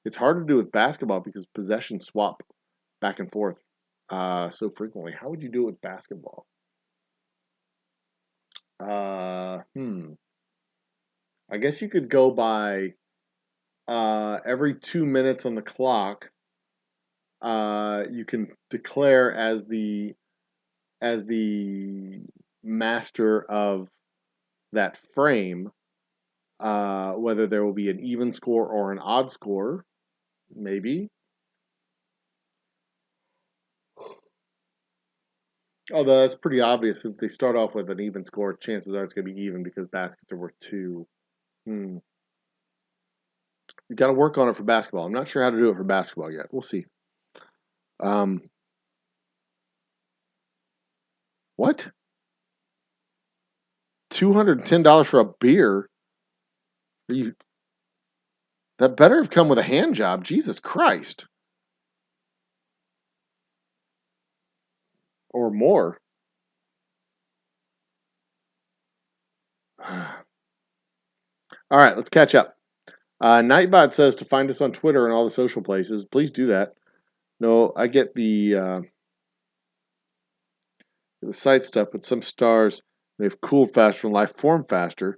It's hard to do with basketball because possessions swap back and forth so frequently. How would you do it with basketball? I guess you could go by every 2 minutes on the clock. You can declare as the master of that frame whether there will be an even score or an odd score, maybe. Although that's pretty obvious. If they start off with an even score, chances are it's going to be even because baskets are worth 2. You got to work on it for basketball. I'm not sure how to do it for basketball yet. We'll see. What? $210 for a beer? That better have come with a hand job. Jesus Christ. Or more. All right, let's catch up. Nightbot says to find us on Twitter and all the social places. Please do that. No, I get the site stuff, but some stars they've cooled faster and life formed faster.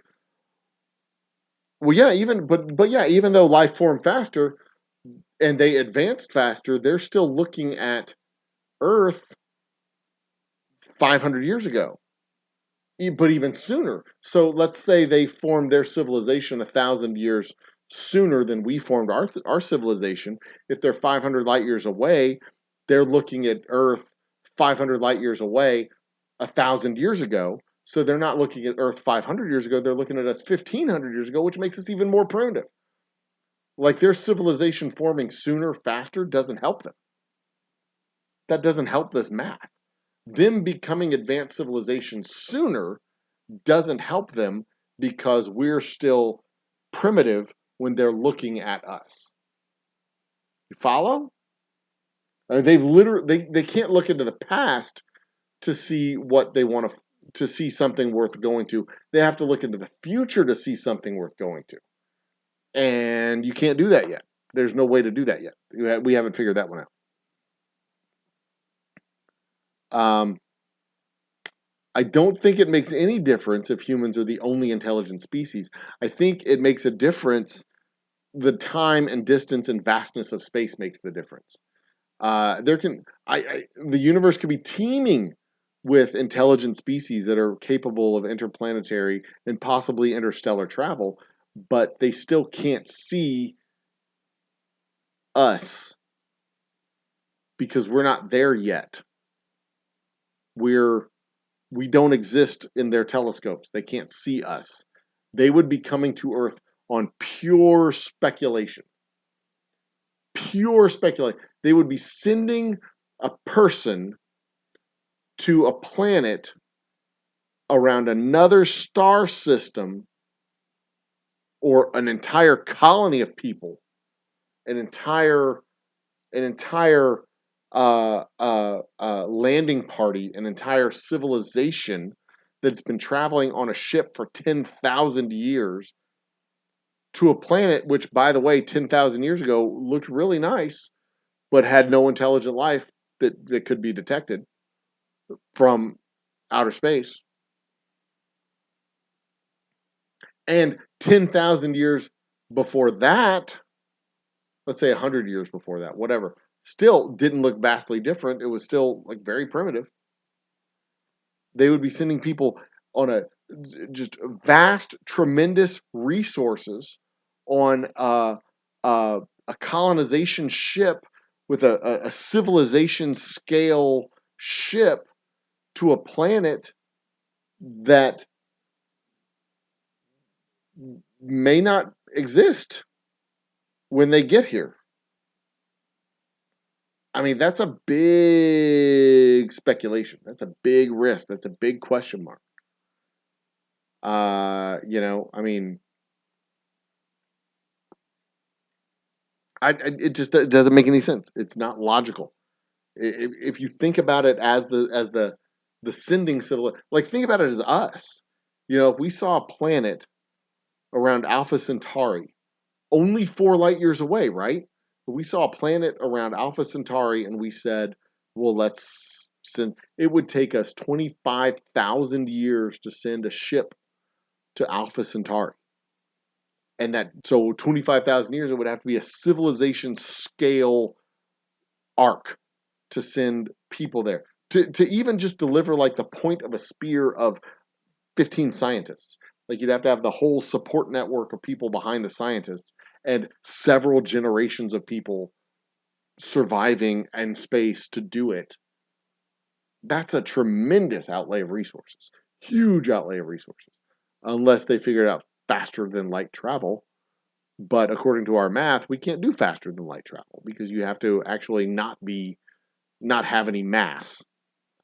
Well, yeah, even though life formed faster and they advanced faster, they're still looking at Earth 500 years ago, but even sooner. So let's say they formed their civilization 1,000 years sooner than we formed our civilization. If they're 500 light years away, they're looking at Earth 500 light years away 1,000 years ago. So they're not looking at Earth 500 years ago. They're looking at us 1,500 years ago, which makes us even more primitive. Like, their civilization forming sooner, faster doesn't help them. That doesn't help this math. Them becoming advanced civilization sooner doesn't help them because we're still primitive when they're looking at us. You follow? They can't look into the past to see what they want to see something worth going to. They have to look into the future to see something worth going to. And you can't do that yet. There's no way to do that yet. We haven't figured that one out. I don't think it makes any difference if humans are the only intelligent species. I think it makes a difference. The time and distance and vastness of space makes the difference. The universe could be teeming with intelligent species that are capable of interplanetary and possibly interstellar travel, but they still can't see us because we're not there yet. We don't exist in their telescopes. They can't see us. They would be coming to Earth on pure speculation. Pure speculation. They would be sending a person to a planet around another star system or an entire colony of people, an entire landing party, an entire civilization that's been traveling on a ship for 10,000 years to a planet which, by the way, 10,000 years ago looked really nice, but had no intelligent life that could be detected from outer space. And 10,000 years before that, let's say 100 years before that, whatever, still didn't look vastly different. It was still like very primitive. They would be sending people on a just vast, tremendous resources on a colonization ship with a civilization scale ship to a planet that may not exist when they get here. I mean, that's a big speculation. That's a big risk. That's a big question mark. I mean, it just doesn't make any sense. It's not logical. If you think about it as the sending civil, like think about it as us. If we saw a planet around Alpha Centauri, only 4 light years away, right? But we saw a planet around Alpha Centauri, and we said, well, let's send. It would take us 25,000 years to send a ship to Alpha Centauri. And so 25,000 years, it would have to be a civilization scale arc to send people there. To even just deliver like the point of a spear of 15 scientists. Like you'd have to have the whole support network of people behind the scientists and several generations of people surviving in space to do it. That's a tremendous outlay of resources. Huge outlay of resources. Unless they figure it out faster than light travel. But according to our math, we can't do faster than light travel because you have to actually not have any mass.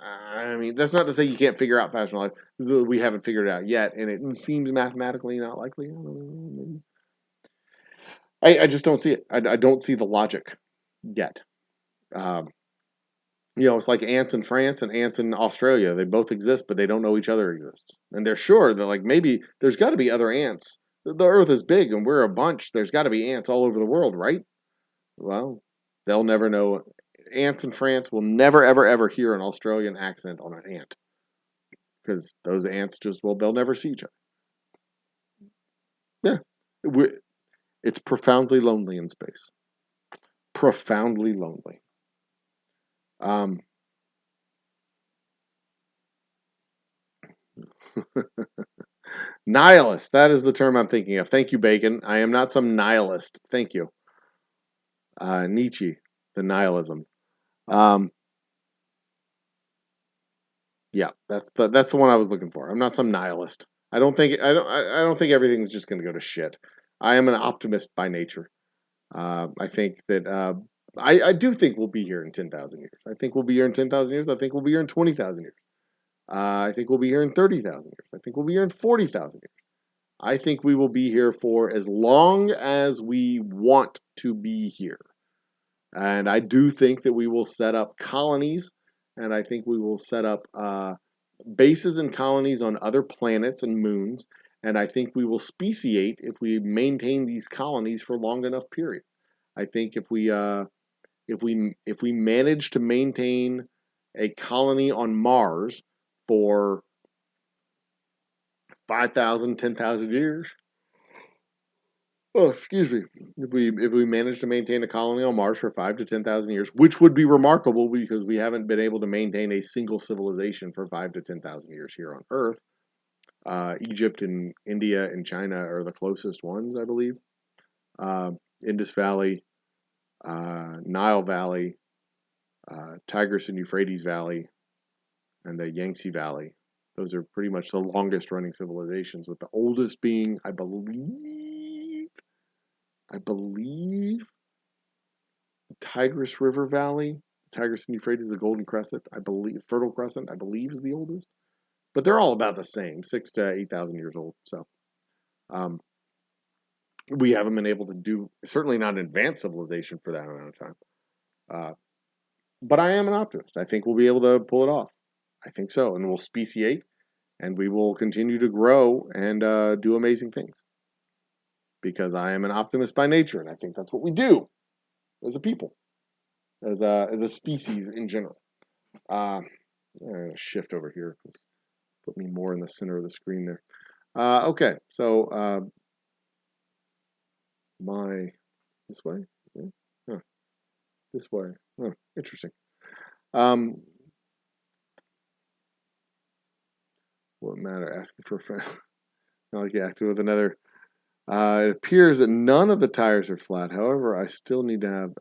I mean, that's not to say you can't figure out faster than light. We haven't figured it out yet, and it seems mathematically not likely. I just don't see it. I don't see the logic yet. It's like ants in France and ants in Australia. They both exist, but they don't know each other exists. And they're sure that like maybe there's got to be other ants. The Earth is big and we're a bunch. There's got to be ants all over the world, right? Well, they'll never know. Ants in France will never, ever, ever hear an Australian accent on an ant. Because those ants they'll never see each other. Yeah. It's profoundly lonely in space. Profoundly lonely. Nihilist. That is the term I'm thinking of. Thank you, Bacon. I am not some nihilist. Thank you. Nietzsche, the nihilism. Yeah, that's the one I was looking for. I'm not some nihilist. I don't think everything's just going to go to shit. I am an optimist by nature. I think that I do think we'll be here in 10,000 years. I think we'll be here in 10,000 years. I think we'll be here in 20,000 years. I think we'll be here in 30,000 years. I think we'll be here in 40,000 years. I think we will be here for as long as we want to be here. And I do think that we will set up colonies, and I think we will set up bases and colonies on other planets and moons, And I think we will speciate if we maintain these colonies for long enough periods. I think if we manage to maintain a colony on Mars for 5,000, 10,000 years. Oh, excuse me. If we manage to maintain a colony on Mars for 5 to 10,000 years, which would be remarkable because we haven't been able to maintain a single civilization for 5 to 10,000 years here on Earth. Egypt and India and China are the closest ones, I believe. Indus Valley, Nile Valley, Tigris and Euphrates Valley, and the Yangtze Valley. Those are pretty much the longest running civilizations, with the oldest being, I believe, the Tigris River Valley, Tigris and Euphrates, the Golden Crescent, I believe, Fertile Crescent, I believe is the oldest. But they're all about the same, 6 to 8,000 years old. So we haven't been able to do, certainly not an advanced civilization for that amount of time. But I am an optimist. I think we'll be able to pull it off. I think so. And we'll speciate, and we will continue to grow and do amazing things. Because I am an optimist by nature, and I think that's what we do as a people, as a species in general. I'm going to shift over here because put me more in the center of the screen there. Okay, so this way, yeah. Huh. This way, huh. Interesting. What matter? Asking for a friend. Not like you acted with another. It appears that none of the tires are flat. However, I still need to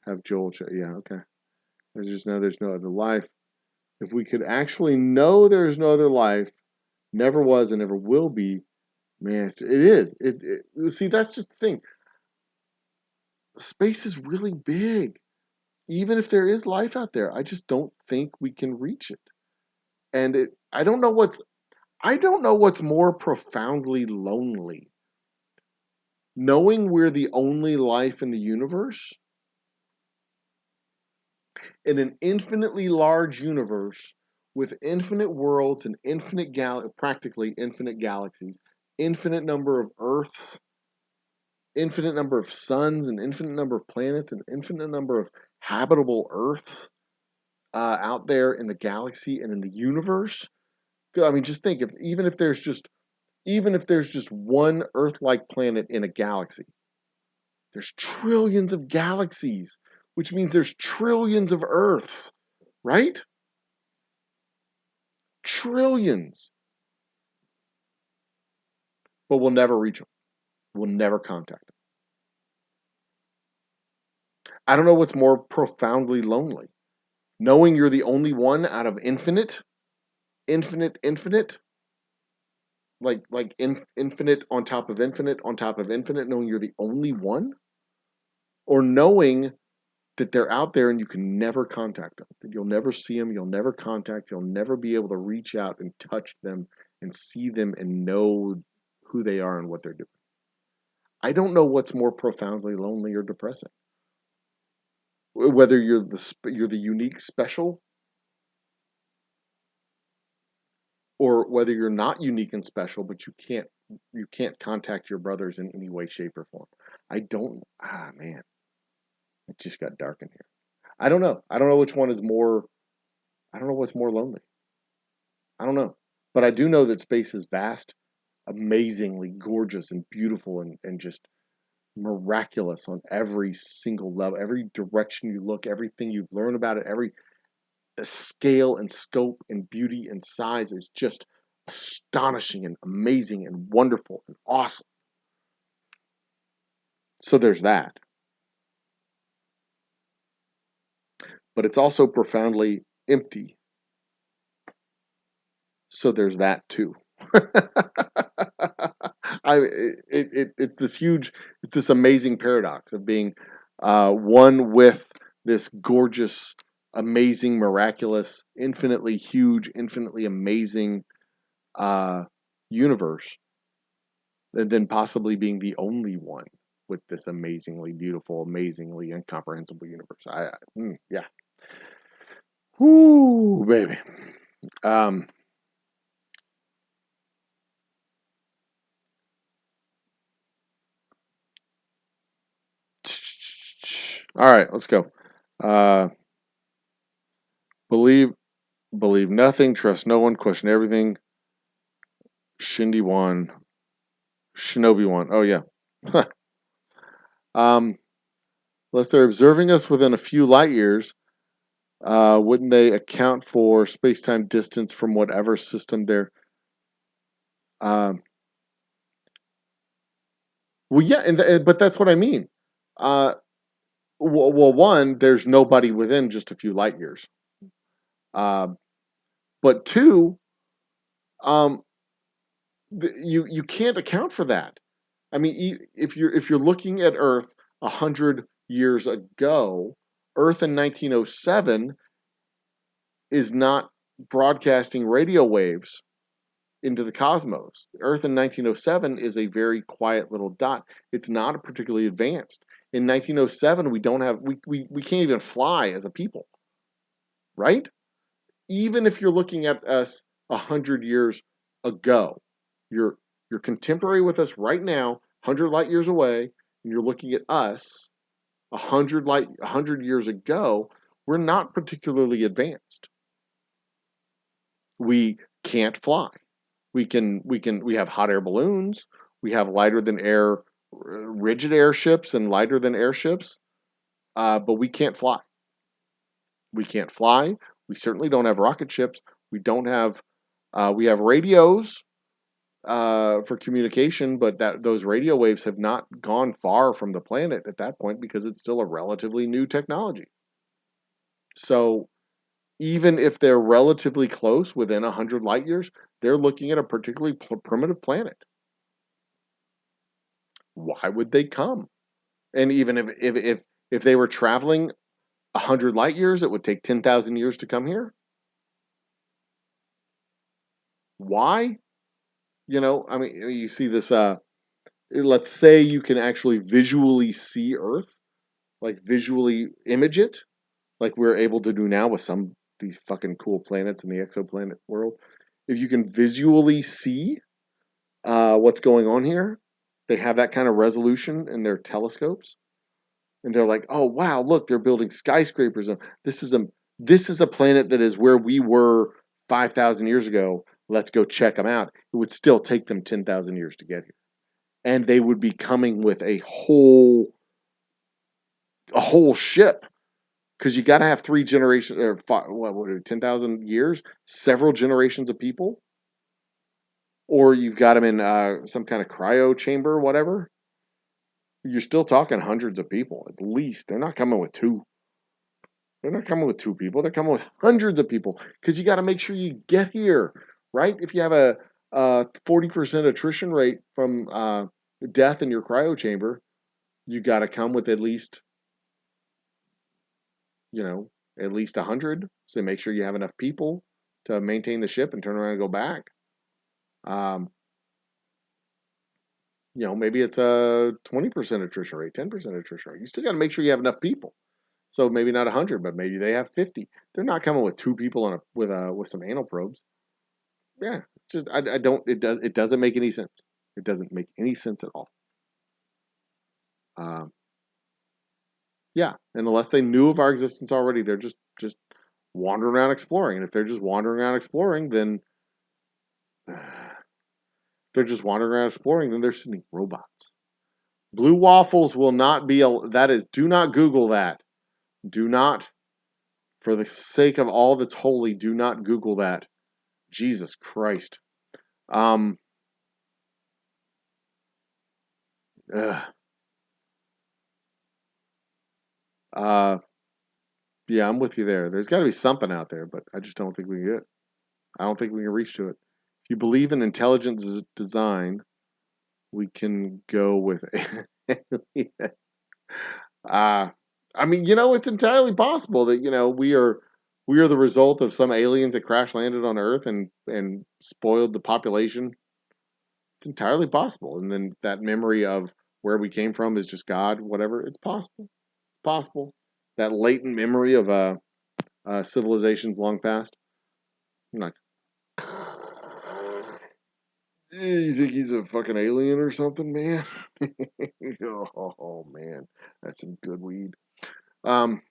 have Joel check. Yeah, okay. I just know there's no other life. If we could actually know there's no other life, never was and never will be, man, it is. See, that's just the thing. Space is really big. Even if there is life out there, I just don't think we can reach it. And I don't know what's more profoundly lonely. Knowing we're the only life in the universe, in an infinitely large universe with infinite worlds and practically infinite galaxies, infinite number of Earths, infinite number of suns, an infinite number of planets, an infinite number of habitable Earths out there in the galaxy and in the universe. I mean, just think even if there's just one Earth-like planet in a galaxy, there's trillions of galaxies, which means there's trillions of Earths, right? Trillions. But we'll never reach them. We'll never contact them. I don't know what's more profoundly lonely. Knowing you're the only one out of infinite, like infinite on top of infinite on top of infinite, knowing you're the only one? Or knowing that they're out there and you can never contact them, that you'll never see them, you'll never contact, you'll never be able to reach out and touch them and see them and know who they are and what they're doing. I don't know what's more profoundly lonely or depressing. Whether you're the unique special, or whether you're not unique and special, but you can't contact your brothers in any way, shape, or form. Man, it just got dark in here. I don't know. I don't know which one is more. I don't know what's more lonely. I don't know. But I do know that space is vast, amazingly gorgeous and beautiful and just miraculous on every single level, every direction you look, everything you learn about it, every scale and scope and beauty and size is just astonishing and amazing and wonderful and awesome. So there's that. But it's also profoundly empty. So there's that too. It's this amazing paradox of being one with this gorgeous, amazing, miraculous, infinitely huge, infinitely amazing universe, and then possibly being the only one with this amazingly beautiful, amazingly incomprehensible universe. Yeah. Whoo, baby. All right, let's go. Uh, believe nothing, trust no one, question everything. Shindy one, Shinobi one. Oh yeah. um, unless they're observing us within a few light years, wouldn't they account for space-time distance from whatever system they're? Um, well, yeah, but that's what I mean. Uh, well, one, there's nobody within just a few light years. But two, um, you can't account for that. I mean, if you're looking at Earth 100 years ago, Earth in 1907 is not broadcasting radio waves into the cosmos. Earth in 1907 is a very quiet little dot. It's not particularly advanced. In 1907, we can't even fly as a people, right? Even if you're looking at us 100 years ago, you're contemporary with us right now, 100 light years away, and you're looking at us 100 years ago. We're not particularly advanced. We can't fly. We have hot air balloons. We have lighter than air, rigid airships and lighter than airships, but we can't fly. We can't fly. We certainly don't have rocket ships. We don't have. We have radios for communication, but those radio waves have not gone far from the planet at that point because it's still a relatively new technology. So even if they're relatively close, within 100 light years, they're looking at a particularly primitive planet. Why would they come? And even if they were traveling 100 light years, it would take 10,000 years to come here. Why? I mean, you see this. Let's say you can actually visually see Earth, like visually image it, like we're able to do now with some these fucking cool planets in the exoplanet world. If you can visually see what's going on here, they have that kind of resolution in their telescopes, and they're like, "Oh wow, look, they're building skyscrapers. This is a planet that is where we were 5,000 years ago. Let's go check them out." It would still take them 10,000 years to get here, and they would be coming with a whole ship, because you got to have 3 generations or five, what 10,000 years, several generations of people, or you've got them in some kind of cryo chamber, whatever. You're still talking hundreds of people at least. They're not coming with two. They're not coming with two people. They're coming with hundreds of people, because you got to make sure you get here, right? If you have a 40% attrition rate from death in your cryo chamber, you got to come with at least, you know, at least 100. So make sure you have enough people to maintain the ship and turn around and go back. Um, maybe it's a 20% attrition rate, 10% attrition rate. You still got to make sure you have enough people. So maybe not 100, but maybe they have 50. They're not coming with two people on with some anal probes. Yeah, it's just I don't it doesn't make any sense. It doesn't make any sense at all. Um, yeah, and unless they knew of our existence already, they're just wandering around exploring. And if they're just wandering around exploring, then they're sending robots. Blue waffles will not be that is. Do not Google that. Do not, for the sake of all that's holy, do not Google that. Jesus Christ. Um. Uh, uh. Yeah, I'm with you there. There's got to be something out there, but I just don't think we can get it. I don't think we can reach to it. If you believe in intelligent design, we can go with it. uh, I mean, it's entirely possible that we are the result of some aliens that crash landed on Earth and spoiled the population. It's entirely possible, and then that memory of where we came from is just God, whatever. It's possible. It's possible. That latent memory of civilizations long past. I'm like, you think he's a fucking alien or something, man? Oh man, that's some good weed. Um,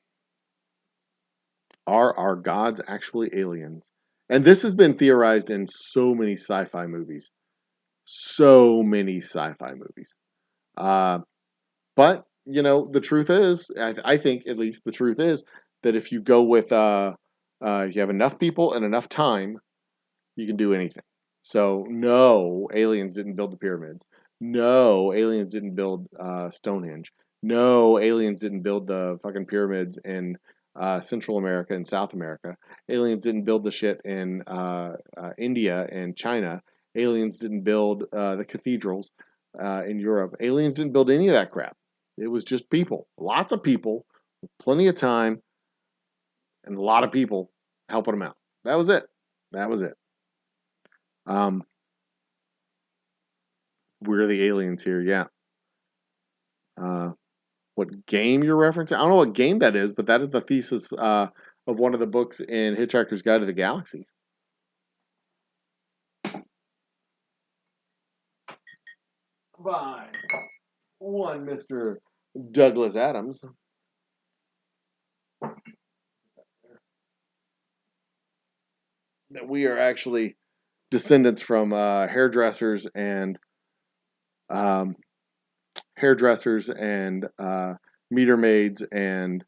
are our gods actually aliens? And this has been theorized in so many sci-fi movies. So many sci-fi movies. Uh, but, the truth is, I think at least the truth is, that if you go with, you have enough people and enough time, you can do anything. So, no, aliens didn't build the pyramids. No, aliens didn't build Stonehenge. No, aliens didn't build the fucking pyramids in Central America and South America. Aliens didn't build the shit in India and China. Aliens didn't build the cathedrals in Europe. Aliens didn't build any of that crap. It was just people. Lots of people, with plenty of time, and a lot of people helping them out. That was it. That was it. Um, we're the aliens here, yeah. What game you're referencing? I don't know what game that is, but that is the thesis of one of the books in Hitchhiker's Guide to the Galaxy. By one Mr. Douglas Adams. That we are actually descendants from um, hairdressers and meter maids and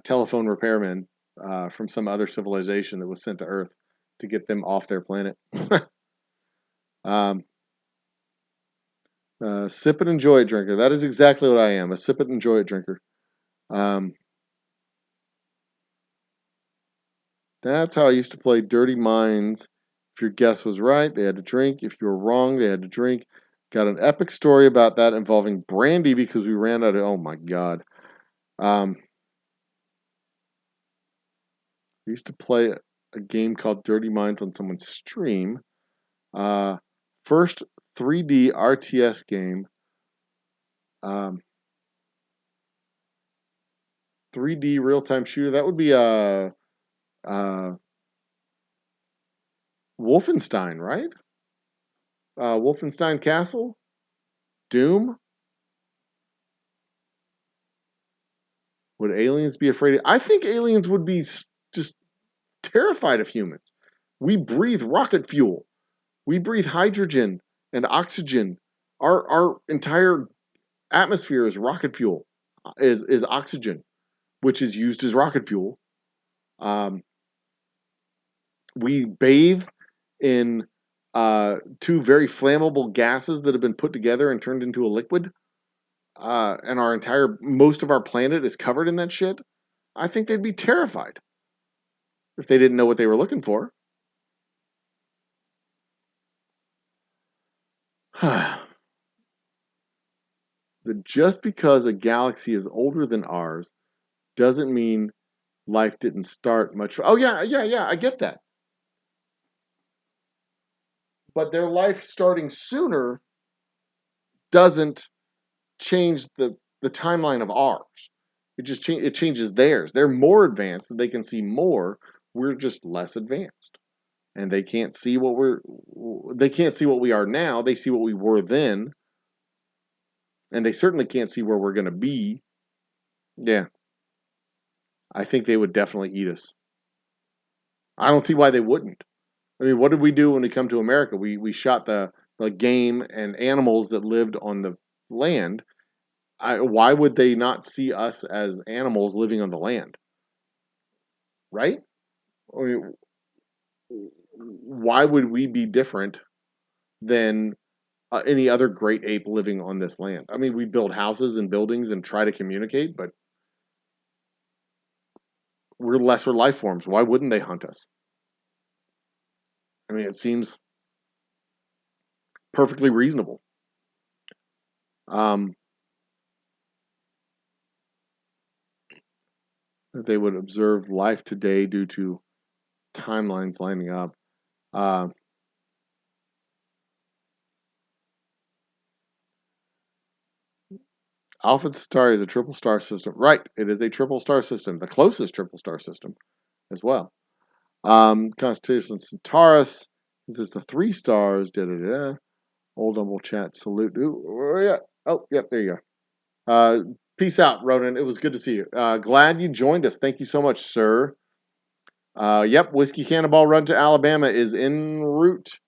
telephone repairmen from some other civilization that was sent to Earth to get them off their planet. um, Sip and enjoy it drinker. That is exactly what I am, a sip it and enjoy it drinker. Um, that's how I used to play Dirty Minds. If your guess was right, they had to drink. If you were wrong, they had to drink. Got an epic story about that involving brandy because we ran out of. Oh my god. I used to play a game called Dirty Minds on someone's stream. First 3D RTS game. 3D real time shooter. That would be Wolfenstein, right? Wolfenstein Castle? Doom? Would aliens be afraid I think aliens would be just terrified of humans. We breathe rocket fuel. We breathe hydrogen and oxygen. Our entire atmosphere is rocket fuel, is oxygen, which is used as rocket fuel. We bathe in two very flammable gases that have been put together and turned into a liquid. And most of our planet is covered in that shit. I think they'd be terrified if they didn't know what they were looking for. That just because a galaxy is older than ours doesn't mean life didn't start much. Oh yeah, I get that. But their life starting sooner doesn't change the timeline of ours. It changes theirs. They're more advanced, so they can see more. We're just less advanced, and they can't see what we are now. They see what we were then, and they certainly can't see where we're going to be. Yeah, I think they would definitely eat us. I don't see why they wouldn't. I mean, what did we do when we come to America? We shot the game and animals that lived on the land. Why would they not see us as animals living on the land? Right? I mean, why would we be different than any other great ape living on this land? I mean, we build houses and buildings and try to communicate, but we're lesser life forms. Why wouldn't they hunt us? I mean, it seems perfectly reasonable. Um, that they would observe life today due to timelines lining up. Uh, Alpha Centauri is a triple star system. Right, it is a triple star system, the closest triple star system as well. Constellation Centaurus. This is the 3 stars. Da da da. Old Humble Chat salute. Ooh, oh, yeah. Oh, yep, there you go. Peace out, Ronan. It was good to see you. Glad you joined us. Thank you so much, sir. Yep, Whiskey Cannonball Run to Alabama is en route.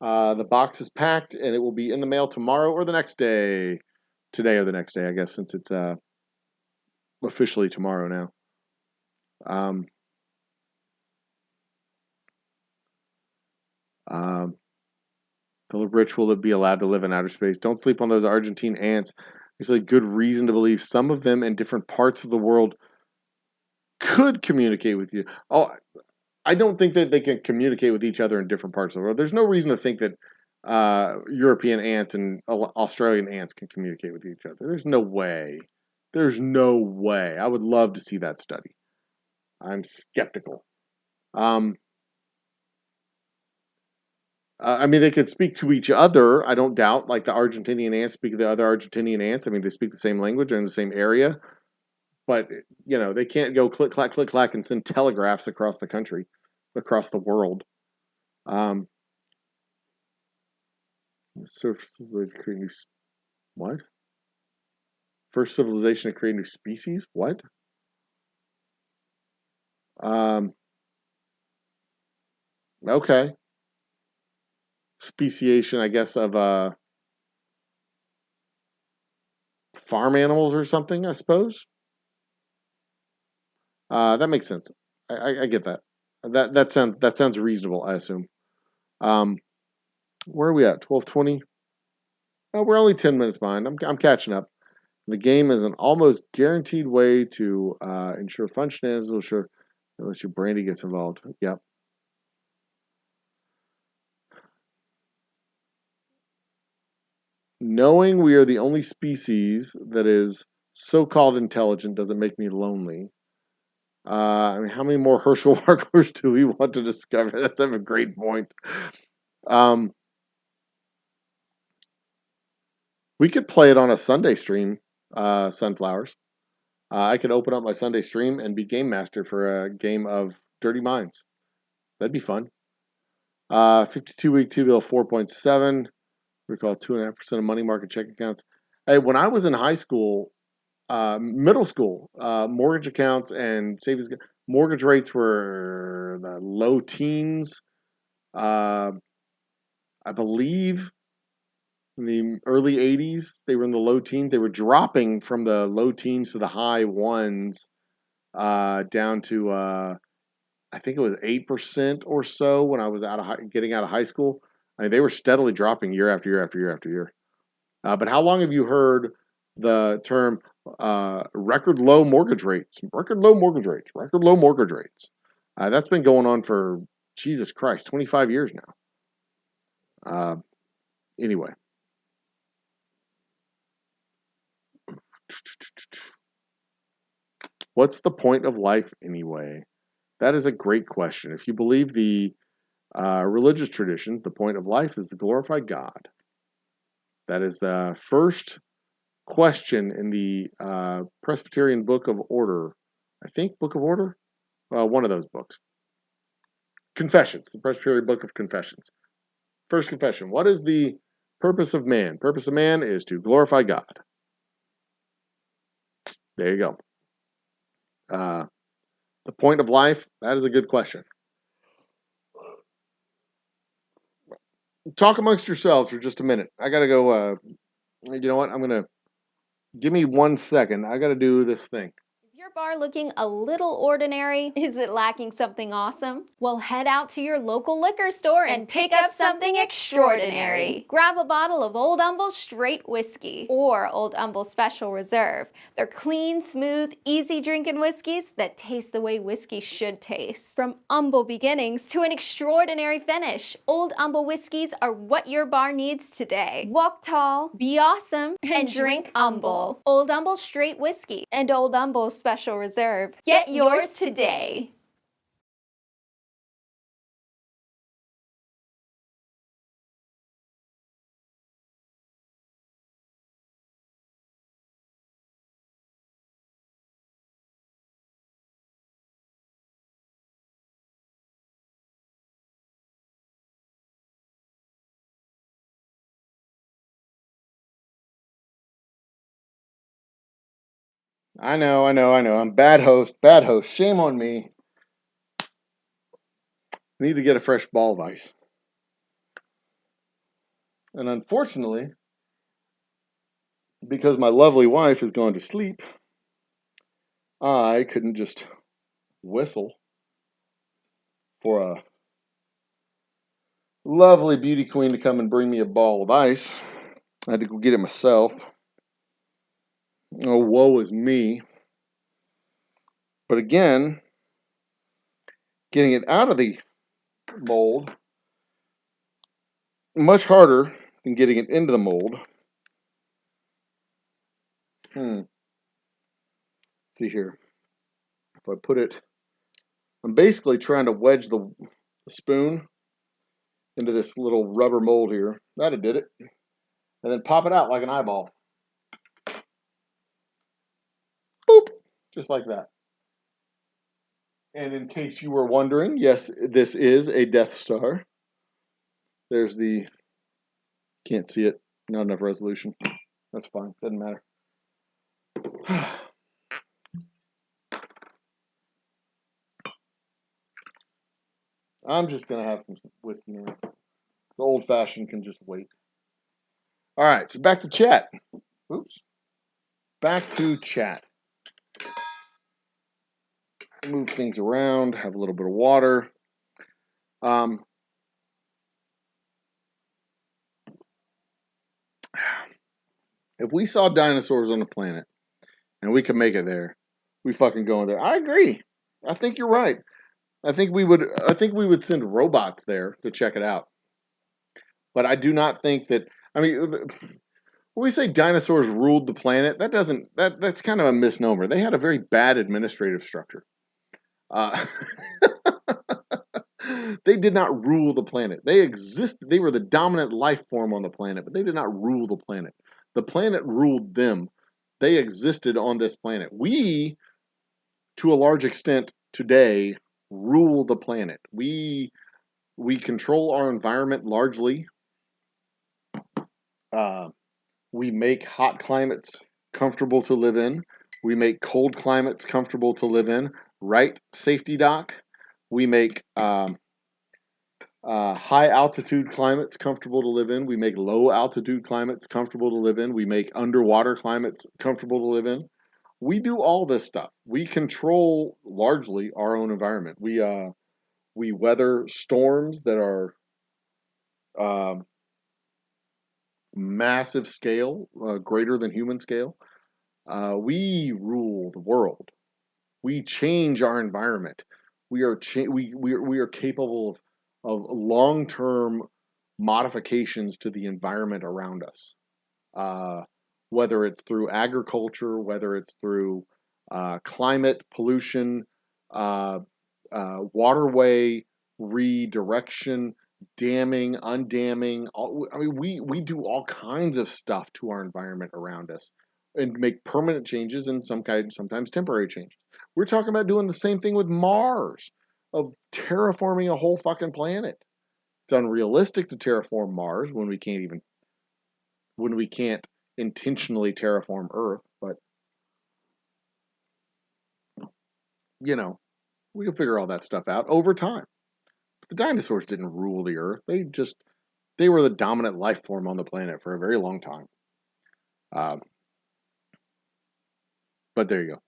The box is packed, and it will be in the mail tomorrow or the next day. Today or the next day, I guess, since it's officially tomorrow now. Philip Rich will be allowed to live in outer space. Don't sleep on those Argentine ants. There's a good reason to believe some of them in different parts of the world could communicate with you. Oh, I don't think that they can communicate with each other in different parts of the world. There's no reason to think that European ants and Australian ants can communicate with each other. There's no way. There's no way. I would love to see that study. I'm skeptical. I mean, they could speak to each other, I don't doubt, like the Argentinian ants speak to the other Argentinian ants. I mean, they speak the same language, they're in the same area. But, they can't go click, clack, and send telegraphs across the country, across the world. Surfaces that create new... What? First civilization to create new species? What? Okay. Speciation, I guess, of farm animals or something, I suppose. That makes sense. I get that. That sounds reasonable, I assume. Where are we at? 12:20? Oh, we're only 10 minutes behind. I'm catching up. The game is an almost guaranteed way to ensure fun shenanigans will sure unless your brandy gets involved. Yep. Knowing we are the only species that is so-called intelligent doesn't make me lonely. I mean, how many more Herschel markers do we want to discover? That's a great point. We could play it on a Sunday stream, Sunflowers. I could open up my Sunday stream and be game master for a game of Dirty Minds. That'd be fun. 52-week T-bill 4.7. Recall 2.5% of money market check accounts. Hey, when I was in high school, middle school, mortgage accounts and savings mortgage rates were the low teens. I believe in the early 80s, they were in the low teens. They were dropping from the low teens to the high ones, down to I think it was 8% or so when I was getting out of high school. I mean, they were steadily dropping year after year after year after year. But how long have you heard the term record low mortgage rates? Record low mortgage rates. Record low mortgage rates. That's been going on for, Jesus Christ, 25 years now. Anyway. What's the point of life anyway? That is a great question. If you believe the religious traditions, the point of life is to glorify God. That is the first question in the Presbyterian Book of Order. I think Book of Order? One of those books. Confessions, the Presbyterian Book of Confessions. First confession. What is the purpose of man? Purpose of man is to glorify God. There you go. The point of life, that is a good question. Talk amongst yourselves for just a minute. I got to go, you know what? Give me 1 second. I got to do this thing. Is your bar looking a little ordinary? Is it lacking something awesome? Well, head out to your local liquor store and pick up something extraordinary. Grab a bottle of Old Humble Straight Whiskey or Old Humble Special Reserve. They're clean, smooth, easy drinking whiskeys that taste the way whiskey should taste. From humble beginnings to an extraordinary finish, Old Humble whiskeys are what your bar needs today. Walk tall, be awesome, and drink humble. Old Humble Straight Whiskey and Old Humble Special Reserve. Get yours today. I know. I'm bad host. Bad host. Shame on me. Need to get a fresh ball of ice. And unfortunately, because my lovely wife is going to sleep, I couldn't just whistle for a lovely beauty queen to come and bring me a ball of ice. I had to go get it myself. Oh, woe is me. But again, getting it out of the mold, much harder than getting it into the mold. See here. If I put it, I'm basically trying to wedge the spoon into this little rubber mold here. That did it. And then pop it out like an eyeball. Boop. Just like that. And in case you were wondering, yes, this is a Death Star. There's the, can't see it, not enough resolution. That's fine, doesn't matter. I'm just going to have some whiskey now. The old fashioned can just wait. All right, so back to chat. Oops. Back to chat. Move things around, have a little bit of water. If we saw dinosaurs on the planet and we could make it there, we fucking go in there. I agree. I think you're right. I think we would send robots there to check it out. But I do not think that, I mean, when we say dinosaurs ruled the planet, that's kind of a misnomer. They had a very bad administrative structure. They did not rule the planet. They existed. They were the dominant life form on the planet, but they did not rule the planet. The planet ruled them. They existed on this planet. We, to a large extent today, rule the planet. We control our environment largely. We make hot climates comfortable to live in. We make cold climates comfortable to live in. Right, safety doc? We make high altitude climates comfortable to live in. We make low altitude climates comfortable to live in. We make underwater climates comfortable to live in. We do all this stuff. We control largely our own environment. We weather storms that are massive scale, greater than human scale. We rule the world. We change our environment. We are we are capable of long-term modifications to the environment around us. Whether it's through agriculture, whether it's through climate pollution, waterway redirection, damming, undamming. I mean, we do all kinds of stuff to our environment around us and make permanent changes and sometimes temporary changes. We're talking about doing the same thing with Mars, of terraforming a whole fucking planet. It's unrealistic to terraform Mars when we can't intentionally terraform Earth, but you know, we can figure all that stuff out over time. But the dinosaurs didn't rule the Earth. They were the dominant life form on the planet for a very long time. But there you go.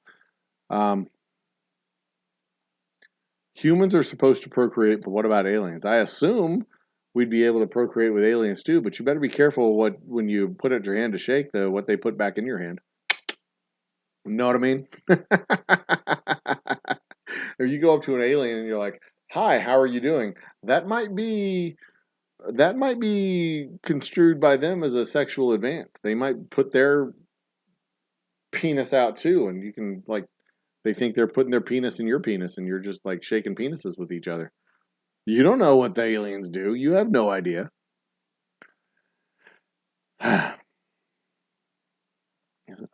Humans are supposed to procreate, but what about aliens? I assume we'd be able to procreate with aliens too, but you better be careful when you put out your hand to shake what they put back in your hand. You know what I mean? If you go up to an alien and you're like, "Hi, how are you doing?" That might be construed by them as a sexual advance. They might put their penis out too, and you can like they think they're putting their penis in your penis, and you're just like shaking penises with each other. You don't know what the aliens do. You have no idea. What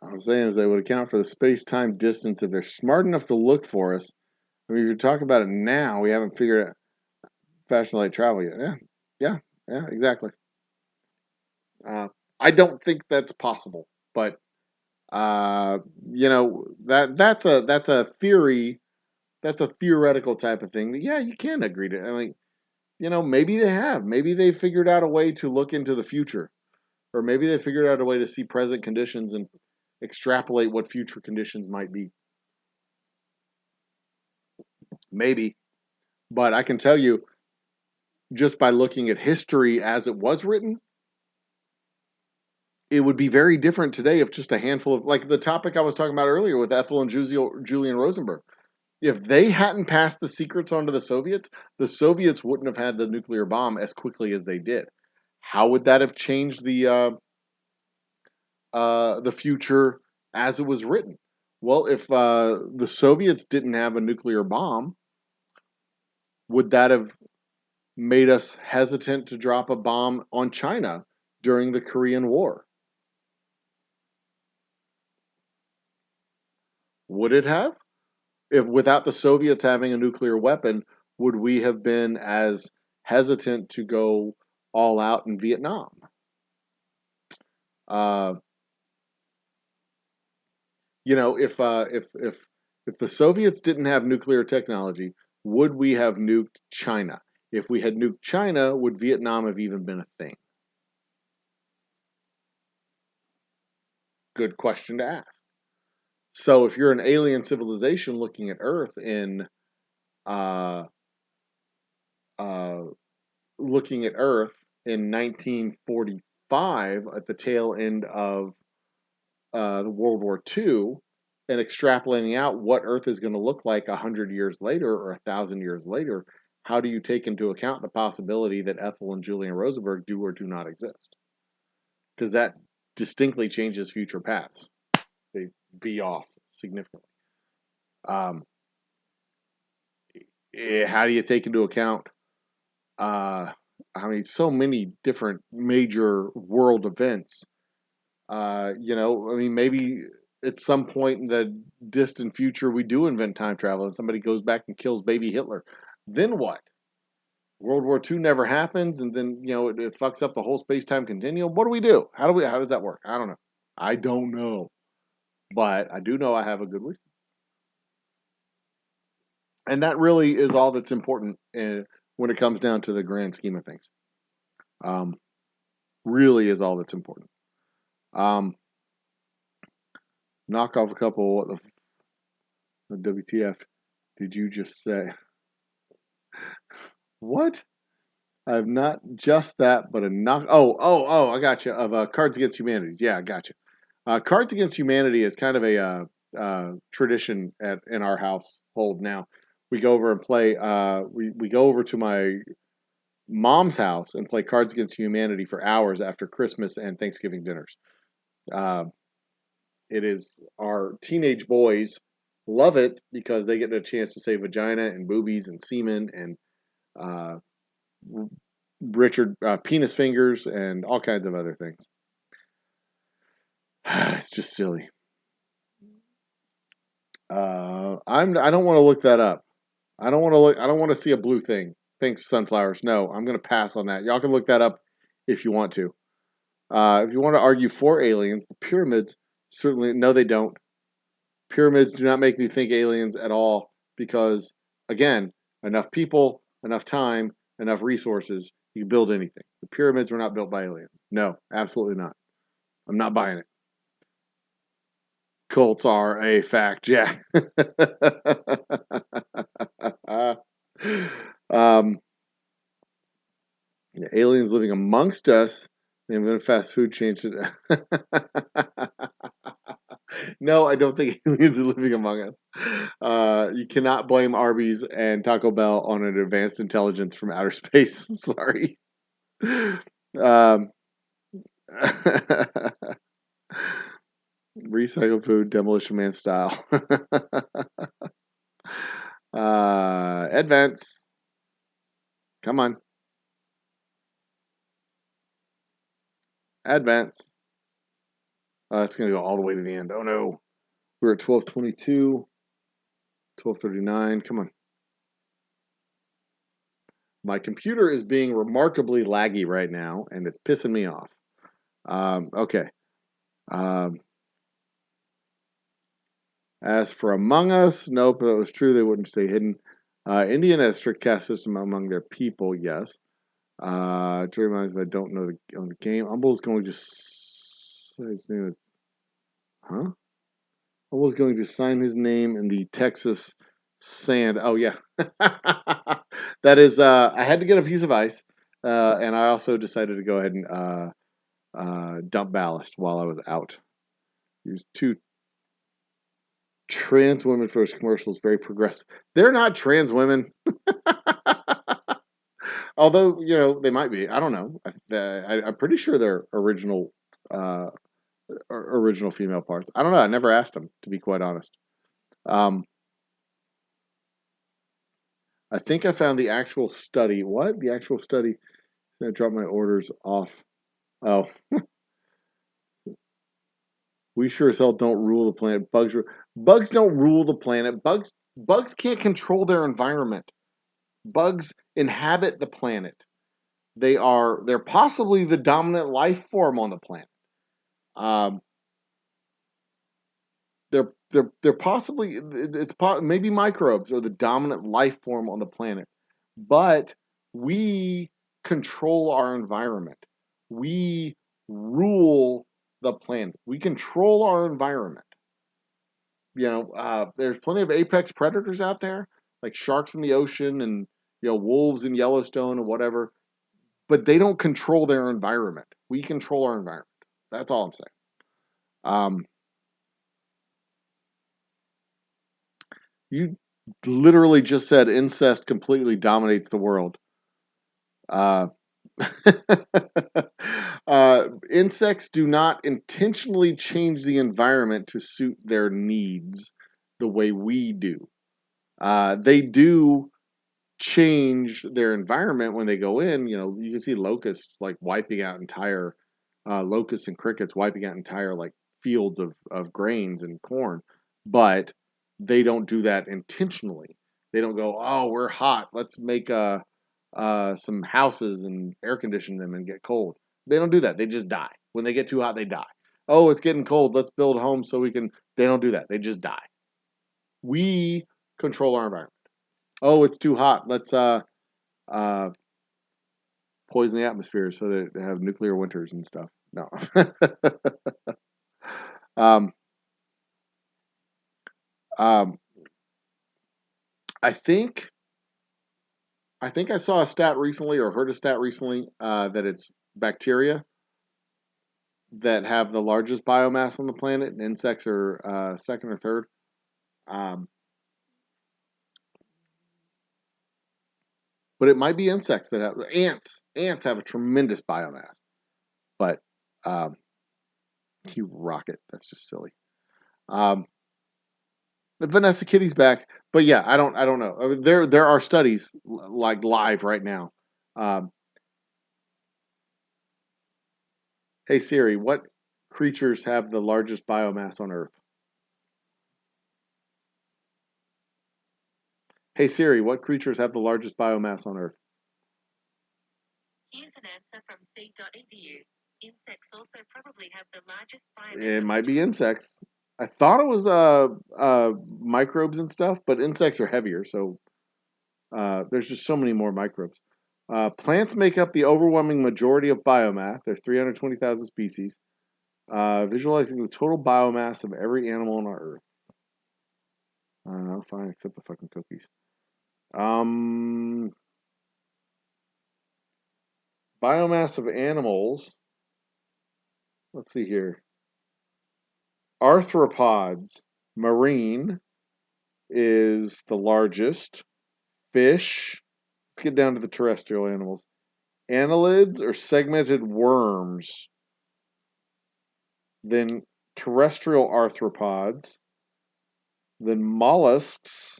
I'm saying is they would account for the space-time distance if they're smart enough to look for us. I mean, you're talking about it now. We haven't figured out fashion light travel yet. Yeah, exactly. I don't think that's possible, but You know, that's a theory, that's a theoretical type of thing that, yeah, you can agree to. I mean, you know, maybe they have. Maybe they figured out a way to look into the future. Or maybe they figured out a way to see present conditions and extrapolate what future conditions might be. Maybe. But I can tell you, just by looking at history as it was written, it would be very different today if just a handful of, like the topic I was talking about earlier with Ethel and Julian Rosenberg. If they hadn't passed the secrets on to the Soviets wouldn't have had the nuclear bomb as quickly as they did. How would that have changed the future as it was written? Well, if the Soviets didn't have a nuclear bomb, would that have made us hesitant to drop a bomb on China during the Korean War? Would it have? If without the Soviets having a nuclear weapon, would we have been as hesitant to go all out in Vietnam? Uh, you know, if the Soviets didn't have nuclear technology, would we have nuked China? If we had nuked China, would Vietnam have even been a thing? Good question to ask. So if you're an alien civilization looking at Earth in uh, uh, looking at Earth in 1945 at the tail end of World War II and extrapolating out what Earth is going to look like 100 years later or 1,000 years later, how do you take into account the possibility that Ethel and Julian Rosenberg do or do not exist? Because that distinctly changes future paths. They be off significantly. Um, how do you take into account? Uh, I mean, so many different major world events. You know, I mean, maybe at some point in the distant future, we do invent time travel and somebody goes back and kills baby Hitler. Then what? World War II never happens, and then you know it fucks up the whole space time continuum. What do we do? How does that work? I don't know. I don't know, but I do know I have a good wish, and that really is all that's important when it comes down to the grand scheme of things. Um, really is all that's important. Um, knock off a couple. What the WTF did you just say? What? I have not just that, but a knock. Oh! I got you. Of Cards Against Humanity. Yeah, I got you. Cards Against Humanity is kind of a tradition in our household now. We go over and play. We go over to my mom's house and play Cards Against Humanity for hours after Christmas and Thanksgiving dinners. Uh, it is our teenage boys love it because they get a chance to say vagina and boobies and semen and uh, Richard penis fingers and all kinds of other things. It's just silly. I don't want to look that up. I don't want to look. I don't want to see a blue thing. Thanks, sunflowers. No, I'm going to pass on that. Y'all can look that up if you want to. If you want to argue for aliens, the pyramids certainly no, they don't. Pyramids do not make me think aliens at all because, again, enough people, enough time, enough resources, you can build anything. The pyramids were not built by aliens. No, absolutely not. I'm not buying it. Cults are a fact, yeah. um, aliens living amongst us. And then fast food changed it. No, I don't think aliens are living among us. You cannot blame Arby's and Taco Bell on an advanced intelligence from outer space. Sorry. Um, recycle food, demolition man style. Advance. Come on. Advance. It's going to go all the way to the end. Oh no. We're at 12:22, 12:39. Come on. My computer is being remarkably laggy right now, and it's pissing me off. Okay. Um, 12:39. 12:39. Come on. My computer is being remarkably laggy right now, and it's pissing me off. 12:39. 12:39. Come on. My computer is being remarkably laggy right now, and it's pissing me off. 12:39. 12:39. Come on. My computer is being remarkably laggy right now, and it's pissing me off. Okay. As for Among Us, nope, that was true. They wouldn't stay hidden. Indian has a strict caste system among their people, yes. To remind me, I don't know the game. Humble's going to say his name. Huh? Humble's going to sign his name in the Texas sand. Oh, yeah. That is, I had to get a piece of ice. And I also decided to go ahead and dump ballast while I was out. These two trans women first commercials, very progressive. They're not trans women. Although, they might be. I don't know. I'm pretty sure they're uh, original female parts. I don't know. I never asked them, to be quite honest. Um, I think I found the actual study. What? The actual study? I dropped my orders off. Oh, we sure as hell don't rule the planet. Bugs don't rule the planet. Bugs can't control their environment. Bugs inhabit the planet. They're possibly the dominant life form on the planet. Um, they're possibly maybe microbes are the dominant life form on the planet, but we control our environment. We rule the planet. We control our environment. There's plenty of apex predators out there, like sharks in the ocean and wolves in Yellowstone or whatever, but they don't control their environment. We control our environment. That's all I'm saying. You literally just said incest completely dominates the world. Uh, insects do not intentionally change the environment to suit their needs the way we do. They do change their environment when they go in. You can see locusts like wiping out entire locusts and crickets wiping out entire like fields of grains and corn, but they don't do that intentionally. They don't go, oh, we're hot, let's make some houses and air condition them and get cold. They don't do that. They just die. When they get too hot, they die. Oh, it's getting cold, let's build homes so we can. They don't do that. They just die. We control our environment. Oh, it's too hot, let's uh, poison the atmosphere so that they have nuclear winters and stuff. No. um, um, I think I saw a stat recently or heard a stat recently that it's bacteria that have the largest biomass on the planet, and insects are second or third. Um, but it might be insects that have ants. Ants have a tremendous biomass, but um, you rocket. That's just silly. Um, but Vanessa Kitty's back, but yeah, I don't know. I mean, there are studies like live right now. Um, hey Siri, what creatures have the largest biomass on Earth? Hey Siri, what creatures have the largest biomass on Earth? Here's an answer from seed.edu. Insects also probably have the largest It biomass. might be insects. I thought it was microbes and stuff, but insects are heavier, so there's just so many more microbes. Plants make up the overwhelming majority of biomass. There's 320,000 species. Visualizing the total biomass of every animal on our Earth. Fine, except the fucking cookies. Biomass of animals. Let's see here. Arthropods, marine, is the largest. Fish. Let's get down to the terrestrial animals. Annelids or segmented worms. Then terrestrial arthropods. Then mollusks.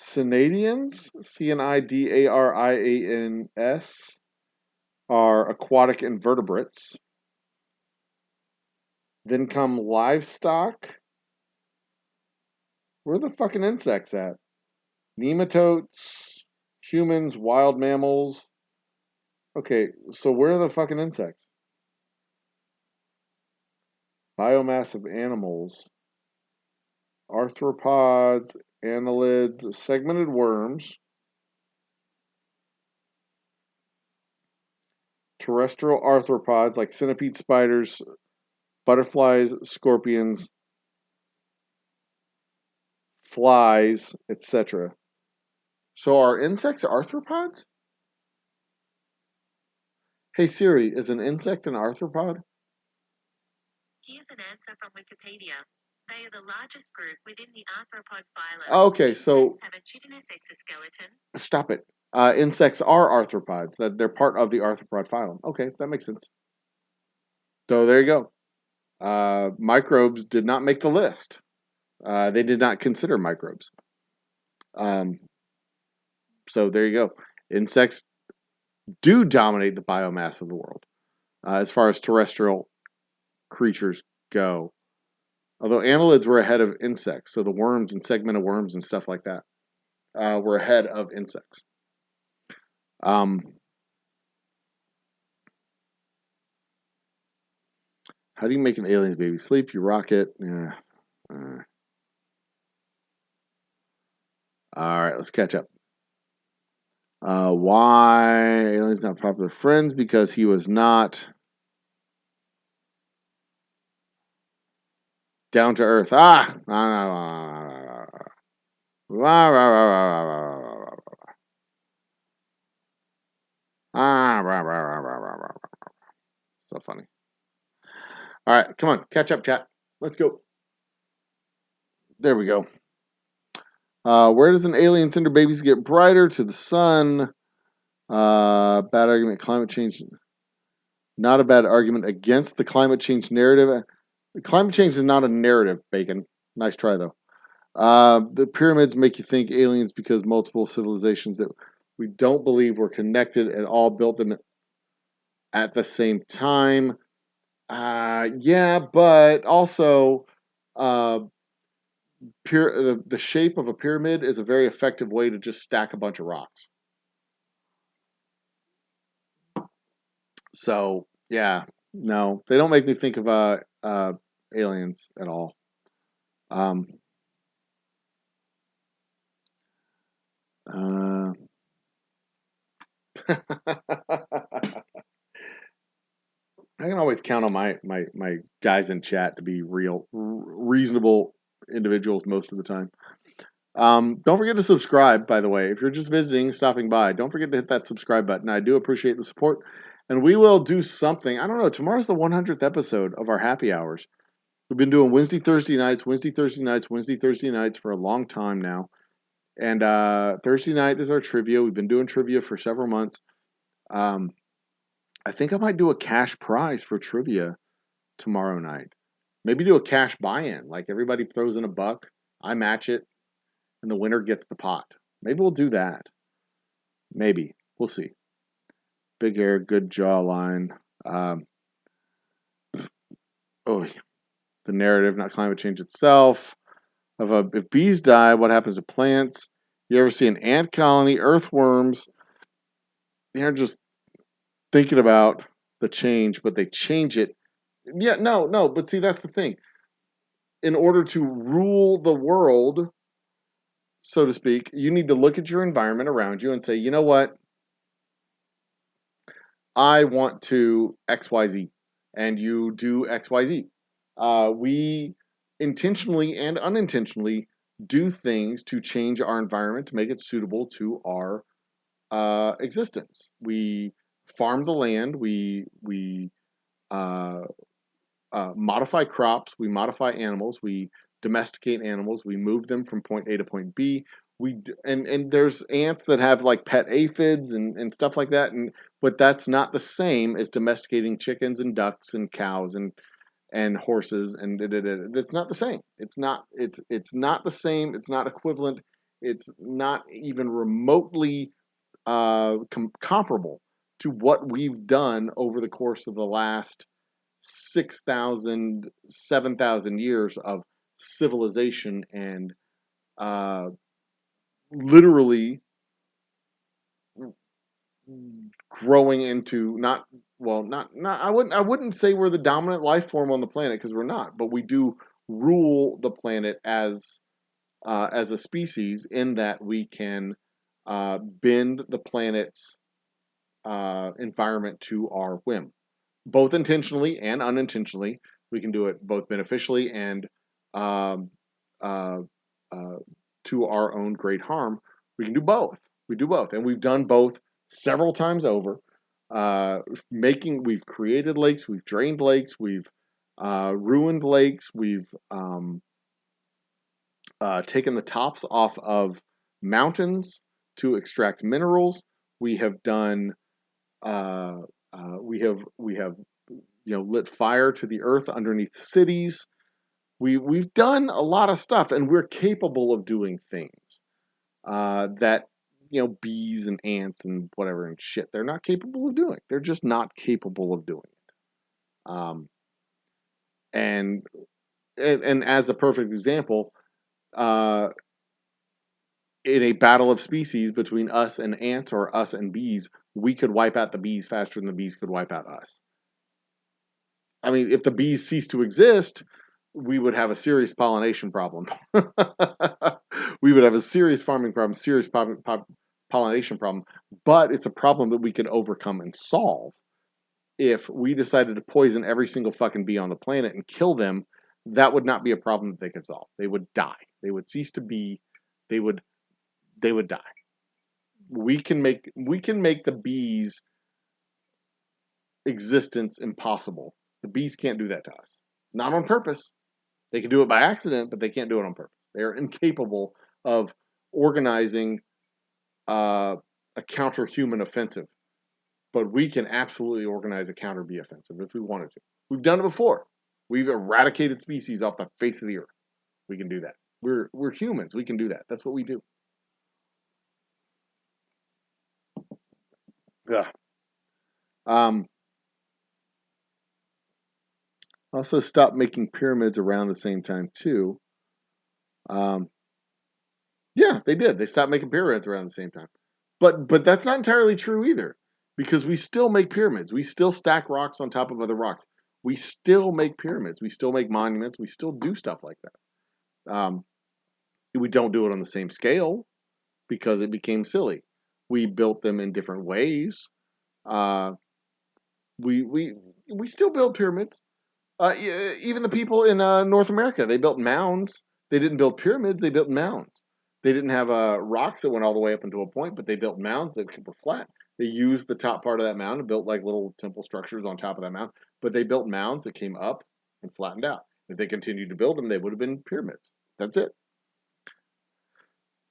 Cnidarians, Cnidarians, are aquatic invertebrates. Then come livestock. Where are the fucking insects at? Nematodes, humans, wild mammals. Okay, so where are the fucking insects? Biomass of animals. arthropods, annelids, segmented worms, terrestrial arthropods like centipede spiders, butterflies, scorpions, flies, etc. So are insects arthropods? Hey Siri, is an insect an arthropod? Here's an answer from Wikipedia. They are the largest group within the arthropod phylum. Okay, so Insects have a chitinous exoskeleton. stop it. Insects are arthropods. That they're part of the arthropod phylum. Okay, that makes sense. So there you go. Microbes did not make the list. They did not consider microbes. So there you go. Insects do dominate the biomass of the world as far as terrestrial creatures go. Although annelids were ahead of insects, so the worms and segmented worms and stuff like that were ahead of insects. How do you make an alien's baby sleep? You rock it. Yeah. All right, let's catch up. Why aliens not popular friends? Because he was not down to earth. So funny. All right, come on, catch up, chat. Let's go. There we go. Where does an alien send her babies get brighter? To the sun. Bad argument. Climate change. Not a bad argument against the climate change narrative. Climate change is not a narrative, Bacon. Nice try, though. The pyramids make you think aliens because multiple civilizations that we don't believe were connected and all built them at the same time. Yeah, but also the shape of a pyramid is a very effective way to just stack a bunch of rocks. So yeah, no, they don't make me think of aliens at all. I can always count on my guys in chat to be reasonable individuals most of the time. Don't forget to subscribe, by the way. If you're just visiting, stopping by, don't forget to hit that subscribe button. I do appreciate the support. And we will do something. I don't know. Tomorrow's the 100th episode of our happy hours. We've been doing Wednesday, Thursday nights for a long time now. And Thursday night is our trivia. We've been doing trivia for several months. I think I might do a cash prize for trivia tomorrow night. Maybe do a cash buy-in. Like everybody throws in $1, I match it, and the winner gets the pot. Maybe we'll do that. Maybe. We'll see. Big hair, good jawline. The narrative, not climate change itself. If bees die, what happens to plants? You ever see an ant colony, earthworms? They're just thinking about the change, but they change it. Yeah, no, but see, that's the thing. In order to rule the world, so to speak, you need to look at your environment around you and say, you know what? I want to XYZ, and you do XYZ. We intentionally and unintentionally do things to change our environment to make it suitable to our existence. We farm the land. We modify crops. We modify animals. We domesticate animals. We move them from point A to point B. And there's ants that have like pet aphids and stuff like that. But that's not the same as domesticating chickens and ducks and cows and horses and it's not the same. It's not the same. It's not equivalent. It's not even remotely comparable to what we've done over the course of the last 6,000, 7,000 years of civilization and literally growing into I wouldn't say we're the dominant life form on the planet because we're not, but we do rule the planet as a species, in that we can bend the planet's environment to our whim, both intentionally and unintentionally. We can do it both beneficially and um, uh, uh, to our own great harm. We can do both. We do both, and we've done both several times over. We've created lakes, we've drained lakes, we've ruined lakes, we've taken the tops off of mountains to extract minerals. We have done. We have lit fire to the earth underneath cities. We've done a lot of stuff, and we're capable of doing things that bees and ants and whatever and shit they're not capable of doing. They're just not capable of doing it. And and as a perfect example, uh, in a battle of species between us and ants or us and bees, we could wipe out the bees faster than the bees could wipe out us. I mean, if the bees ceased to exist, we would have a serious pollination problem. We would have a serious farming problem, serious pollination problem. But it's a problem that we could overcome and solve. If we decided to poison every single fucking bee on the planet and kill them, that would not be a problem that they could solve. They would die. They would cease to be. They would die. We can make the bees' existence impossible. The bees can't do that to us. Not on purpose. They can do it by accident, but they can't do it on purpose. They are incapable of organizing a counter-human offensive. But we can absolutely organize a counter-bee offensive if we wanted to. We've done it before. We've eradicated species off the face of the earth. We can do that. We're humans. We can do that. That's what we do. Ugh. Also stopped making pyramids around the same time too. Yeah, they did. They stopped making pyramids around the same time. But that's not entirely true either, because we still make pyramids. We still stack rocks on top of other rocks. We still make pyramids. We still make monuments. We still do stuff like that. We don't do it on the same scale because it became silly. We built them in different ways. Uh, we still build pyramids. Even the people in North America, they built mounds. They didn't build pyramids. They built mounds. They didn't have rocks that went all the way up into a point, but they built mounds that were flat. They used the top part of that mound and built like little temple structures on top of that mound. But they built mounds that came up and flattened out. If they continued to build them, they would have been pyramids. That's it.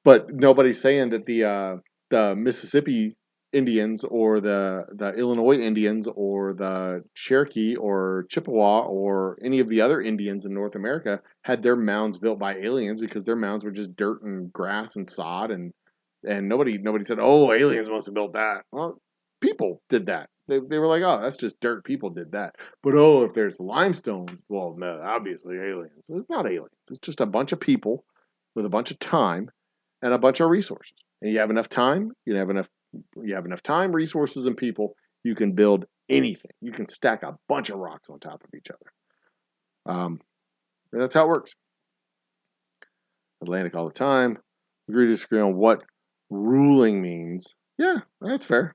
But nobody's saying that the Mississippi Indians or the Illinois Indians or the Cherokee or Chippewa or any of the other Indians in North America had their mounds built by aliens, because their mounds were just dirt and grass and sod, and nobody said, oh, aliens must have built that. Well, people did that. They were like, oh, that's just dirt. People did that. But oh, if there's limestone, well, no, obviously aliens. It's not aliens. It's just a bunch of people with a bunch of time and a bunch of resources. And you have enough time, you have enough time, resources, and people, you can build anything. You can stack a bunch of rocks on top of each other. And that's how it works. Atlantic all the time. Agree to disagree on what ruling means. Yeah, that's fair.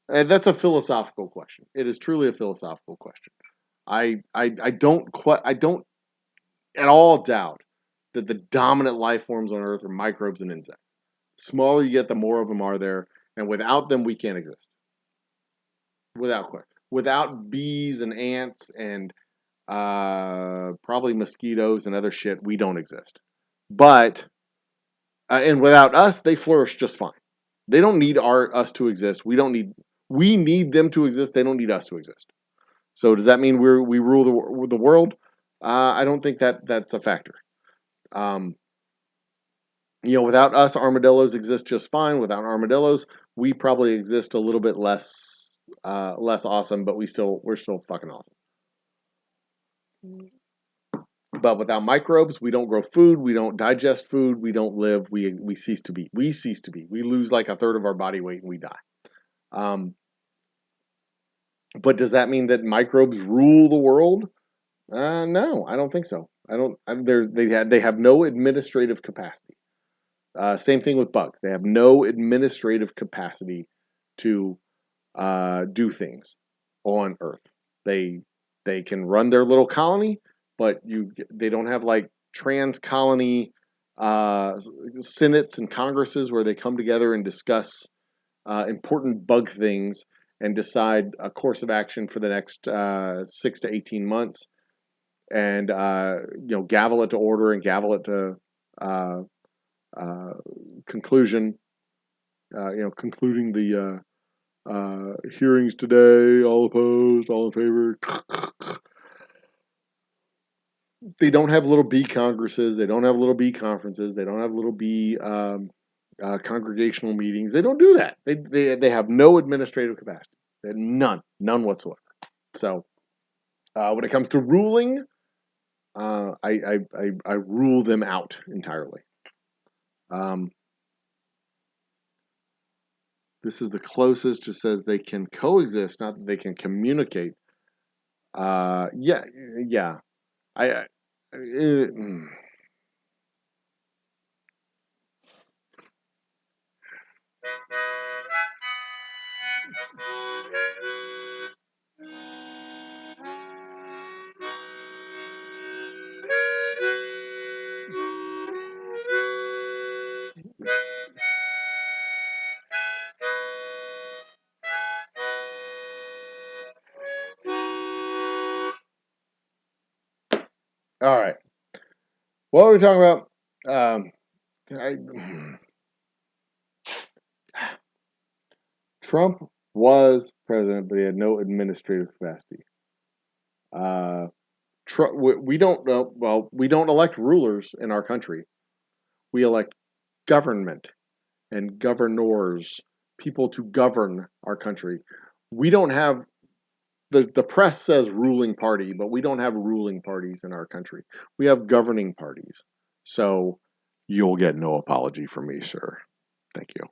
And that's a philosophical question. It is truly a philosophical question. I don't at all doubt that the dominant life forms on Earth are microbes and insects. The smaller you get, the more of them are there, and without them, we can't exist. Without question. Without bees and ants and probably mosquitoes and other shit, we don't exist. But and without us, they flourish just fine. They don't need us to exist. We need them to exist. They don't need us to exist. So does that mean we rule the world? I don't think that's a factor. Without us, armadillos exist just fine. Without armadillos, we probably exist a little bit less awesome, but we're still fucking awesome. But without microbes, we don't grow food, we don't digest food, we don't live, we cease to be. We cease to be. We lose like a third of our body weight and we die. But does that mean that microbes rule the world? No, I don't think so. They have no administrative capacity. Same thing with bugs. They have no administrative capacity to do things on Earth. They can run their little colony, but they don't have like trans colony senates and congresses where they come together and discuss important bug things and decide a course of action for the next 6 to 18 months, and gavel it to order and gavel it to uh, conclusion. Concluding the hearings today. All opposed, all in favor. They don't have little B congresses. They don't have little B conferences. They don't have little B congregational meetings. They don't do that. They have no administrative capacity. They have none whatsoever. So when it comes to ruling, I rule them out entirely. This is the closest. Just says they can coexist, not that they can communicate. Yeah. All right. What are we talking about? Trump was president, but he had no administrative capacity. We don't know. Well, we don't elect rulers in our country. We elect government and governors, people to govern our country. We don't have the press says ruling party, but we don't have ruling parties in our country. We have governing parties. So you'll get no apology from me, sir. Thank you.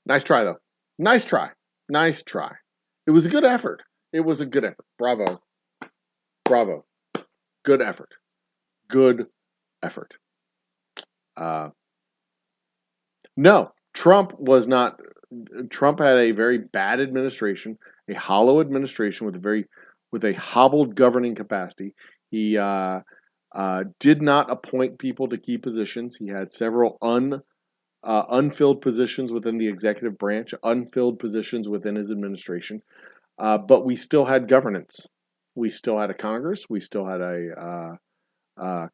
Nice try, though. Nice try. Nice try. It was a good effort. It was a good effort. Bravo. Bravo. Good effort. Good effort. No, Trump was not. Trump had a very bad administration, a hollow administration with a hobbled governing capacity. He did not appoint people to key positions. He had several unfilled positions within the executive branch, unfilled positions within his administration. But we still had governance. We still had a Congress. We still had a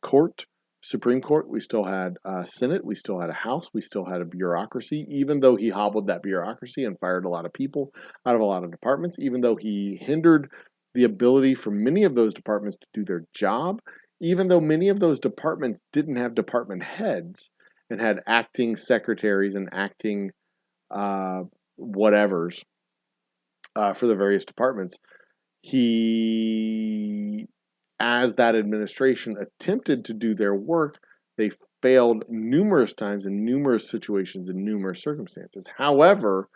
court, Supreme Court. We still had a Senate. We still had a House. We still had a bureaucracy, even though he hobbled that bureaucracy and fired a lot of people out of a lot of departments, even though he hindered the ability for many of those departments to do their job, even though many of those departments didn't have department heads and had acting secretaries and acting whatevers for the various departments. He, as that administration attempted to do their work, they failed numerous times in numerous situations in numerous circumstances. However,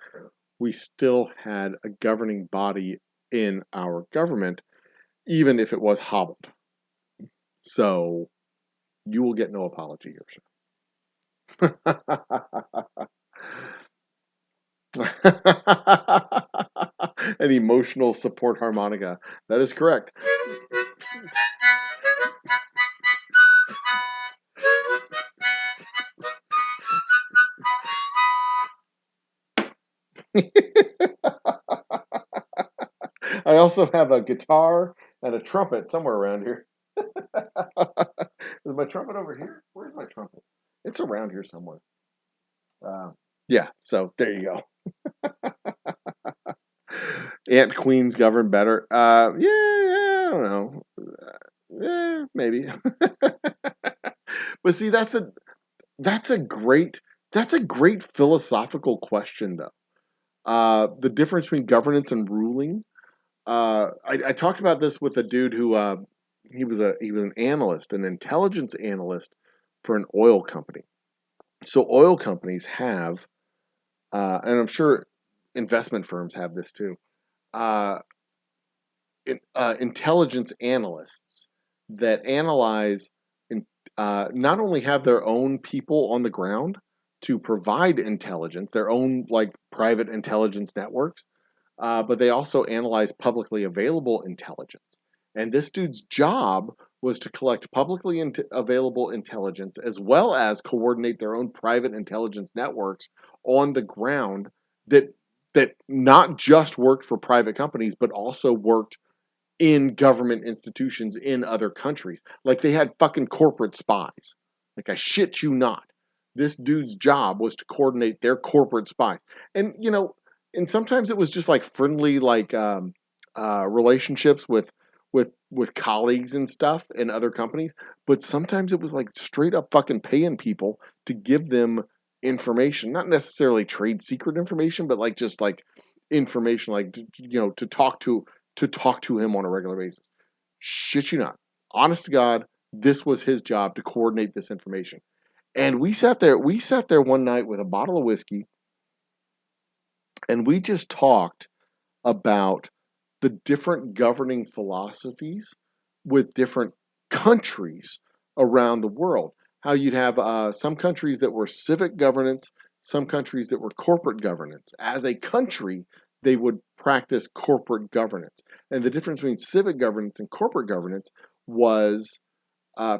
we still had a governing body in our government, even if it was hobbled. So you will get no apology here, sir. An emotional support harmonica. That is correct. I also have a guitar and a trumpet somewhere around here. Is my trumpet over here? Where's my trumpet? It's around here somewhere. Yeah, so there you go. Ant queens govern better. I don't know. Maybe. But see, that's a great philosophical question, though. The difference between governance and ruling. I talked about this with a dude who he was an analyst, an intelligence analyst for an oil company. So oil companies have, and I'm sure investment firms have this too. Uh, Intelligence analysts that analyze and not only have their own people on the ground to provide intelligence, their own like private intelligence networks, but they also analyze publicly available intelligence. And this dude's job was to collect publicly available intelligence as well as coordinate their own private intelligence networks on the ground that not just worked for private companies, but also worked in government institutions in other countries. Like they had fucking corporate spies. Like I shit you not. This dude's job was to coordinate their corporate spies. And you know, and sometimes it was just like friendly like relationships with colleagues and stuff in other companies, but sometimes it was like straight up fucking paying people to give them information, not necessarily trade secret information, but like just like information like you know to talk to him on a regular basis. Shit you not. Honest to God, this was his job to coordinate this information. And we sat there one night with a bottle of whiskey and we just talked about the different governing philosophies with different countries around the world. How you'd have some countries that were civic governance, some countries that were corporate governance. As a country, they would practice corporate governance. And the difference between civic governance and corporate governance was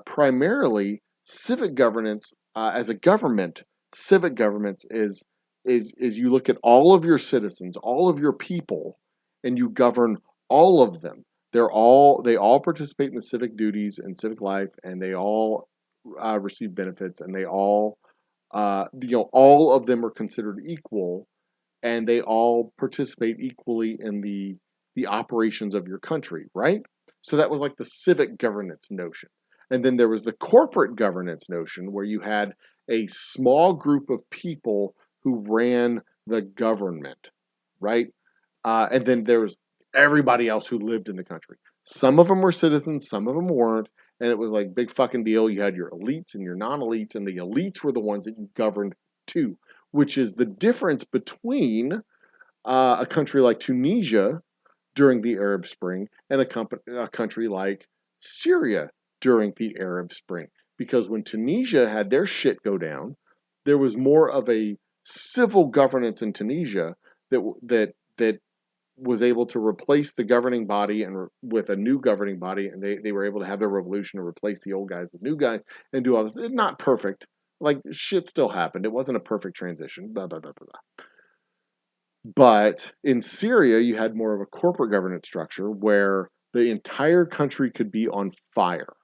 primarily civic governance as a government. Civic governance is you look at all of your citizens, all of your people, and you govern all of them. They all participate in the civic duties and civic life, and they all receive benefits, and they all all of them are considered equal, and they all participate equally in the operations of your country, right? So that was like the civic governance notion. And then there was the corporate governance notion where you had a small group of people who ran the government, right? And then there was everybody else who lived in the country. Some of them were citizens, some of them weren't, and it was like big fucking deal. You had your elites and your non-elites, and the elites were the ones that you governed to, which is the difference between a country like Tunisia during the Arab Spring and a country like Syria during the Arab Spring. Because when Tunisia had their shit go down, there was more of a civil governance in Tunisia that was able to replace the governing body and with a new governing body, and they were able to have their revolution and replace the old guys with new guys and do all this. It's not perfect. Like shit still happened. It wasn't a perfect transition. Blah blah blah blah blah. But in Syria, you had more of a corporate governance structure where the entire country could be on fire,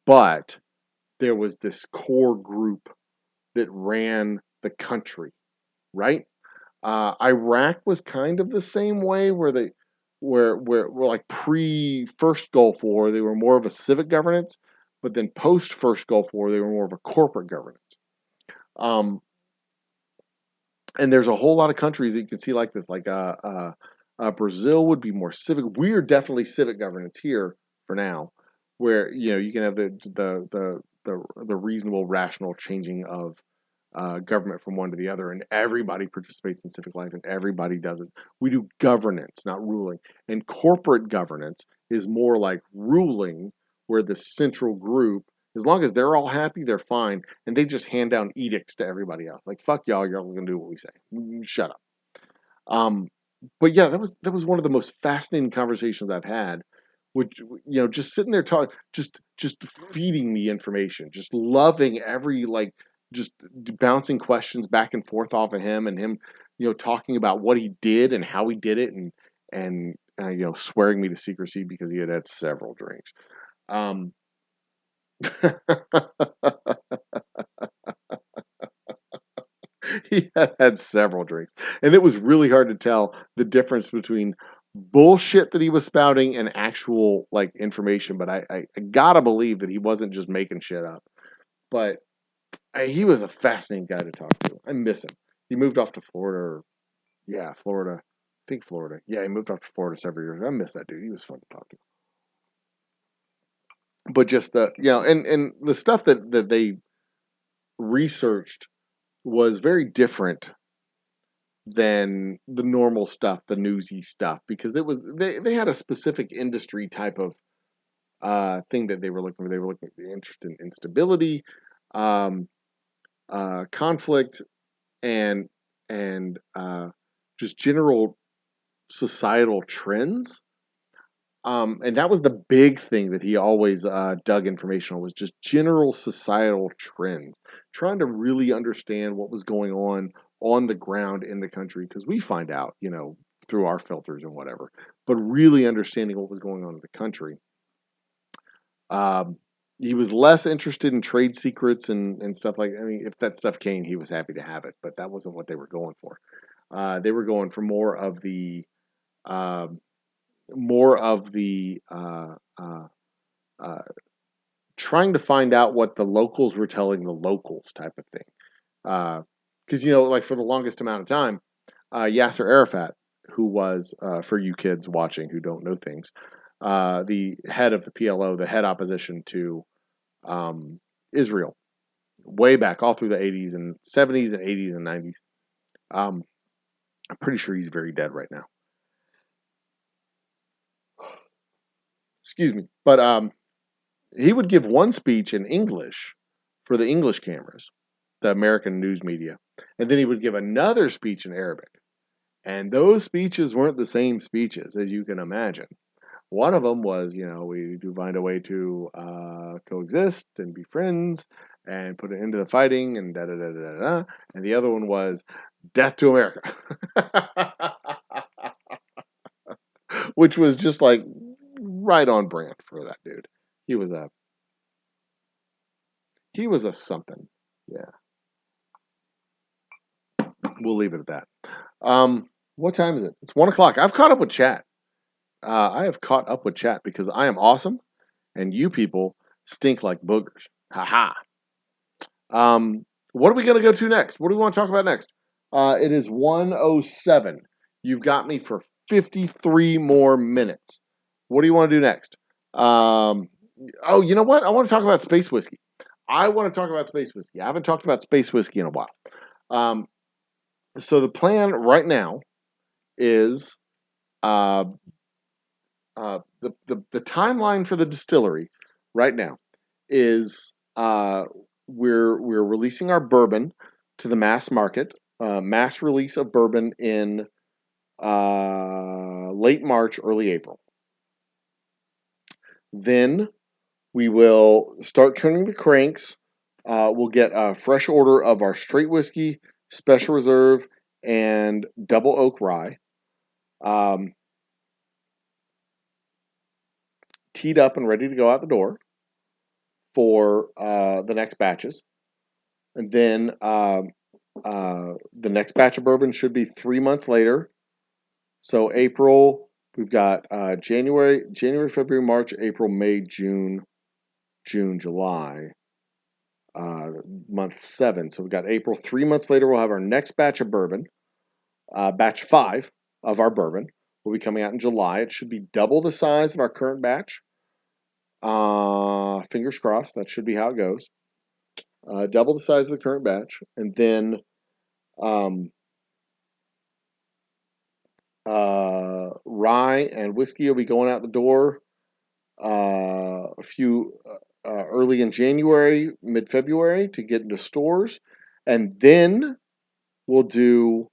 but there was this core group that ran the country, right? Iraq was kind of the same way, where where like pre first Gulf War, they were more of a civic governance, but then post first Gulf War, they were more of a corporate governance. Um, and there's a whole lot of countries that you can see like this, like Brazil would be more civic. We're definitely civic governance here for now, where you know you can have the reasonable, rational changing of government from one to the other, and everybody participates in civic life, and everybody does it. We do governance, not ruling. And corporate governance is more like ruling, where the central group, as long as they're all happy, they're fine, and they just hand down edicts to everybody else. Like fuck y'all, y'all gonna do what we say. Shut up. Um, but yeah, that was one of the most fascinating conversations I've had. Which you know, just sitting there talking, just feeding me information, just loving every like, just bouncing questions back and forth off of him, and him, you know, talking about what he did and how he did it, and you know, swearing me to secrecy because he had had several drinks. Um, he had had several drinks, and it was really hard to tell the difference between bullshit that he was spouting and actual like information. But I gotta believe that he wasn't just making shit up. But he was a fascinating guy to talk to. I miss him. He moved off to Florida. Yeah, Florida. I think Florida. Yeah, he moved off to Florida several years ago. I miss that dude. He was fun to talk to. But just the you know, and the stuff that they researched was very different than the normal stuff, the newsy stuff, because they had a specific industry type of thing that they were looking for. They were looking at the interest in instability, um, conflict, and just general societal trends. And that was the big thing that he always dug information on, was just general societal trends, trying to really understand what was going on the ground in the country, because we find out, through our filters and whatever, but really understanding what was going on in the country. He was less interested in trade secrets and stuff like. I mean, if that stuff came, he was happy to have it, but that wasn't what they were going for. They were going for more of the um, trying to find out what the locals were telling the locals type of thing. Because like for the longest amount of time, Yasser Arafat, who was for you kids watching who don't know things, the head of the PLO, the head opposition to Israel, way back all through the 80s and 70s and 80s and 90s. I'm pretty sure he's very dead right now. Excuse me, but he would give one speech in English for the English cameras, the American news media, and then he would give another speech in Arabic. And those speeches weren't the same speeches, as you can imagine. One of them was, we do find a way to coexist and be friends and put an end to the fighting and da da da da da. And the other one was death to America, which was just like right on brand for that dude. He was a something. Yeah, we'll leave it at that. What time is it? It's 1 o'clock. I've caught up with chat. I have caught up with chat because I am awesome, and you people stink like boogers. Ha ha. What are we gonna go to next? What do we want to talk about next? It is 1:07. You've got me for 53 more minutes. What do you want to do next? Oh, you know what? I want to talk about space whiskey. I want to talk about space whiskey. I haven't talked about space whiskey in a while. So the plan right now is uh, the timeline for the distillery right now is we're releasing our bourbon to the mass market. Mass release of bourbon in late March, early April. Then we will start turning the cranks. We'll get a fresh order of our straight whiskey, special reserve, and double oak rye. Teed up and ready to go out the door for the next batches. And then the next batch of bourbon should be 3 months later. So April, we've got January, February, March, April, May, June, July. Month 7. So we've got April. 3 months later, we'll have our next batch of bourbon. Batch 5 of our bourbon will be coming out in July. It should be double the size of our current batch. Fingers crossed. That should be how it goes. Double the size of the current batch. And then rye and whiskey will be going out the door a few early in January, mid-February to get into stores. And then we'll do,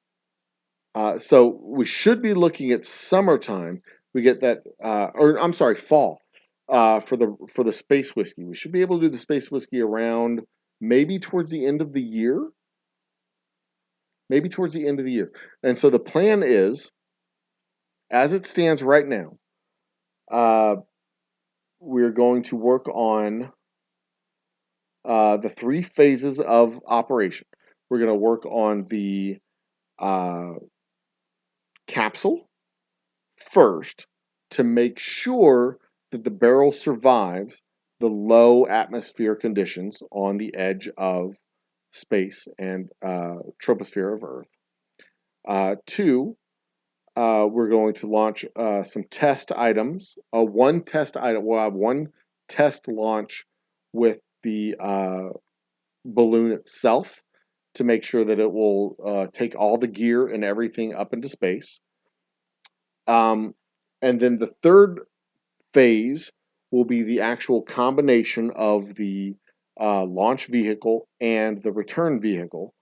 so we should be looking at summertime. We get that, or I'm sorry, fall for the space whiskey. We should be able to do the space whiskey around maybe towards the end of the year. Maybe towards the end of the year. And so the plan is, as it stands right now, we're going to work on the 3 phases of operation. We're going to work on the capsule first to make sure that the barrel survives the low atmosphere conditions on the edge of space and troposphere of Earth. 2, we're going to launch some test items. One test item. We'll have one test launch with the balloon itself to make sure that it will take all the gear and everything up into space. And then the third phase will be the actual combination of the launch vehicle and the return vehicle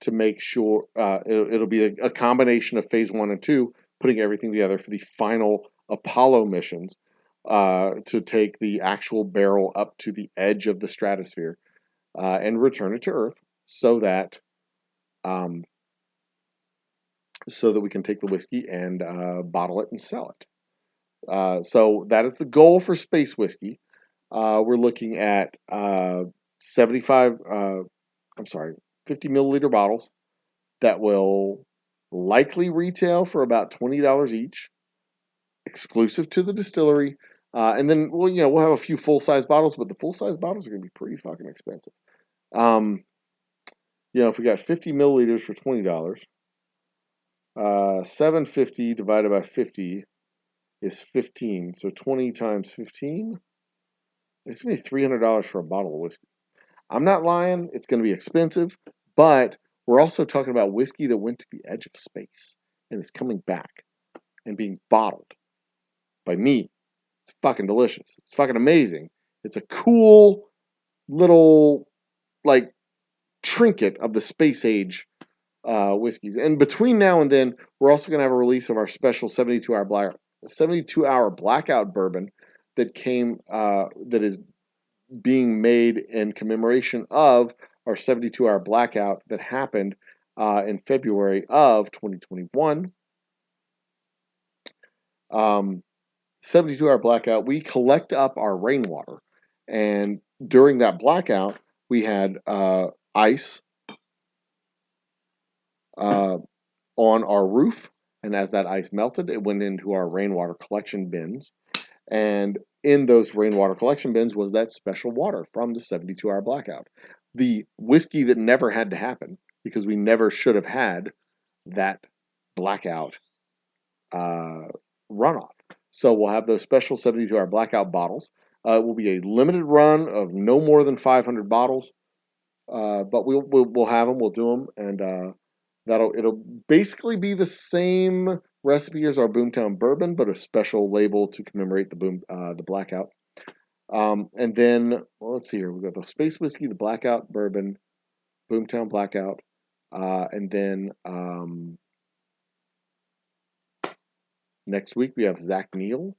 to make sure it'll be a combination of phase 1 and 2, putting everything together for the final Apollo missions to take the actual barrel up to the edge of the stratosphere and return it to Earth so that we can take the whiskey and bottle it and sell it. So that is the goal for space whiskey. We're looking at 50 milliliter bottles that will likely retail for about $20 each, exclusive to the distillery. And then we'll have a few full size bottles, but the full size bottles are going to be pretty fucking expensive. If we got 50 milliliters for $20, 750 divided by 50 is 15. So 20 times 15, it's going to be $300 for a bottle of whiskey. I'm not lying. It's going to be expensive, but we're also talking about whiskey that went to the edge of space and is coming back and being bottled by me. It's fucking delicious. It's fucking amazing. It's a cool little, like, trinket of the space age whiskeys. And between now and then, we're also going to have a release of our special 72-hour blackout bourbon that is being made in commemoration of our 72-hour blackout that happened in February of 2021. 72-hour blackout, we collect up our rainwater. And during that blackout, we had ice on our roof. And as that ice melted, it went into our rainwater collection bins. And in those rainwater collection bins was that special water from the 72-hour blackout. The whiskey that never had to happen, because we never should have had that blackout runoff. So we'll have those special 72-hour blackout bottles. It will be a limited run of no more than 500 bottles, but we'll have them. We'll do them, and it'll basically be the same recipe as our Boomtown bourbon, but a special label to commemorate the blackout. And then let's see here. We've got the space whiskey, the blackout bourbon, Boomtown blackout, and then next week we have Zach Neal.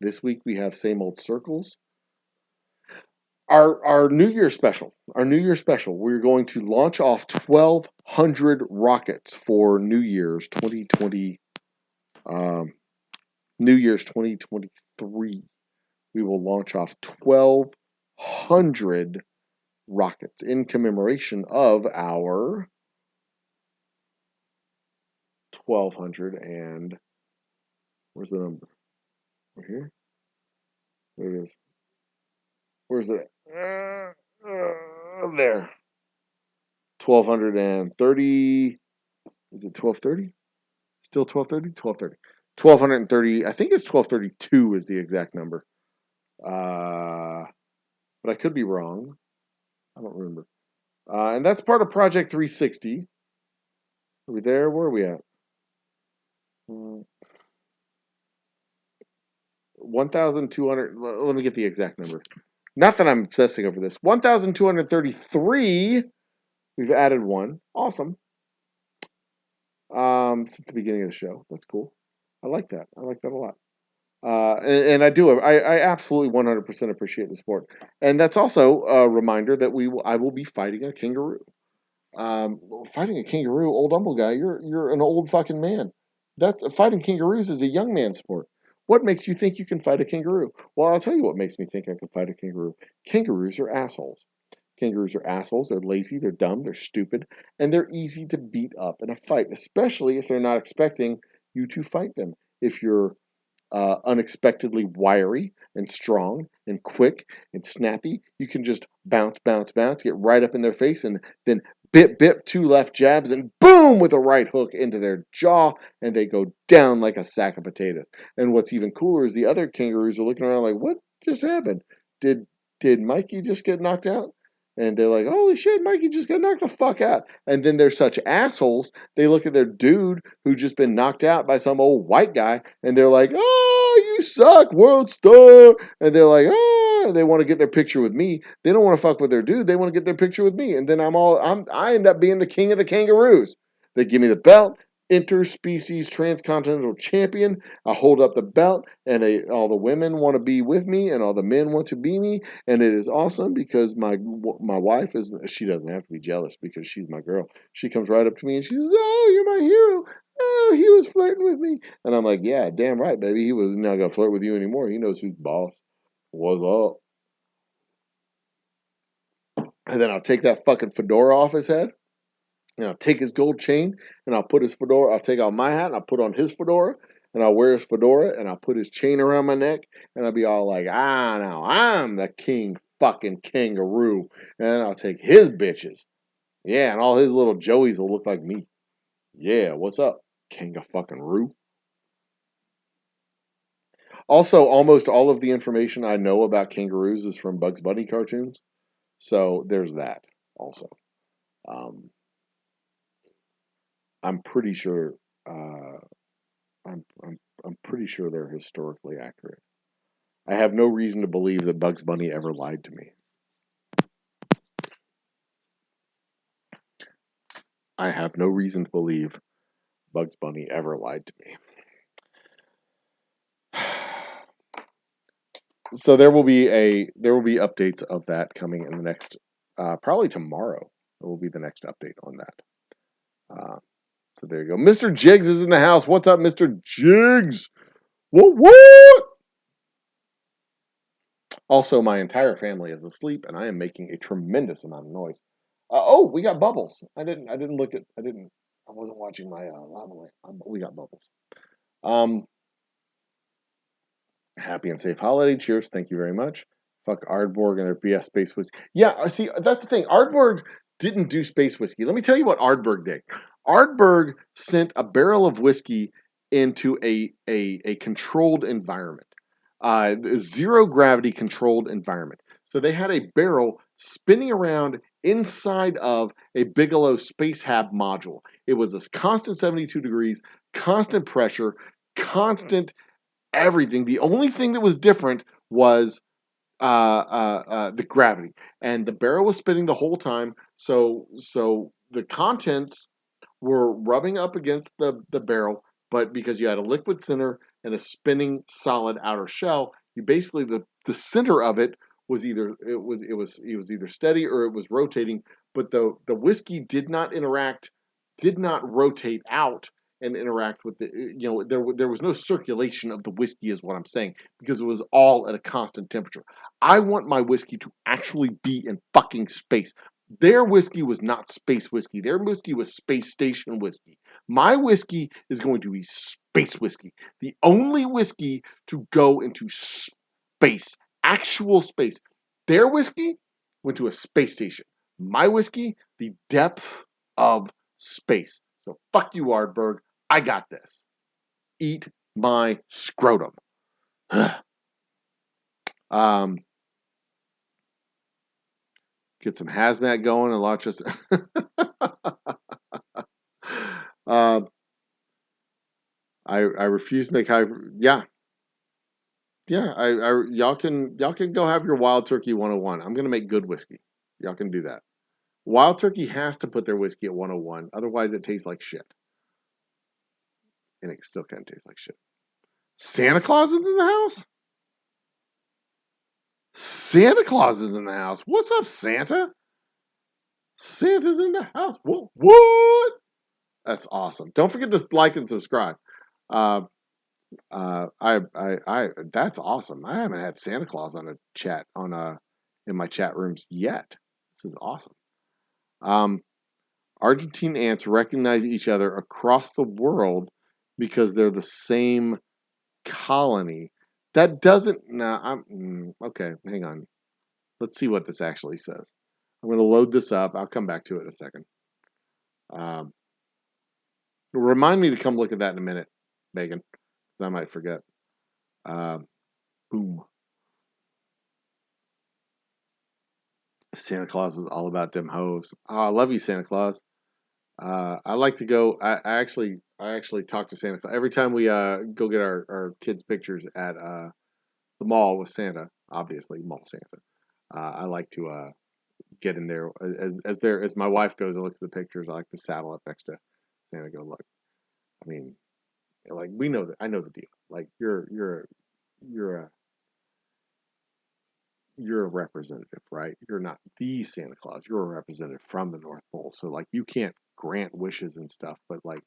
This week we have Same Old Circles. Our New Year special. We're going to launch off 1,200 rockets for New Year's 2020. New Year's 2023. We will launch off 1,200 rockets in commemoration of our 1,200 and where's the number? Right here. There it is. Where's it? There. 1,230. Is it 1,230? Still 1,230? 1,230. 1,230. I think it's 1,232 is the exact number. But I could be wrong. I don't remember. And that's part of Project 360. Are we there? Where are we at? 1,200. Let me get the exact number. Not that I'm obsessing over this. 1,233. We've added one. Awesome. Since the beginning of the show. That's cool. I like that. I like that a lot. And I do. I absolutely 100% appreciate the support. And that's also a reminder that I will be fighting a kangaroo. Fighting a kangaroo, old humble guy. You're an old fucking man. Fighting kangaroos is a young man sport. What makes you think you can fight a kangaroo? Well, I'll tell you what makes me think I can fight a kangaroo. Kangaroos are assholes. Kangaroos are assholes. They're lazy. They're dumb. They're stupid, and they're easy to beat up in a fight, especially if they're not expecting you to fight them. If you're unexpectedly wiry and strong and quick and snappy, you can just bounce, get right up in their face, and then bip, 2 left jabs, and boom, with a right hook into their jaw, and they go down like a sack of potatoes. And what's even cooler is the other kangaroos are looking around like, what just happened? Did Mikey just get knocked out? And they're like, holy shit, Mikey just got knocked the fuck out. And then they're such assholes. They look at their dude who just been knocked out by some old white guy. And they're like, oh, you suck, world star. And they're like, oh, they want to get their picture with me. They don't want to fuck with their dude. They want to get their picture with me. And then I end up being the king of the kangaroos. They give me the belt, interspecies transcontinental champion. I hold up the belt, and all the women want to be with me, and all the men want to be me. And it is awesome because my wife she doesn't have to be jealous because she's my girl. She comes right up to me and she says, oh, you're my hero. Oh, he was flirting with me. And I'm like, yeah, damn right, baby. He was not going to flirt with you anymore. He knows who's boss. What's up? And then I'll take that fucking fedora off his head. And I'll take his gold chain and I'll put his fedora. I'll take out my hat and I'll put on his fedora. And I'll wear his fedora and I'll put his chain around my neck. And I'll be all like, now I'm the king fucking kangaroo. And I'll take his bitches. Yeah, and all his little joeys will look like me. Yeah, what's up, kanga fucking roo? Also, almost all of the information I know about kangaroos is from Bugs Bunny cartoons. So there's that also. I'm pretty sure I'm pretty sure they're historically accurate. I have no reason to believe that Bugs Bunny ever lied to me. I have no reason to believe Bugs Bunny ever lied to me. So there will be updates of that coming in the next probably tomorrow. It will be the next update on that. So there you go. Mr. Jiggs is in the house. What's up, Mr. Jiggs? What? Also, my entire family is asleep, and I am making a tremendous amount of noise. Oh, we got bubbles. I wasn't watching my lava lamp. We got bubbles. Happy and safe holiday. Cheers. Thank you very much. Fuck Ardborg and their BS space whiskey. Yeah, see, that's the thing. Ardborg didn't do space whiskey. Let me tell you what Ardborg did. Ardborg sent a barrel of whiskey into a controlled environment, zero gravity controlled environment. So they had a barrel spinning around inside of a Bigelow Space Hab module. It was a constant 72 degrees, constant pressure, constant everything. The only thing that was different was the gravity, and the barrel was spinning the whole time. So the contents were rubbing up against the barrel, but because you had a liquid center and a spinning solid outer shell, you basically the center of it was either either steady or it was rotating, but the whiskey did not rotate out and interact with there was no circulation of the whiskey is what I'm saying, because it was all at a constant temperature. I want my whiskey to actually be in fucking space. Their whiskey was not space whiskey. Their whiskey was space station whiskey. My whiskey is going to be space whiskey. The only whiskey to go into space, actual space. Their whiskey went to a space station. My whiskey, the depth of space. So fuck you, Ardberg. I got this. Eat my scrotum. Get some hazmat going and launch us. I refuse to make high. Yeah. Y'all can go have your Wild Turkey 101. I'm gonna make good whiskey. Y'all can do that. Wild Turkey has to put their whiskey at 101, otherwise it tastes like shit. And it still kind of tastes like shit. Santa Claus is in the house? Santa Claus is in the house. What's up, Santa? Santa's in the house. What? That's awesome. Don't forget to like and subscribe. That's awesome. I haven't had Santa Claus on a chat in my chat rooms yet. This is awesome. Argentine ants recognize each other across the world because they're the same colony. That doesn't. Okay. Hang on. Let's see what this actually says. I'm going to load this up. I'll come back to it in a second. Remind me to come look at that in a minute, Megan. I might forget. Boom. Santa Claus is all about them hoes. Oh, I love you, Santa Claus. I like to go. I actually talk to Santa Claus every time we go get our kids' pictures at the mall with Santa. Obviously, mall Santa. I like to get in there as my wife goes and looks at the pictures. I like to saddle up next to Santa. And go look. I mean, like we know that I know the deal. Like you're a you're a representative, right? You're not the Santa Claus. You're a representative from the North Pole. So like you can't grant wishes and stuff. But like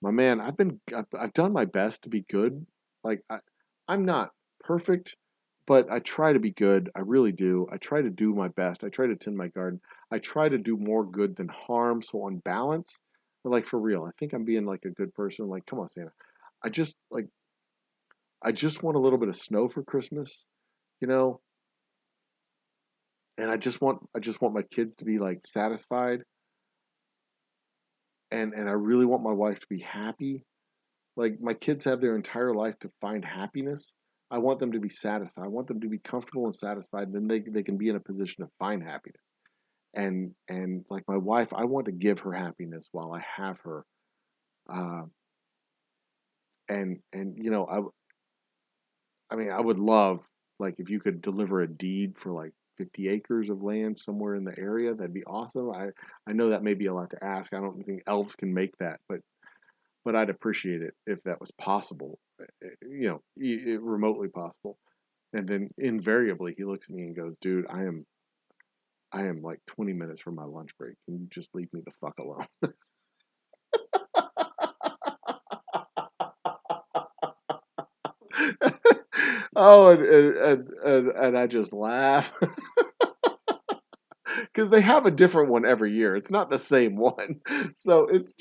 my man, I've done my best to be good. Like I'm not perfect, but I try to be good. I really do. I try to do my best. I try to tend my garden. I try to do more good than harm. So on balance, but like for real, I think I'm being like a good person. Like, come on, Santa. I just like I just want a little bit of snow for Christmas, you know, and I just want my kids to be like satisfied, and I really want my wife to be happy. Like my kids have their entire life to find happiness. I want them to be satisfied. I want them to be comfortable and satisfied. And then they can be in a position to find happiness. And like my wife, I want to give her happiness while I have her. Uh, and you know, I mean, I would love like if you could deliver a deed for like 50 acres of land somewhere in the area. That'd be awesome. I know that may be a lot to ask. I don't think elves can make that, but I'd appreciate it if that was possible. You know, remotely possible. And then invariably he looks at me and goes, "Dude, I am like 20 minutes from my lunch break. Can you just leave me the fuck alone?" Oh, and I just laugh because they have a different one every year. It's not the same one, so it's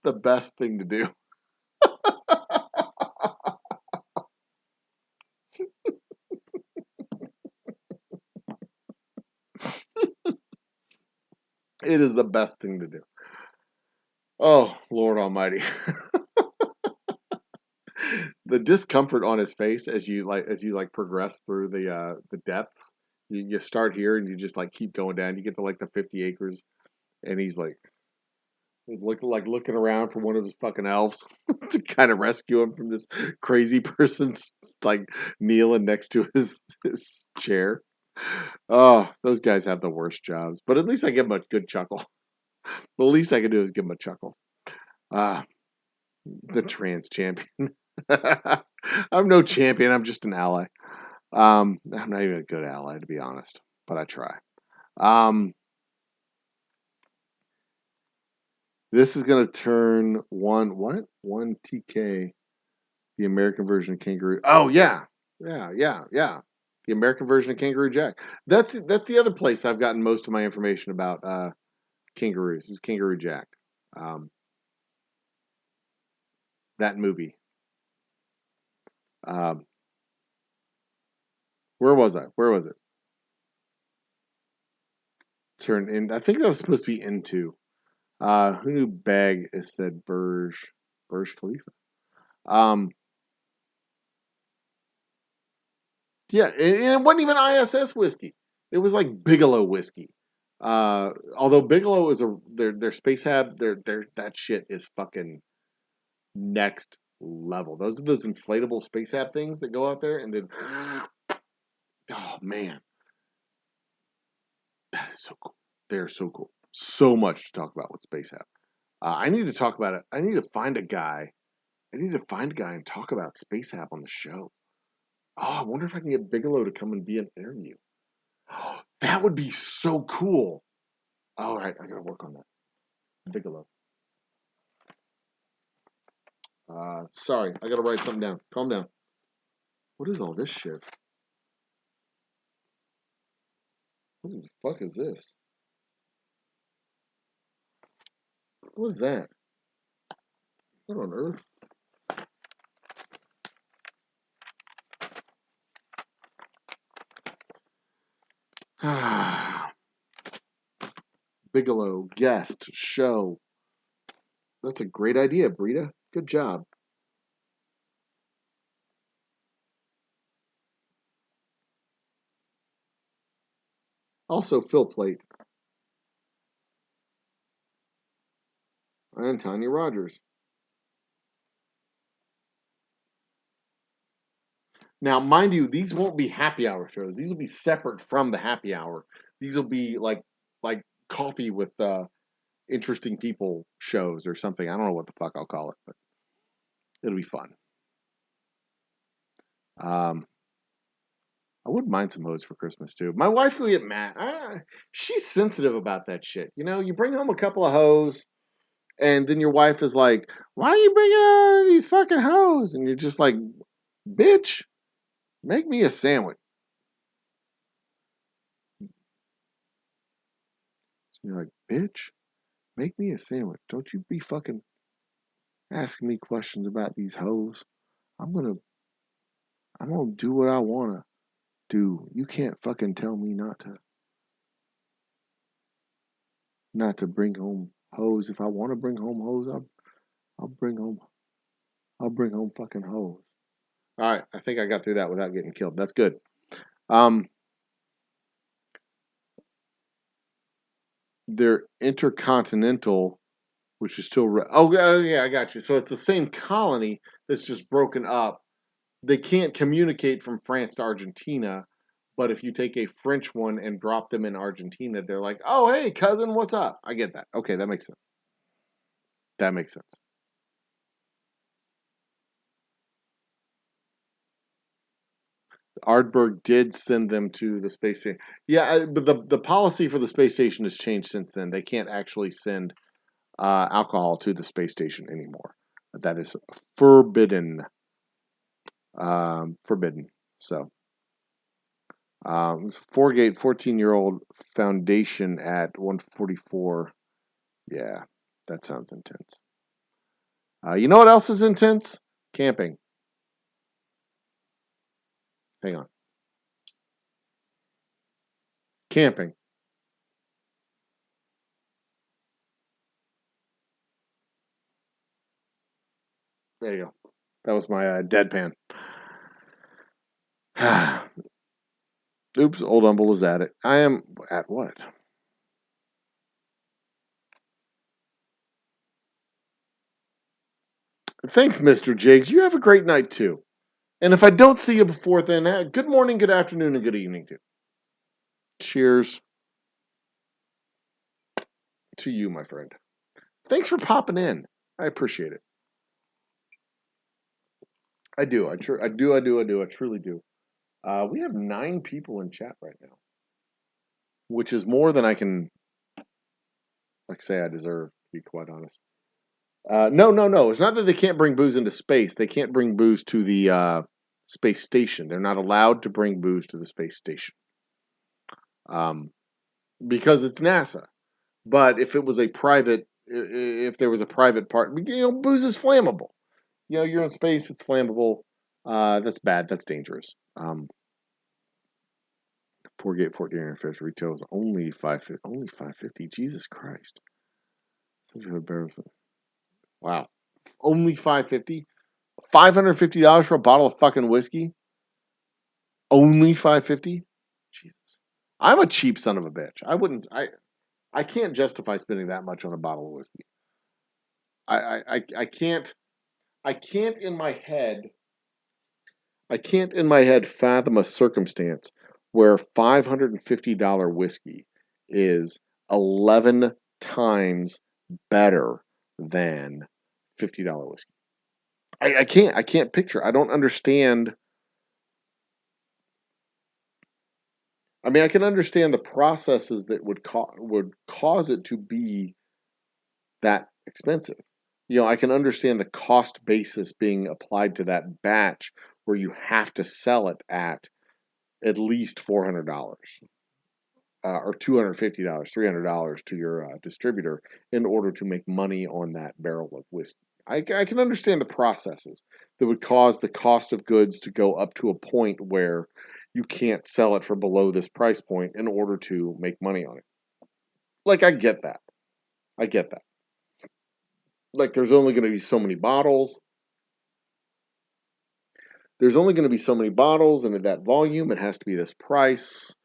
the best thing to do. It is the best thing to do. Oh, Lord Almighty. The discomfort on his face as you progress through the depths. You start here and you just like keep going down. You get to like the 50 acres, and he's looking around for one of his fucking elves to kind of rescue him from this crazy person's like kneeling next to his chair. Oh, those guys have the worst jobs, but at least I give them a good chuckle. The least I can do is give them a chuckle. Ah, the trans champion. I'm no champion. I'm just an ally. I'm not even a good ally, to be honest, but I try. Um, this is gonna turn one TK, the American version of Kangaroo. Oh yeah, yeah. The American version of Kangaroo Jack. That's the other place I've gotten most of my information about kangaroos. Is Kangaroo Jack. Um, that movie. Um, where was I? Where was it? Turn in. I think that was supposed to be into. Who knew Bag is said Burj Khalifa. Um, yeah, and it wasn't even ISS whiskey. It was like Bigelow whiskey. Although Bigelow is their space hab, their that shit is fucking next level. Those are those inflatable space hab things that go out there and then, oh man, that is so cool. They're so cool. So much to talk about with space hab. I need to talk about it. I need to find a guy. I need to find a guy and talk about space hab on the show. Oh, I wonder if I can get Bigelow to come and be an interview. Oh, that would be so cool. All right, I gotta work on that. Bigelow. Sorry, I gotta write something down. Calm down. What is all this shit? What the fuck is this? What is that? What on earth? Bigelow guest show. That's a great idea, Brita. Good job. Also, Phil Plate. And Tanya Rogers. Now, mind you, these won't be happy hour shows. These will be separate from the happy hour. These will be like coffee with interesting people shows or something. I don't know what the fuck I'll call it, but it'll be fun. I wouldn't mind some hoes for Christmas too. My wife will get mad. She's sensitive about that shit. You know, you bring home a couple of hoes, and then your wife is like, "Why are you bringing all these fucking hoes?" And you're just like, "Bitch, make me a sandwich." You're like, "Bitch, make me a sandwich. Don't you be fucking asking me questions about these hoes. I'm gonna do what I wanna do. You can't fucking tell me not to bring home hoes. If I want to bring home hoes, I'll bring home fucking hoes." All right, I think I got through that without getting killed. That's good. They're intercontinental, which is still yeah, I got you. So it's the same colony that's just broken up. They can't communicate from France to Argentina, but if you take a French one and drop them in Argentina, they're like, "Oh, hey, cousin, what's up?" I get that. Okay, that makes sense. That makes sense. Ardberg did send them to the space station. Yeah, but the policy for the space station has changed since then. They can't actually send alcohol to the space station anymore. That is forbidden. Forbidden. So, Foregate 14-year-old foundation at 144. Yeah, that sounds intense. You know what else is intense? Camping. Hang on. Camping. There you go. That was my deadpan. Oops, Old Humble is at it. I am at what? Thanks, Mr. Jiggs. You have a great night too. And if I don't see you before then, good morning, good afternoon, and good evening too. Cheers to you, my friend. Thanks for popping in. I appreciate it. I do. I truly do. We have 9 people in chat right now, which is more than I can, say, I deserve, to be quite honest. No. It's not that they can't bring booze into space. They can't bring booze to the space station. They're not allowed to bring booze to the space station because it's NASA. But if it was if there was a private part, booze is flammable. You're in space, it's flammable. That's bad. That's dangerous. Foregate 14 fish retail is only $5.50. Jesus Christ. Wow. Only $5.50? $550 for a bottle of fucking whiskey? Only $5.50? Jesus. I'm a cheap son of a bitch. I can't justify spending that much on a bottle of whiskey. I can't in my head fathom a circumstance where $550 whiskey is 11 times better than $50 whiskey. I can't picture. I don't understand. I mean, I can understand the processes that would cause it to be that expensive. I can understand the cost basis being applied to that batch where you have to sell it at least $400 or $250, $300 to your distributor in order to make money on that barrel of whiskey. I can understand the processes that would cause the cost of goods to go up to a point where you can't sell it for below this price point in order to make money on it. I get that. There's only going to be so many bottles. There's only going to be so many bottles, and at that volume, it has to be this price,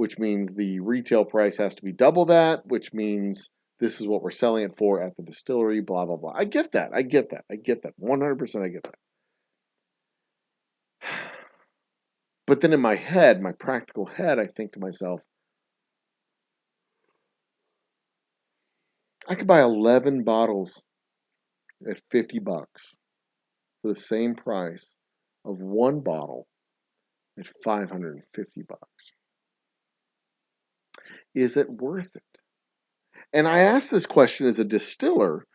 which means the retail price has to be double that, which means this is what we're selling it for at the distillery, blah, blah, blah. I get that. 100% I get that. But then in my head, my practical head, I think to myself, I could buy 11 bottles at $50 for the same price of one bottle at $550. Is it worth it? And I ask this question as a distiller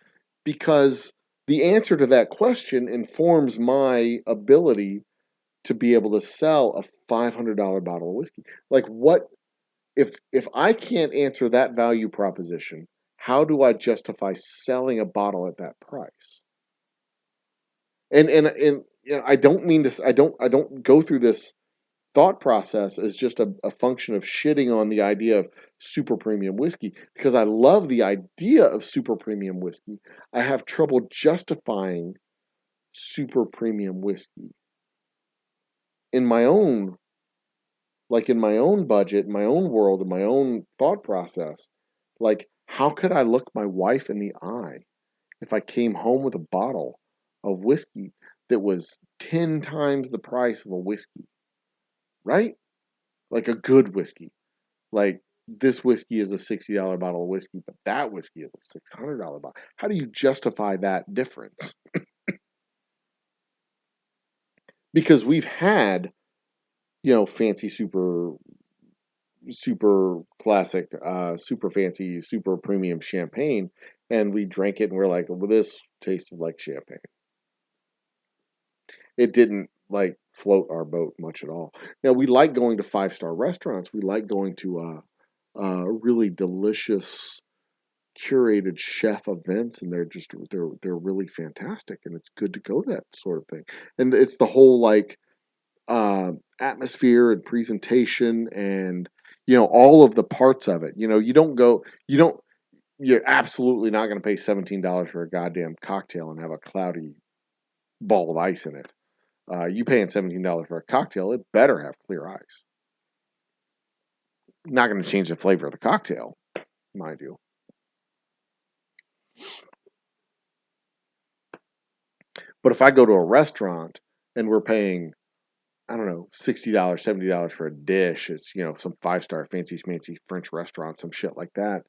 because the answer to that question informs my ability to be able to sell a $500 bottle of whiskey. Like, what if I can't answer that value proposition, how do I justify selling a bottle at that price? And I don't mean to. I don't go through this thought process as just a function of shitting on the idea of super premium whiskey, because I love the idea of super premium whiskey. I have trouble justifying super premium whiskey in my own, in my own budget, in my own world, in my own thought process. Like, how could I look my wife in the eye if I came home with a bottle of whiskey that was 10 times the price of a whiskey, right? Like a good whiskey. Like, this whiskey is a $60 bottle of whiskey, but that whiskey is a $600 bottle. How do you justify that difference? Because we've had, fancy super classic, super fancy, super premium champagne, and we drank it and we're like, well, this tasted like champagne. It didn't float our boat much at all. Now, we like going to 5-star restaurants. We like going to really delicious curated chef events, and they're really fantastic, and it's good to go to that sort of thing. And it's the whole atmosphere and presentation and all of the parts of it. You're absolutely not going to pay $17 for a goddamn cocktail and have a cloudy ball of ice in it. You paying $17 for a cocktail, it better have clear ice. Not going to change the flavor of the cocktail, mind you. But if I go to a restaurant and we're paying, I don't know, $60, $70 for a dish, it's, some 5-star fancy schmancy French restaurant, some shit like that,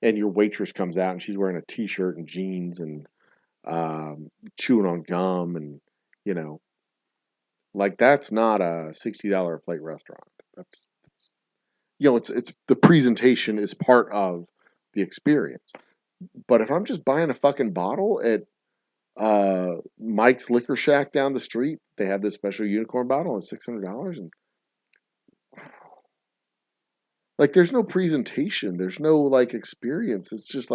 and your waitress comes out and she's wearing a t-shirt and jeans and chewing on gum and, that's not a $60 a plate restaurant. That's it's the presentation is part of the experience. But if I'm just buying a fucking bottle at Mike's Liquor Shack down the street, they have this special unicorn bottle and $600, and there's no presentation, there's no experience. It's just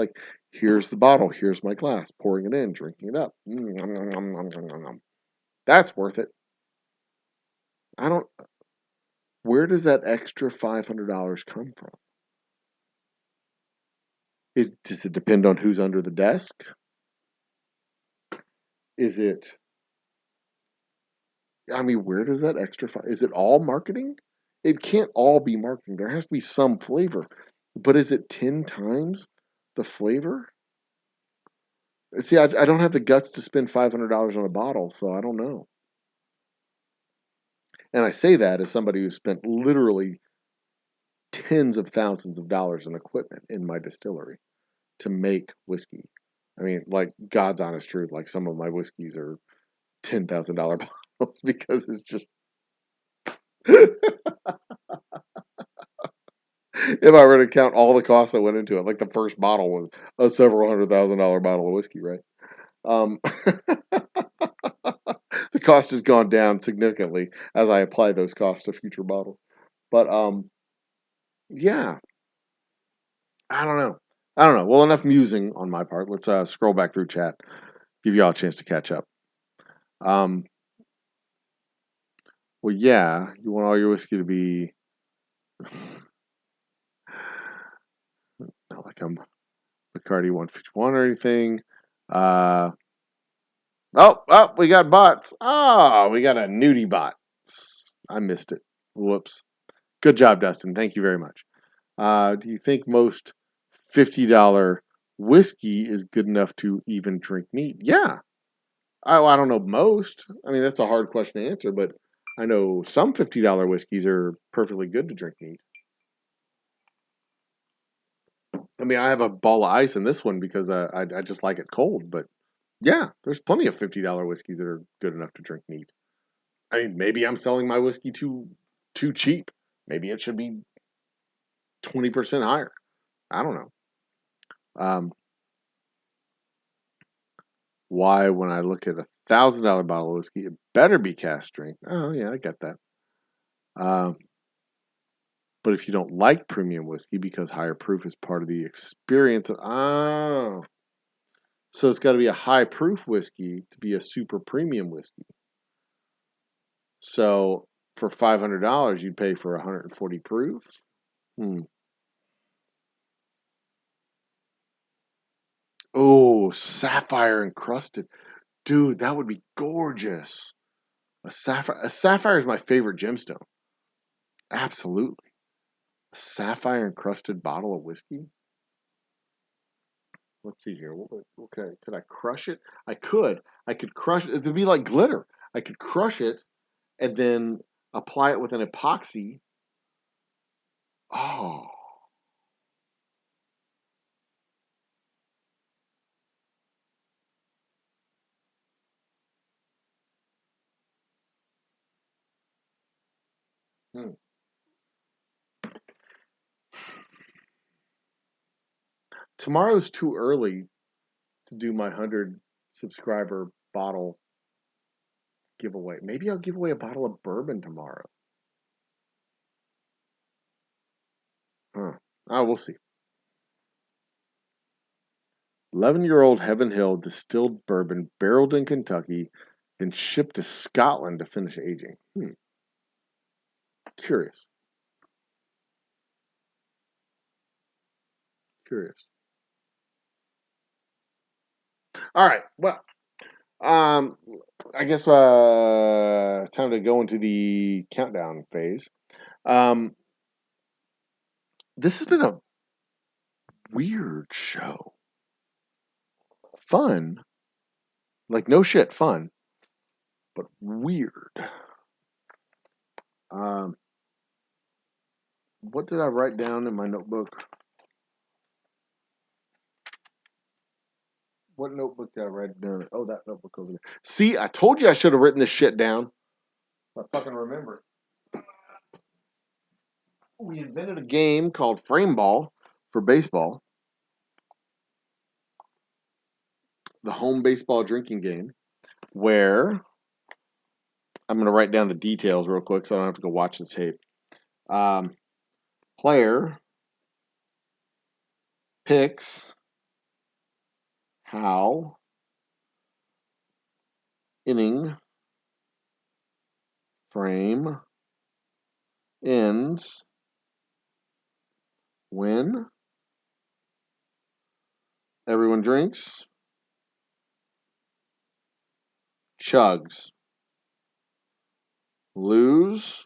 here's the bottle, here's my glass, pouring it in, drinking it up. That's worth it. Where does that extra $500 come from? Does it depend on who's under the desk? Is it, where does that extra, is it all marketing? It can't all be marketing. There has to be some flavor. But is it 10 times the flavor? See, I don't have the guts to spend $500 on a bottle, so I don't know. And I say that as somebody who spent literally tens of thousands of dollars in equipment in my distillery to make whiskey. God's honest truth, some of my whiskeys are $10,000 bottles because it's just if I were to count all the costs that went into it, the first bottle was a several $100,000 bottle of whiskey, right? The cost has gone down significantly as I apply those costs to future bottles. But yeah, I don't know. Well, enough musing on my part. Let's scroll back through chat, give you all a chance to catch up. Well, yeah, you want all your whiskey to be not like I'm Bacardi 151 or anything. We got bots. Oh, we got a nudie bot. I missed it. Whoops. Good job, Dustin. Thank you very much. Do you think most $50 whiskey is good enough to even drink neat? Yeah. I don't know most. I mean, that's a hard question to answer, but I know some $50 whiskeys are perfectly good to drink neat. I mean, I have a ball of ice in this one because I just like it cold, but yeah, there's plenty of $50 whiskeys that are good enough to drink neat. I mean, maybe I'm selling my whiskey too cheap. Maybe it should be 20% higher. I don't know. Um, why, when I look at $1,000 bottle of whiskey, it better be cask strength? Oh, yeah, I get that. But if you don't like premium whiskey because higher proof is part of the experience, oh, so it's got to be a high proof whiskey to be a super premium whiskey. So for $500, you'd pay for 140 proof. Oh, sapphire encrusted. Dude, that would be gorgeous. A sapphire is my favorite gemstone. Absolutely. A sapphire encrusted bottle of whiskey. Let's see here. Okay, could I crush it? I could. I could crush it. It'd be like glitter. I could crush it and then apply it with an epoxy. Oh. Hmm. Tomorrow's too early to do my 100 subscriber bottle giveaway. Maybe I'll give away a bottle of bourbon tomorrow. Huh. Oh, we'll see. 11-year-old Heaven Hill distilled bourbon barreled in Kentucky, then shipped to Scotland to finish aging. Curious. Curious. All right. Well, I guess time to go into the countdown phase. This has been a weird show. Fun. Like, no shit, fun. But weird. What did I write down in my notebook? What notebook did I write down? Oh, that notebook over there. See, I told you I should have written this shit down. I fucking remember. We invented a game called Frame Ball for baseball. The home baseball drinking game. Where I'm going to write down the details real quick so I don't have to go watch the tape. Player picks how inning frame ends when everyone drinks, chugs, lose,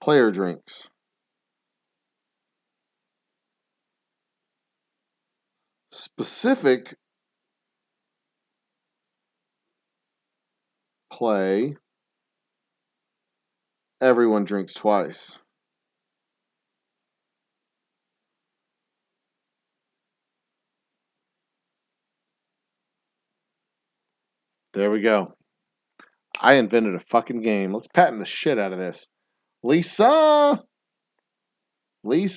player drinks. Specific play, everyone drinks twice. There we go. I invented a fucking game. Let's patent the shit out of this. Lisa,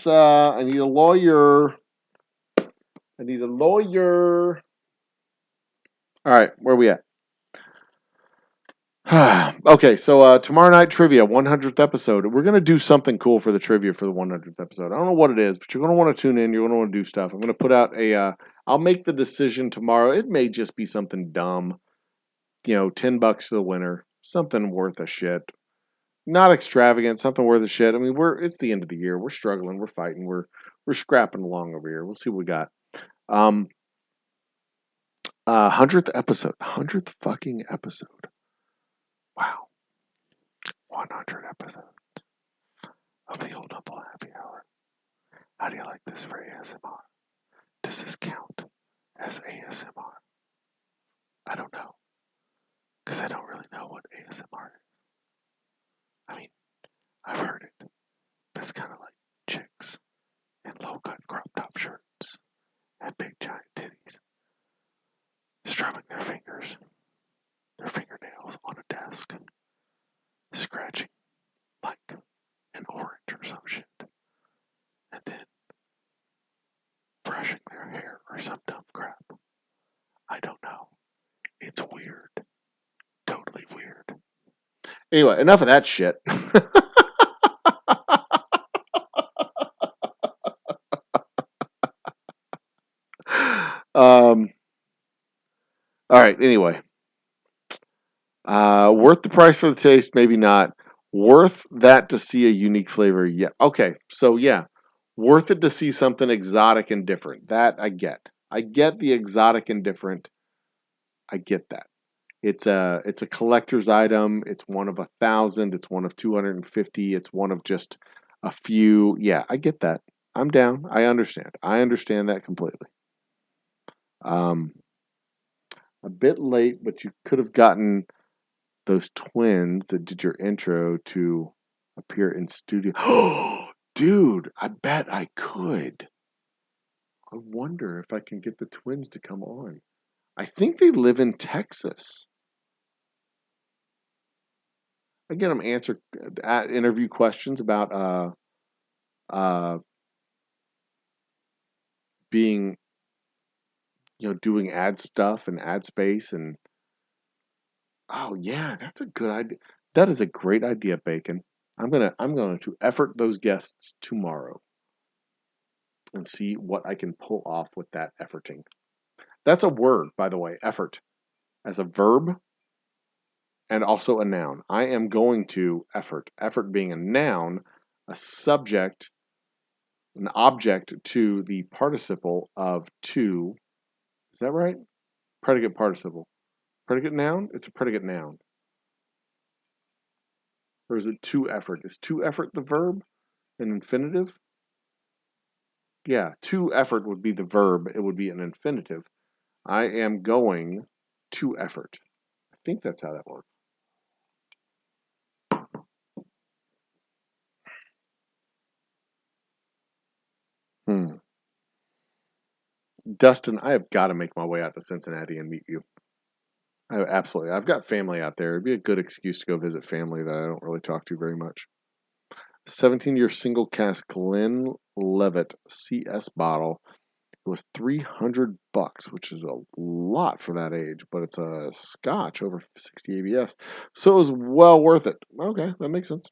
I need a lawyer. I need a lawyer. All right, where are we at? Okay, so tomorrow night trivia, 100th episode. We're going to do something cool for the trivia for the 100th episode. I don't know what it is, but you're going to want to tune in. You're going to want to do stuff. I'm going to put out I'll make the decision tomorrow. It may just be something dumb. $10 to the winner. Something worth a shit. Not extravagant, something worth a shit. I mean, it's the end of the year. We're struggling. We're fighting. We're scrapping along over here. We'll see what we got. 100th episode. 100th fucking episode. Wow. 100 episodes. of the Old Humble Happy Hour. How do you like this for ASMR? Does this count as ASMR? I don't know, because I don't really know what ASMR is. I mean, I've heard it. That's kind of like chicks in low-cut crop top shirts and big giant titties, strumming their fingernails on a desk, scratching like an orange or some shit, and then brushing their hair or some dumb crap. I don't know. It's weird. Totally weird. Anyway, enough of that shit. All right, anyway. Worth the price for the taste? Maybe not. Worth that to see a unique flavor? Yeah. Okay, so yeah. Worth it to see something exotic and different. That I get. I get the exotic and different. I get that. It's a collector's item. It's one of 1,000. It's one of 250. It's one of just a few. Yeah, I get that. I'm down. I understand. I understand that completely. Um, a bit late, but you could have gotten those twins that did your intro to appear in studio. Oh, dude, I bet I could. I wonder if I can get the twins to come on. I think they live in Texas. I get them answer interview questions about uh, being, doing ad stuff and ad space and oh yeah, that's a good idea. That is a great idea, Bacon. I'm going to effort those guests tomorrow and see what I can pull off with that efforting. That's a word, by the way, effort, as a verb and also a noun. I am going to effort. Effort being a noun, a subject, an object to the participle of to. Is that right? Predicate participle. Predicate noun? It's a predicate noun. Or is it to effort? Is to effort the verb? An infinitive? Yeah, to effort would be the verb. It would be an infinitive. I am going to effort. I think that's how that works. Hmm. Dustin, I have got to make my way out to Cincinnati and meet you. Absolutely. I've got family out there. It'd be a good excuse to go visit family that I don't really talk to very much. 17-year single cask Glenlivet CS bottle. It was $300, which is a lot for that age, but it's a Scotch over 60 ABS, so it was well worth it. Okay, that makes sense.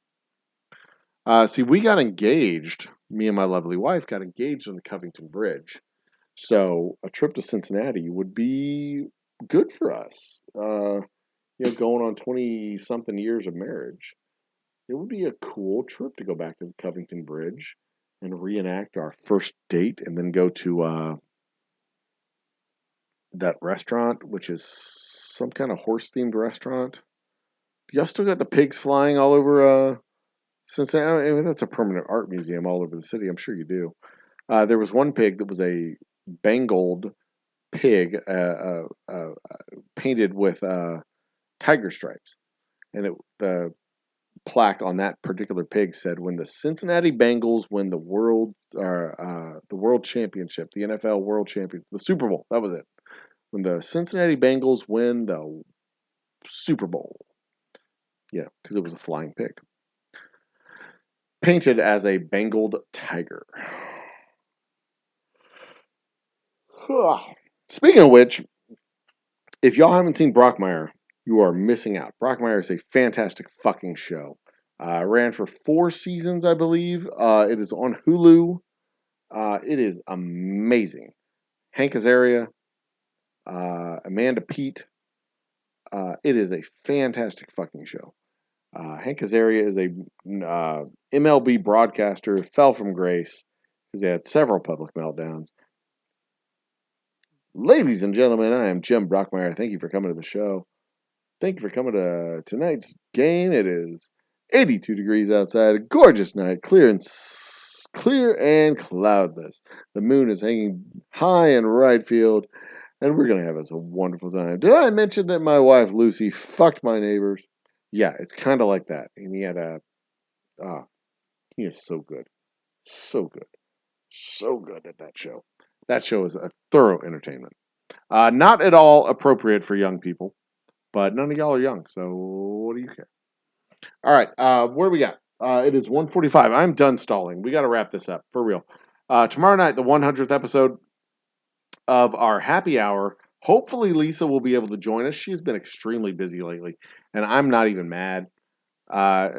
See, we got engaged. Me and my lovely wife got engaged on the Covington Bridge, so a trip to Cincinnati would be good for us. Going on 20 something years of marriage, it would be a cool trip to go back to the Covington Bridge and reenact our first date, and then go to that restaurant, which is some kind of horse themed restaurant. Do y'all still got the pigs flying all over Cincinnati? I mean, that's a permanent art museum all over the city. I'm sure you do. There was one pig that was a Bengaled pig painted with tiger stripes, and the plaque on that particular pig said, "When the Cincinnati Bengals win the world championship, the NFL World Championship, the Super Bowl." That was it. When the Cincinnati Bengals win the Super Bowl. Yeah, because it was a flying pig. Painted as a Bengaled tiger. Speaking of which, if y'all haven't seen Brockmire, you are missing out. Brockmire is a fantastic fucking show. Ran for 4 seasons, I believe. It is on Hulu. It is amazing. Hank Azaria, Amanda Peet. It is a fantastic fucking show. Hank Azaria is a MLB broadcaster, fell from grace because he had several public meltdowns. Ladies and gentlemen, I am Jim Brockmire. Thank you for coming to the show. Thank you for coming to tonight's game. It is 82 degrees outside. A gorgeous night. Clear and cloudless. The moon is hanging high in right field. And we're going to have us a wonderful time. Did I mention that my wife, Lucy, fucked my neighbors? Yeah, it's kind of like that. And he is so good. So good. So good at that show. That show is a thorough entertainment. Not at all appropriate for young people, but none of y'all are young, so what do you care? All right, what do we got? It is 1:45. I'm done stalling. We got to wrap this up, for real. Tomorrow night, the 100th episode of our happy hour. Hopefully, Lisa will be able to join us. She's been extremely busy lately, and I'm not even mad.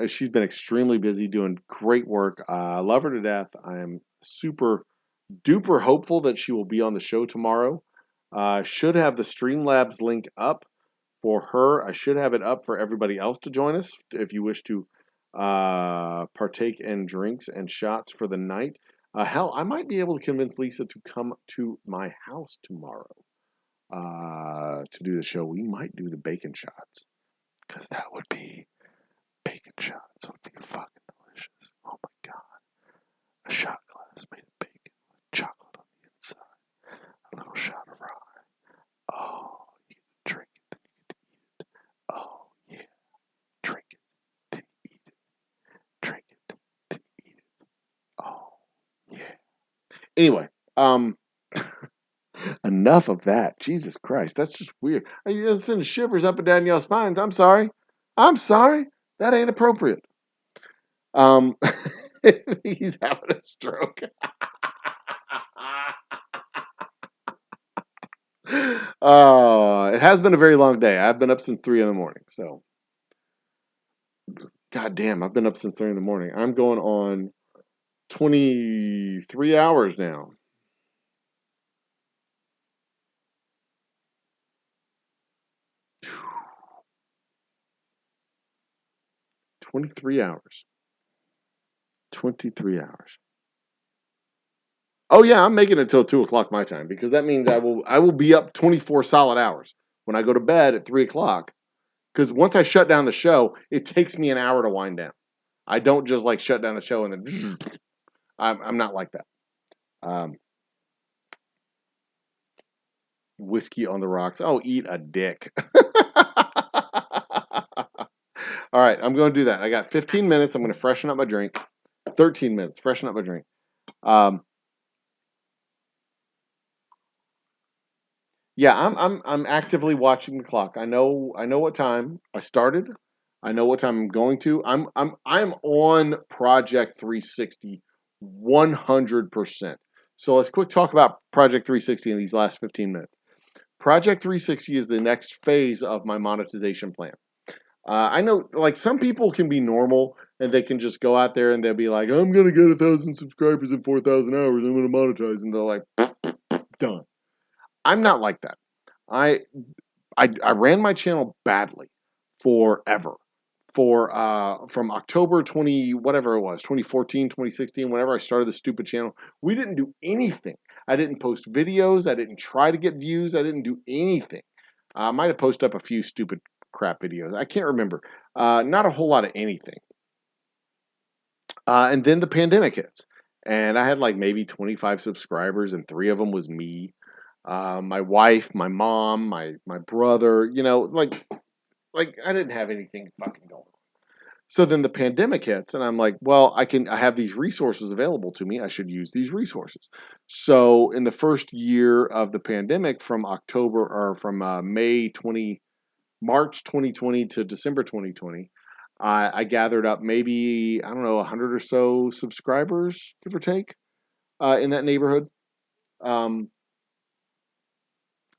She's been extremely busy doing great work. I love her to death. I am super duper hopeful that she will be on the show tomorrow. Should have the Streamlabs link up for her. I should have it up for everybody else to join us if you wish to partake in drinks and shots for the night. Hell, I might be able to convince Lisa to come to my house tomorrow to do the show. We might do the bacon shots because that would be bacon shots. Would be fucking delicious. Oh my god, a shot glass made of bacon with chocolate on the inside, a little shot of rye. Oh, you can drink it, then you get to eat it. Oh yeah, drink it, then eat it. Drink it, then eat it. Oh yeah. Anyway, enough of that. Jesus Christ, that's just weird. You send shivers up and down your spines. I'm sorry. I'm sorry. That ain't appropriate. He's having a stroke. It has been a very long day. I've been up since 3 in the morning. So, god damn, I've been up since 3 in the morning. I'm going on 23 hours now. 23 hours. 23 hours. Oh yeah, I'm making it till 2 o'clock my time because that means I will be up 24 solid hours when I go to bed at 3 o'clock. Because once I shut down the show, it takes me an hour to wind down. I don't just like shut down the show and then I'm not like that. Whiskey on the rocks. Oh, eat a dick. All right, I'm going to do that. I got 15 minutes. I'm going to freshen up my drink. 13 minutes. Freshen up my drink. Yeah, I'm actively watching the clock. I know what time I started. I know what time I'm going to. I'm on Project 360 100%. So let's quick talk about Project 360 in these last 15 minutes. Project 360 is the next phase of my monetization plan. I know, like, some people can be normal and they can just go out there and they'll be like, I'm going to get 1,000 subscribers in 4,000 hours. I'm going to monetize. And they're like, done. I'm not like that. I ran my channel badly forever. From October 2014, 2016, whenever I started the stupid channel, we didn't do anything. I didn't post videos. I didn't try to get views. I didn't do anything. I might have posted up a few stupid crap videos. I can't remember. Not a whole lot of anything. And then the pandemic hits. And I had like maybe 25 subscribers, and 3 of them was me. My wife, my mom, my brother, like I didn't have anything fucking going on. So then the pandemic hits, and I'm like, well, I have these resources available to me. I should use these resources. So in the first year of the pandemic, from March 2020 to December 2020, I gathered up maybe, I don't know, 100 or so subscribers, give or take, in that neighborhood.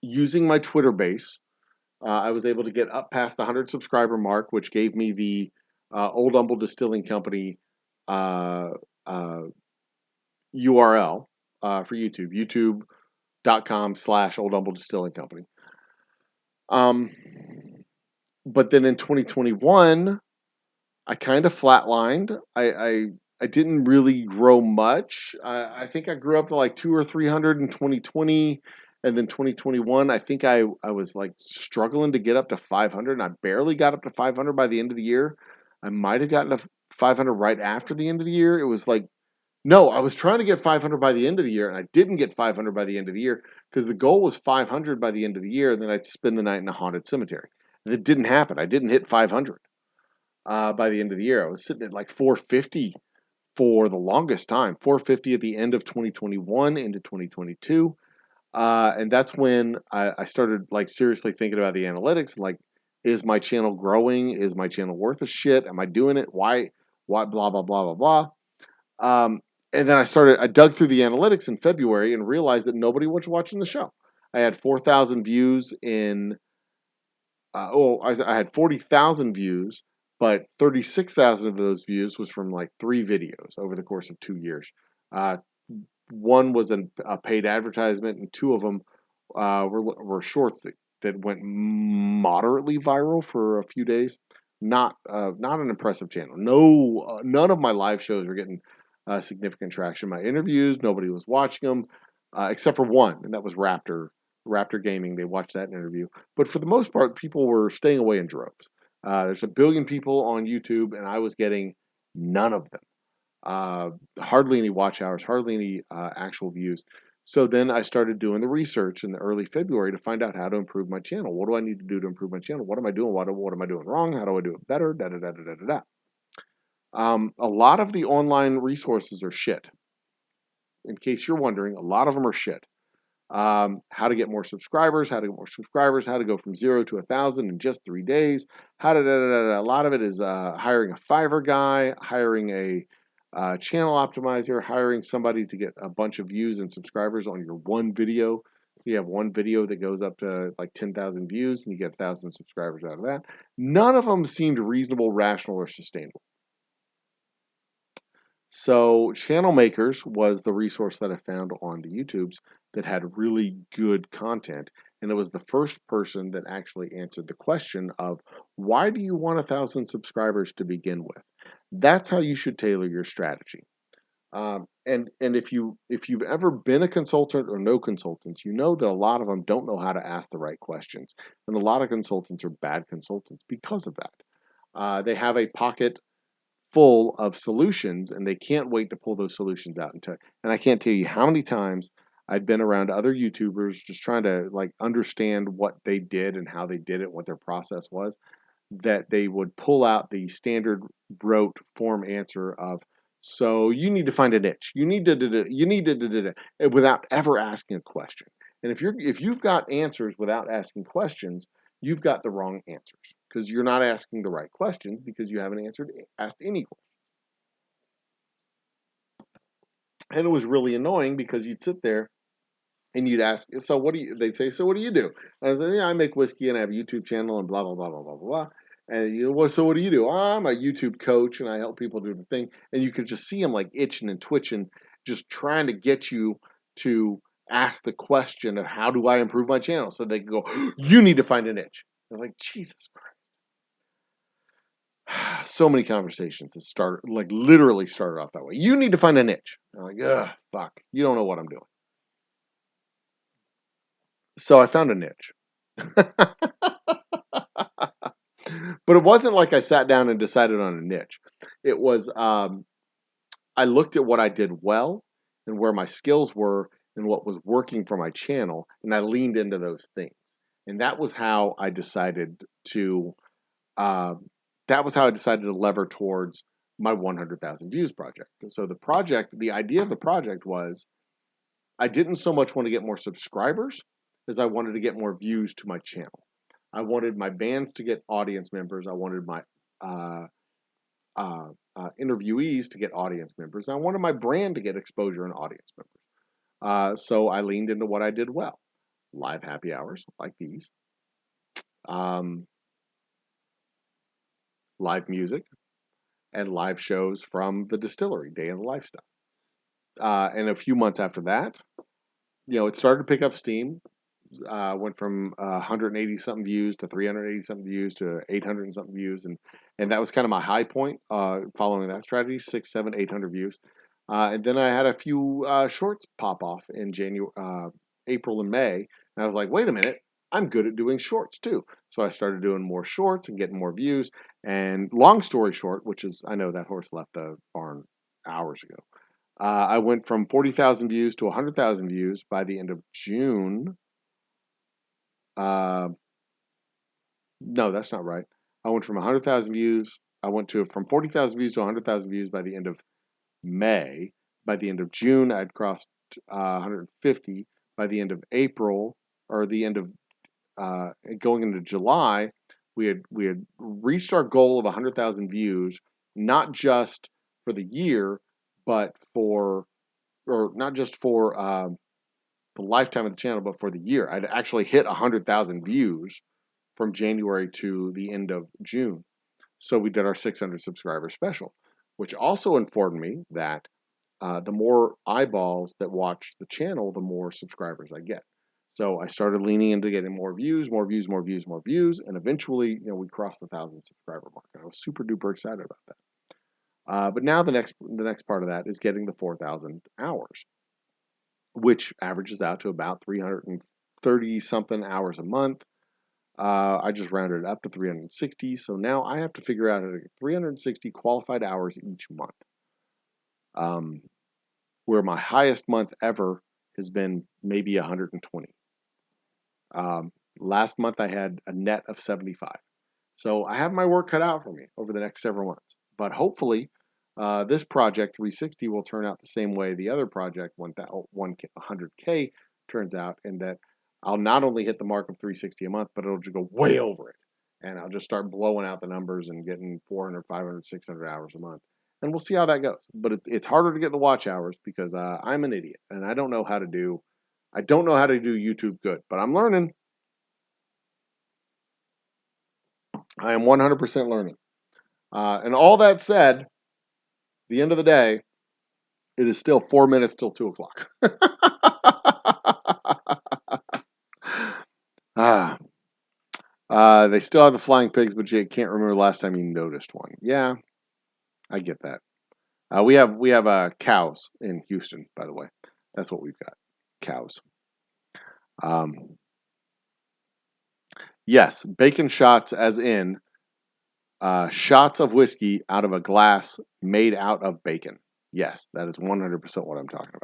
Using my Twitter base, I was able to get up past the 100 subscriber mark, which gave me the Old Humble Distilling Company URL for YouTube, youtube.com/Old Humble Distilling Company. But then in 2021, I kind of flatlined. I didn't really grow much. I think I grew up to like 200 or 300 in 2020. And then 2021, I think I was like struggling to get up to 500, and I barely got up to 500 by the end of the year. I might have gotten to 500 right after the end of the year. It was like, no, I was trying to get 500 by the end of the year, and I didn't get 500 by the end of the year because the goal was 500 by the end of the year, and then I'd spend the night in a haunted cemetery. And it didn't happen. I didn't hit 500 by the end of the year. I was sitting at like 450 for the longest time, 450 at the end of 2021 into 2022. And that's when I started like seriously thinking about the analytics. Like, is my channel growing? Is my channel worth a shit? Am I doing it? Why? Blah, blah, blah, blah, blah. And then I dug through the analytics in February and realized that nobody was watching the show. I had 4,000 views in, I had 40,000 views, but 36,000 of those views was from like 3 videos over the course of 2 years. One was a paid advertisement, and 2 of them were shorts that went moderately viral for a few days. Not an impressive channel. No, none of my live shows were getting significant traction. My interviews, nobody was watching them, except for one, and that was Raptor Gaming. They watched that interview, but for the most part, people were staying away in droves. There's a billion people on YouTube, and I was getting none of them. Hardly any watch hours, hardly any actual views. So then I started doing the research in the early February to find out how to improve my channel. What do I need to do to improve my channel? What am I doing? What am I doing wrong? How do I do it better? Da da da da da da da. A lot of the online resources are shit. In case you're wondering, a lot of them are shit. How to get more subscribers, how to go from 0 to 1,000 in just 3 days. How to da da da da. A lot of it is hiring a Fiverr guy, hiring a channel optimizer, hiring somebody to get a bunch of views and subscribers on your one video. So you have one video that goes up to like 10,000 views and you get 1,000 subscribers out of that. None of them seemed reasonable, rational, or sustainable. So Channel Makers was the resource that I found on the YouTubes that had really good content. And it was the first person that actually answered the question of, why do you want 1,000 subscribers to begin with? That's how you should tailor your strategy. And if you've ever been a consultant or know consultants, you know that a lot of them don't know how to ask the right questions, and a lot of consultants are bad consultants because of that. They have a pocket full of solutions, and they can't wait to pull those solutions out. And I can't tell you how many times I'd been around other YouTubers just trying to like understand what they did and how they did it, what their process was, that they would pull out the standard rote form answer of, so you need to find a niche. You need to without ever asking a question. And if you've got answers without asking questions, you've got the wrong answers because you're not asking the right questions because you haven't asked any questions. And it was really annoying because you'd sit there and you'd ask, so what do you? They'd say, so what do you do? And I said, yeah, I make whiskey and I have a YouTube channel and blah blah blah blah blah blah. And so what do you do? Oh, I'm a YouTube coach and I help people do the thing. And you could just see them like itching and twitching, just trying to get you to ask the question of how do I improve my channel? So they can go, you need to find a niche. They're like, Jesus Christ. So many conversations that started, like literally started off that way. You need to find a niche. I'm like, ugh, fuck. You don't know what I'm doing. So I found a niche. But it wasn't like I sat down and decided on a niche. It was, I looked at what I did well and where my skills were and what was working for my channel, and I leaned into those things. And that was how I decided to, lever towards my 100,000 views project. So the idea of the project was, I didn't so much want to get more subscribers as I wanted to get more views to my channel. I wanted my bands to get audience members. I wanted my interviewees to get audience members. I wanted my brand to get exposure and audience members. So I leaned into what I did well. Live happy hours like these. Live music. And live shows from the distillery, day in the life stuff. And a few months after that, it started to pick up steam. Went from 180 something views to 380 something views to 800 and something views, and that was kind of my high point. Following that strategy, 600, 700, 800 views, and then I had a few shorts pop off in April and May, and I was like, wait a minute, I'm good at doing shorts too. So I started doing more shorts and getting more views. And long story short, which is, I know that horse left the barn hours ago. I went from 40,000 views to 100,000 views by the end of June. No, that's not right. I went from 100,000 views. I went to from 40,000 views to 100,000 views by the end of May. By the end of June, I'd crossed 150. By the end of April, or the end of going into July, we had reached our goal of 100,000 views, not just for the year, but or not just for the lifetime of the channel, but for the year. I'd actually hit 100,000 views from January to the end of June. So we did our 600 subscriber special, which also informed me that the more eyeballs that watch the channel, the more subscribers I get. So I started leaning into getting more views, more views, more views, more views, and eventually, we crossed the 1,000 subscriber mark. And I was super duper excited about that. But now the next part of that is getting the 4,000 hours, which averages out to about 330 something hours a month. I just rounded it up to 360. So now I have to figure out how to get 360 qualified hours each month. Where my highest month ever has been maybe 120. Last month I had a net of 75. So I have my work cut out for me over the next several months. But hopefully, this project 360 will turn out the same way the other project 100K turns out, in that I'll not only hit the mark of 360 a month, but it'll just go way over it. And I'll just start blowing out the numbers and getting 400, 500, 600 hours a month. And we'll see how that goes. But it's harder to get the watch hours because I'm an idiot and I don't know how to do YouTube good, but I'm learning. I am 100% learning. And all that said, the end of the day, it is still 4 minutes till 2 o'clock. They still have the flying pigs, but you can't remember the last time you noticed one. Yeah, I get that. We have cows in Houston, by the way. That's what we've got. Cows. Yes, bacon shots, as in shots of whiskey out of a glass made out of bacon. Yes, that is 100% what I'm talking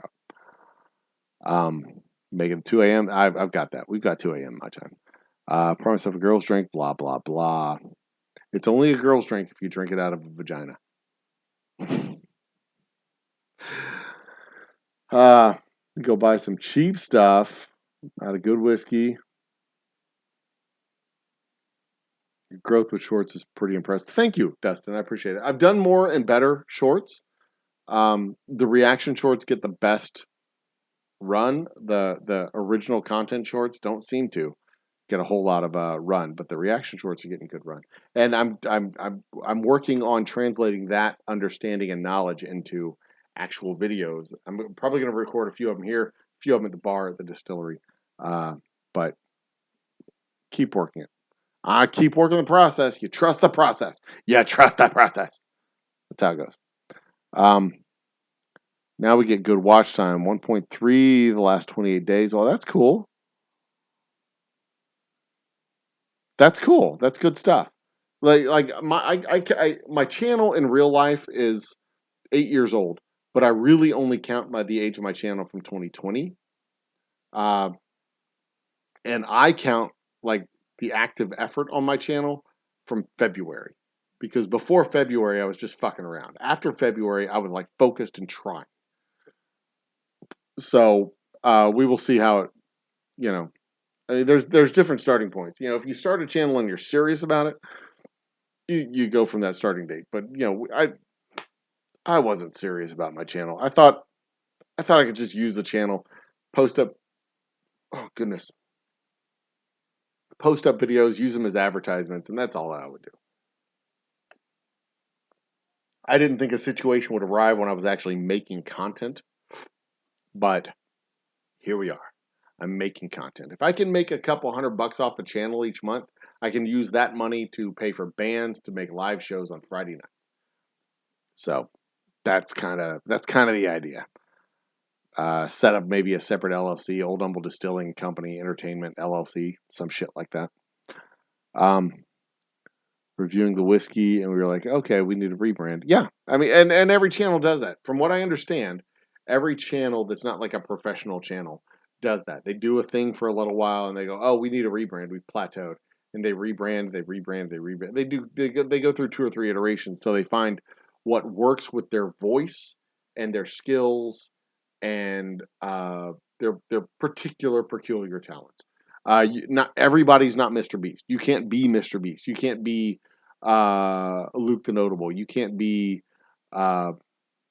about. Making it 2 a.m. I've got that. We've got 2 a.m. my time. Pour myself a girl's drink, blah, blah, blah. It's only a girl's drink if you drink it out of a vagina. Go buy some cheap stuff out of good whiskey. Your growth with shorts is pretty impressive. Thank you, Dustin. I appreciate it. I've done more and better shorts. The reaction shorts get the best run. The original content shorts don't seem to get a whole lot of run, but the reaction shorts are getting good run. And I'm working on translating that understanding and knowledge into actual videos. I'm probably going to record a few of them here, a few of them at the bar at the distillery. But keep working it. I keep working the process. You trust the process. You trust the process. That's how it goes. Now we get good watch time. 1.3 the last 28 days. Oh, that's cool. That's cool. That's good stuff. Like my channel in real life is 8 years old, but I really only count by the age of my channel from 2020. And I count like the active effort on my channel from February, because before February I was just fucking around. After February I was like focused and trying. So we will see how it, I mean, there's different starting points. If you start a channel and you're serious about it, you go from that starting date. But I wasn't serious about my channel. I thought I could just use the channel, post up. Oh goodness. Post up videos, use them as advertisements, and that's all I would do. I didn't think a situation would arrive when I was actually making content, but here we are. I'm making content. If I can make a couple $100 off the channel each month, I can use that money to pay for bands to make live shows on Friday nights. So that's kind of the idea. set up maybe a separate LLC, Old Humble Distilling Company, Entertainment LLC, some shit like that. Reviewing the whiskey, and we were like, okay, we need a rebrand. Yeah, I mean, and every channel does that. From what I understand, every channel that's not like a professional channel does that. They do a thing for a little while, and they go, oh, we need a rebrand. We've plateaued, and they rebrand, they rebrand, they rebrand. They go through 2 or 3 iterations till they find what works with their voice and their skills and their particular peculiar talents. Not everybody's not Mr. Beast. You can't be Mr. Beast. You can't be Luke the Notable. You can't be uh,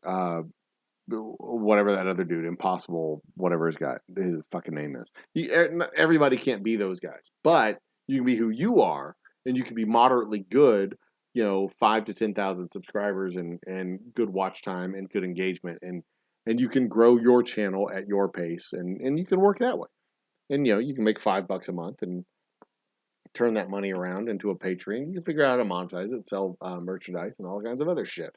uh, whatever that other dude, Impossible, whatever his fucking name is. Everybody can't be those guys, but you can be who you are, and you can be moderately good. 5 to 10,000 subscribers and good watch time and good engagement, and you can grow your channel at your pace, and you can work that way. And you can make $5 a month and turn that money around into a Patreon. You can figure out how to monetize it, sell merchandise, and all kinds of other shit.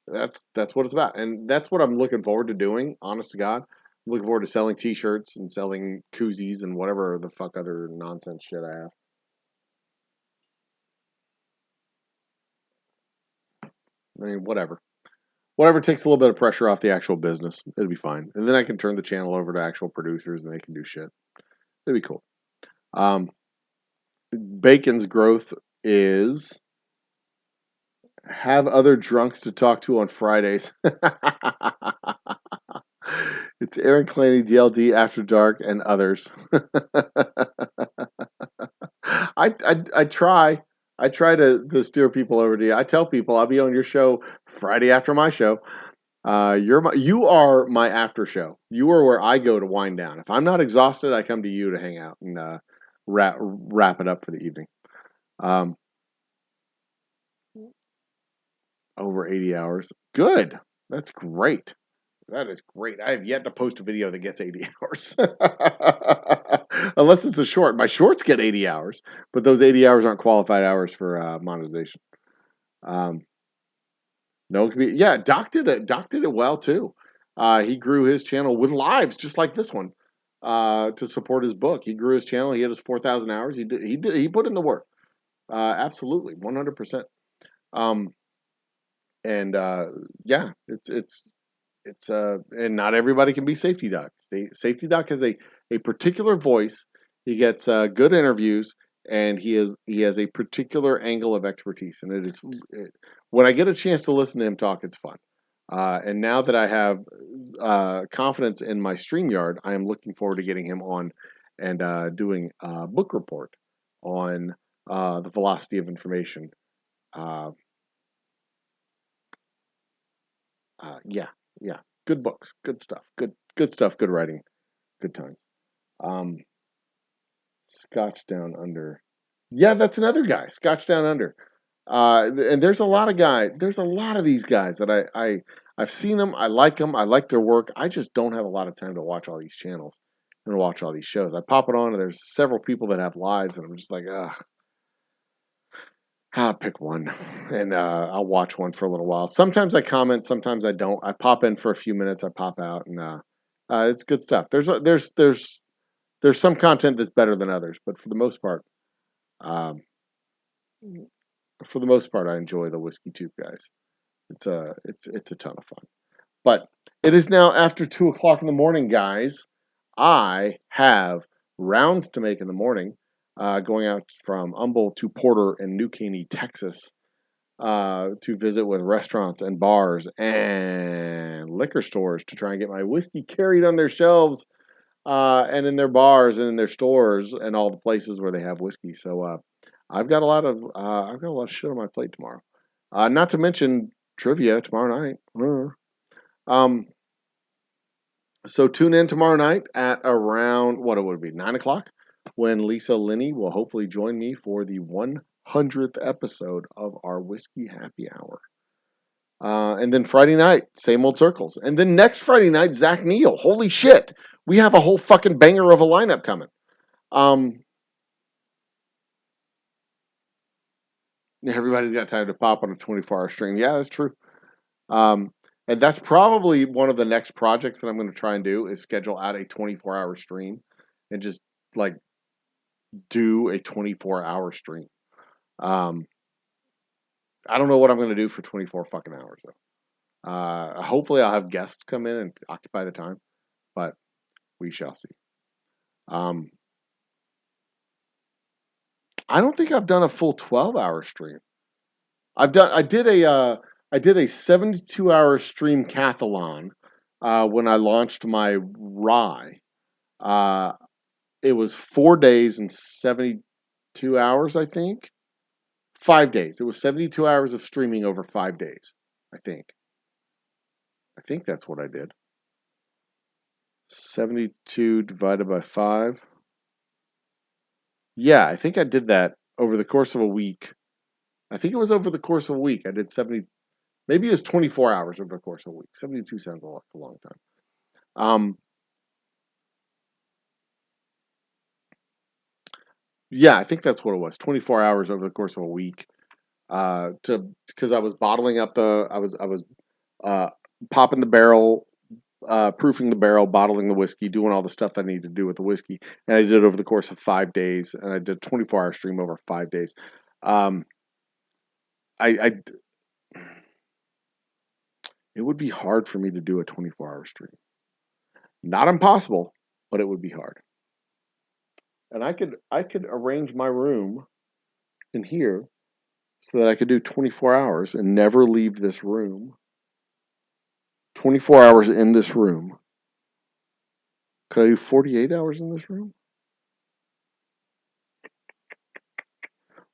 That's what it's about, and that's what I'm looking forward to doing. Honest to God, I'm looking forward to selling T-shirts and selling koozies and whatever the fuck other nonsense shit I have. I mean, whatever takes a little bit of pressure off the actual business. It'll be fine, and then I can turn the channel over to actual producers, and they can do shit. It'd be cool. Bacon's growth is have other drunks to talk to on Fridays. It's Aaron Claney, DLD, After Dark, and others. I try. I try to steer people over to you. I tell people I'll be on your show Friday after my show. You are my after show. You are where I go to wind down. If I'm not exhausted, I come to you to hang out and wrap it up for the evening. Over 80 hours. Good. That's great. That is great. I have yet to post a video that gets 80 hours. Unless it's a short. My shorts get 80 hours, but those 80 hours aren't qualified hours for monetization. No, it could be, yeah, Doc did it. Doc did it well too. He grew his channel with lives just like this one to support his book. He grew his channel. He had his 4,000 hours. He put in the work. Absolutely, 100%. And yeah, it's and not everybody can be Safety Doc. Safety Doc has a particular voice. He gets good interviews, and he has a particular angle of expertise. And when I get a chance to listen to him talk, it's fun. And now that I have confidence in my StreamYard, I am looking forward to getting him on and doing a book report on the velocity of information. Yeah, good books, good stuff, good stuff, good writing, good time. Scotch Down Under, yeah, that's another guy, Scotch Down Under. And there's a lot of these guys that I've seen them, I like them, I like their work. I just don't have a lot of time to watch all these channels and watch all these shows. I pop it on, and there's several people that have lives, and I'm just like, I'll pick one, and I'll watch one for a little while. Sometimes I comment, sometimes I don't. I pop in for a few minutes, I pop out, and it's good stuff. There's some content that's better than others, but um, for the most part, I enjoy the Whiskey Tube guys. It's a ton of fun. But it is now after 2:00 in the morning, guys. I have rounds to make in the morning, going out from Humble to Porter and New Caney, Texas, to visit with restaurants and bars and liquor stores to try and get my whiskey carried on their shelves, and in their bars and in their stores and all the places where they have whiskey. So I've got a lot of shit on my plate tomorrow. Not to mention trivia tomorrow night. So tune in tomorrow night at around what it would be 9:00 when Lisa Linney will hopefully join me for the 100th episode of our Whiskey Happy Hour. And then Friday night, same old circles. And then next Friday night, Zach Neal. Holy shit, we have a whole fucking banger of a lineup coming. Everybody's got time to pop on a 24-hour stream. Yeah, that's true. And that's probably one of the next projects that I'm going to try and do is schedule out a 24-hour stream and just like do a 24-hour stream. Um, I don't know what I'm going to do for 24 fucking hours though. Hopefully I'll have guests come in and occupy the time, but we shall see. I don't think I've done a full 12-hour stream. I did a 72-hour stream cathalon when I launched my rye. It was 4 days and 72 hours, I think. 5 days. It was 72 hours of streaming over 5 days, I think. I think that's what I did. 72 divided by 5. Yeah, I think I did that over the course of a week. I think it was over the course of a week. I did 70, maybe it was 24 hours over the course of a week. 72 sounds like a long time. Yeah, I think that's what it was. 24 hours over the course of a week. Because I was bottling up I was popping the barrel, proofing the barrel, bottling the whiskey, doing all the stuff I need to do with the whiskey, and I did it over the course of 5 days, and I did 24-hour stream over 5 days. It would be hard for me to do a 24-hour stream. Not impossible, but it would be hard. And I could arrange my room in here so that I could do 24 hours and never leave this room. 24 hours in this room. Could I do 48 hours in this room?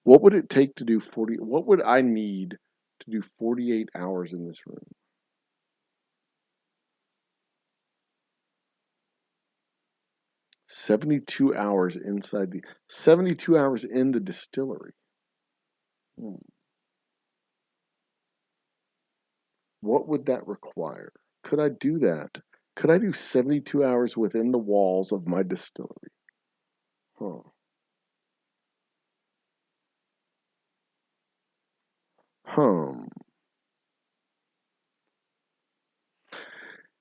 What would it take to do 40? What would I need to do 48 hours in this room? 72 hours inside 72 hours in the distillery. What would that require? Could I do that? Could I do 72 hours within the walls of my distillery? Huh.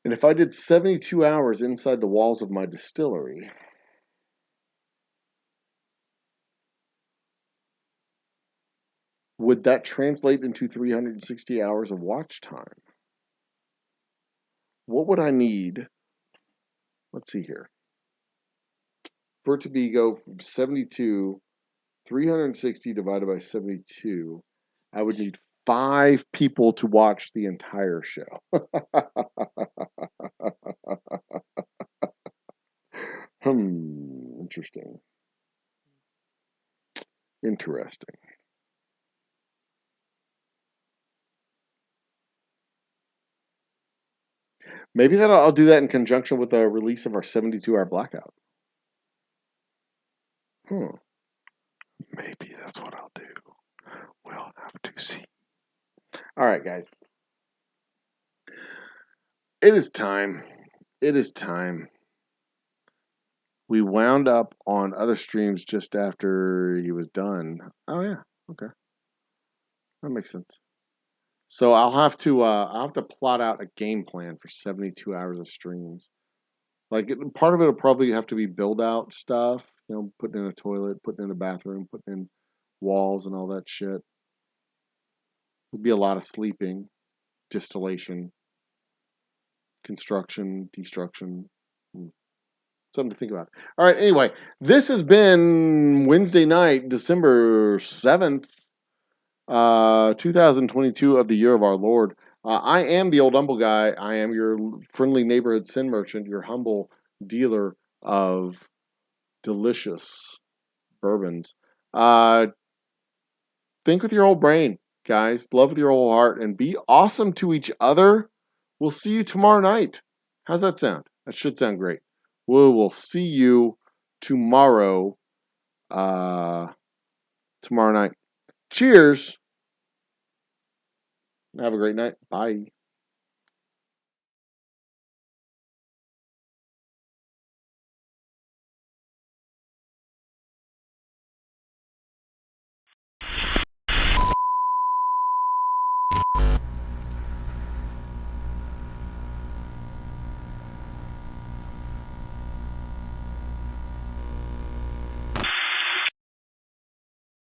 And if I did 72 hours inside the walls of my distillery, would that translate into 360 hours of watch time? What would I need? Let's see here. For it to go from 72, 360 divided by 72, I would need 5 people to watch the entire show. Interesting. Interesting. Maybe I'll do that in conjunction with the release of our 72-hour blackout. Maybe that's what I'll do. We'll have to see. All right, guys. It is time. It is time. We wound up on other streams just after he was done. Oh yeah, okay, that makes sense. So I'll have to plot out a game plan for 72 hours of streams. Like part of it will probably have to be build out stuff. You know, putting in a toilet, putting in a bathroom, putting in walls and all that shit. There'll be a lot of sleeping, distillation, construction, destruction. Something to think about. All right, anyway, this has been Wednesday night, December 7th, 2022 of the year of our Lord. I am the Old Humble Guy. I am your friendly neighborhood sin merchant, your humble dealer of delicious bourbons. Think with your whole brain, guys. Love with your whole heart and be awesome to each other. We'll see you tomorrow night. How's that sound? That should sound great. We will see you tomorrow. Tomorrow night. Cheers. Have a great night. Bye.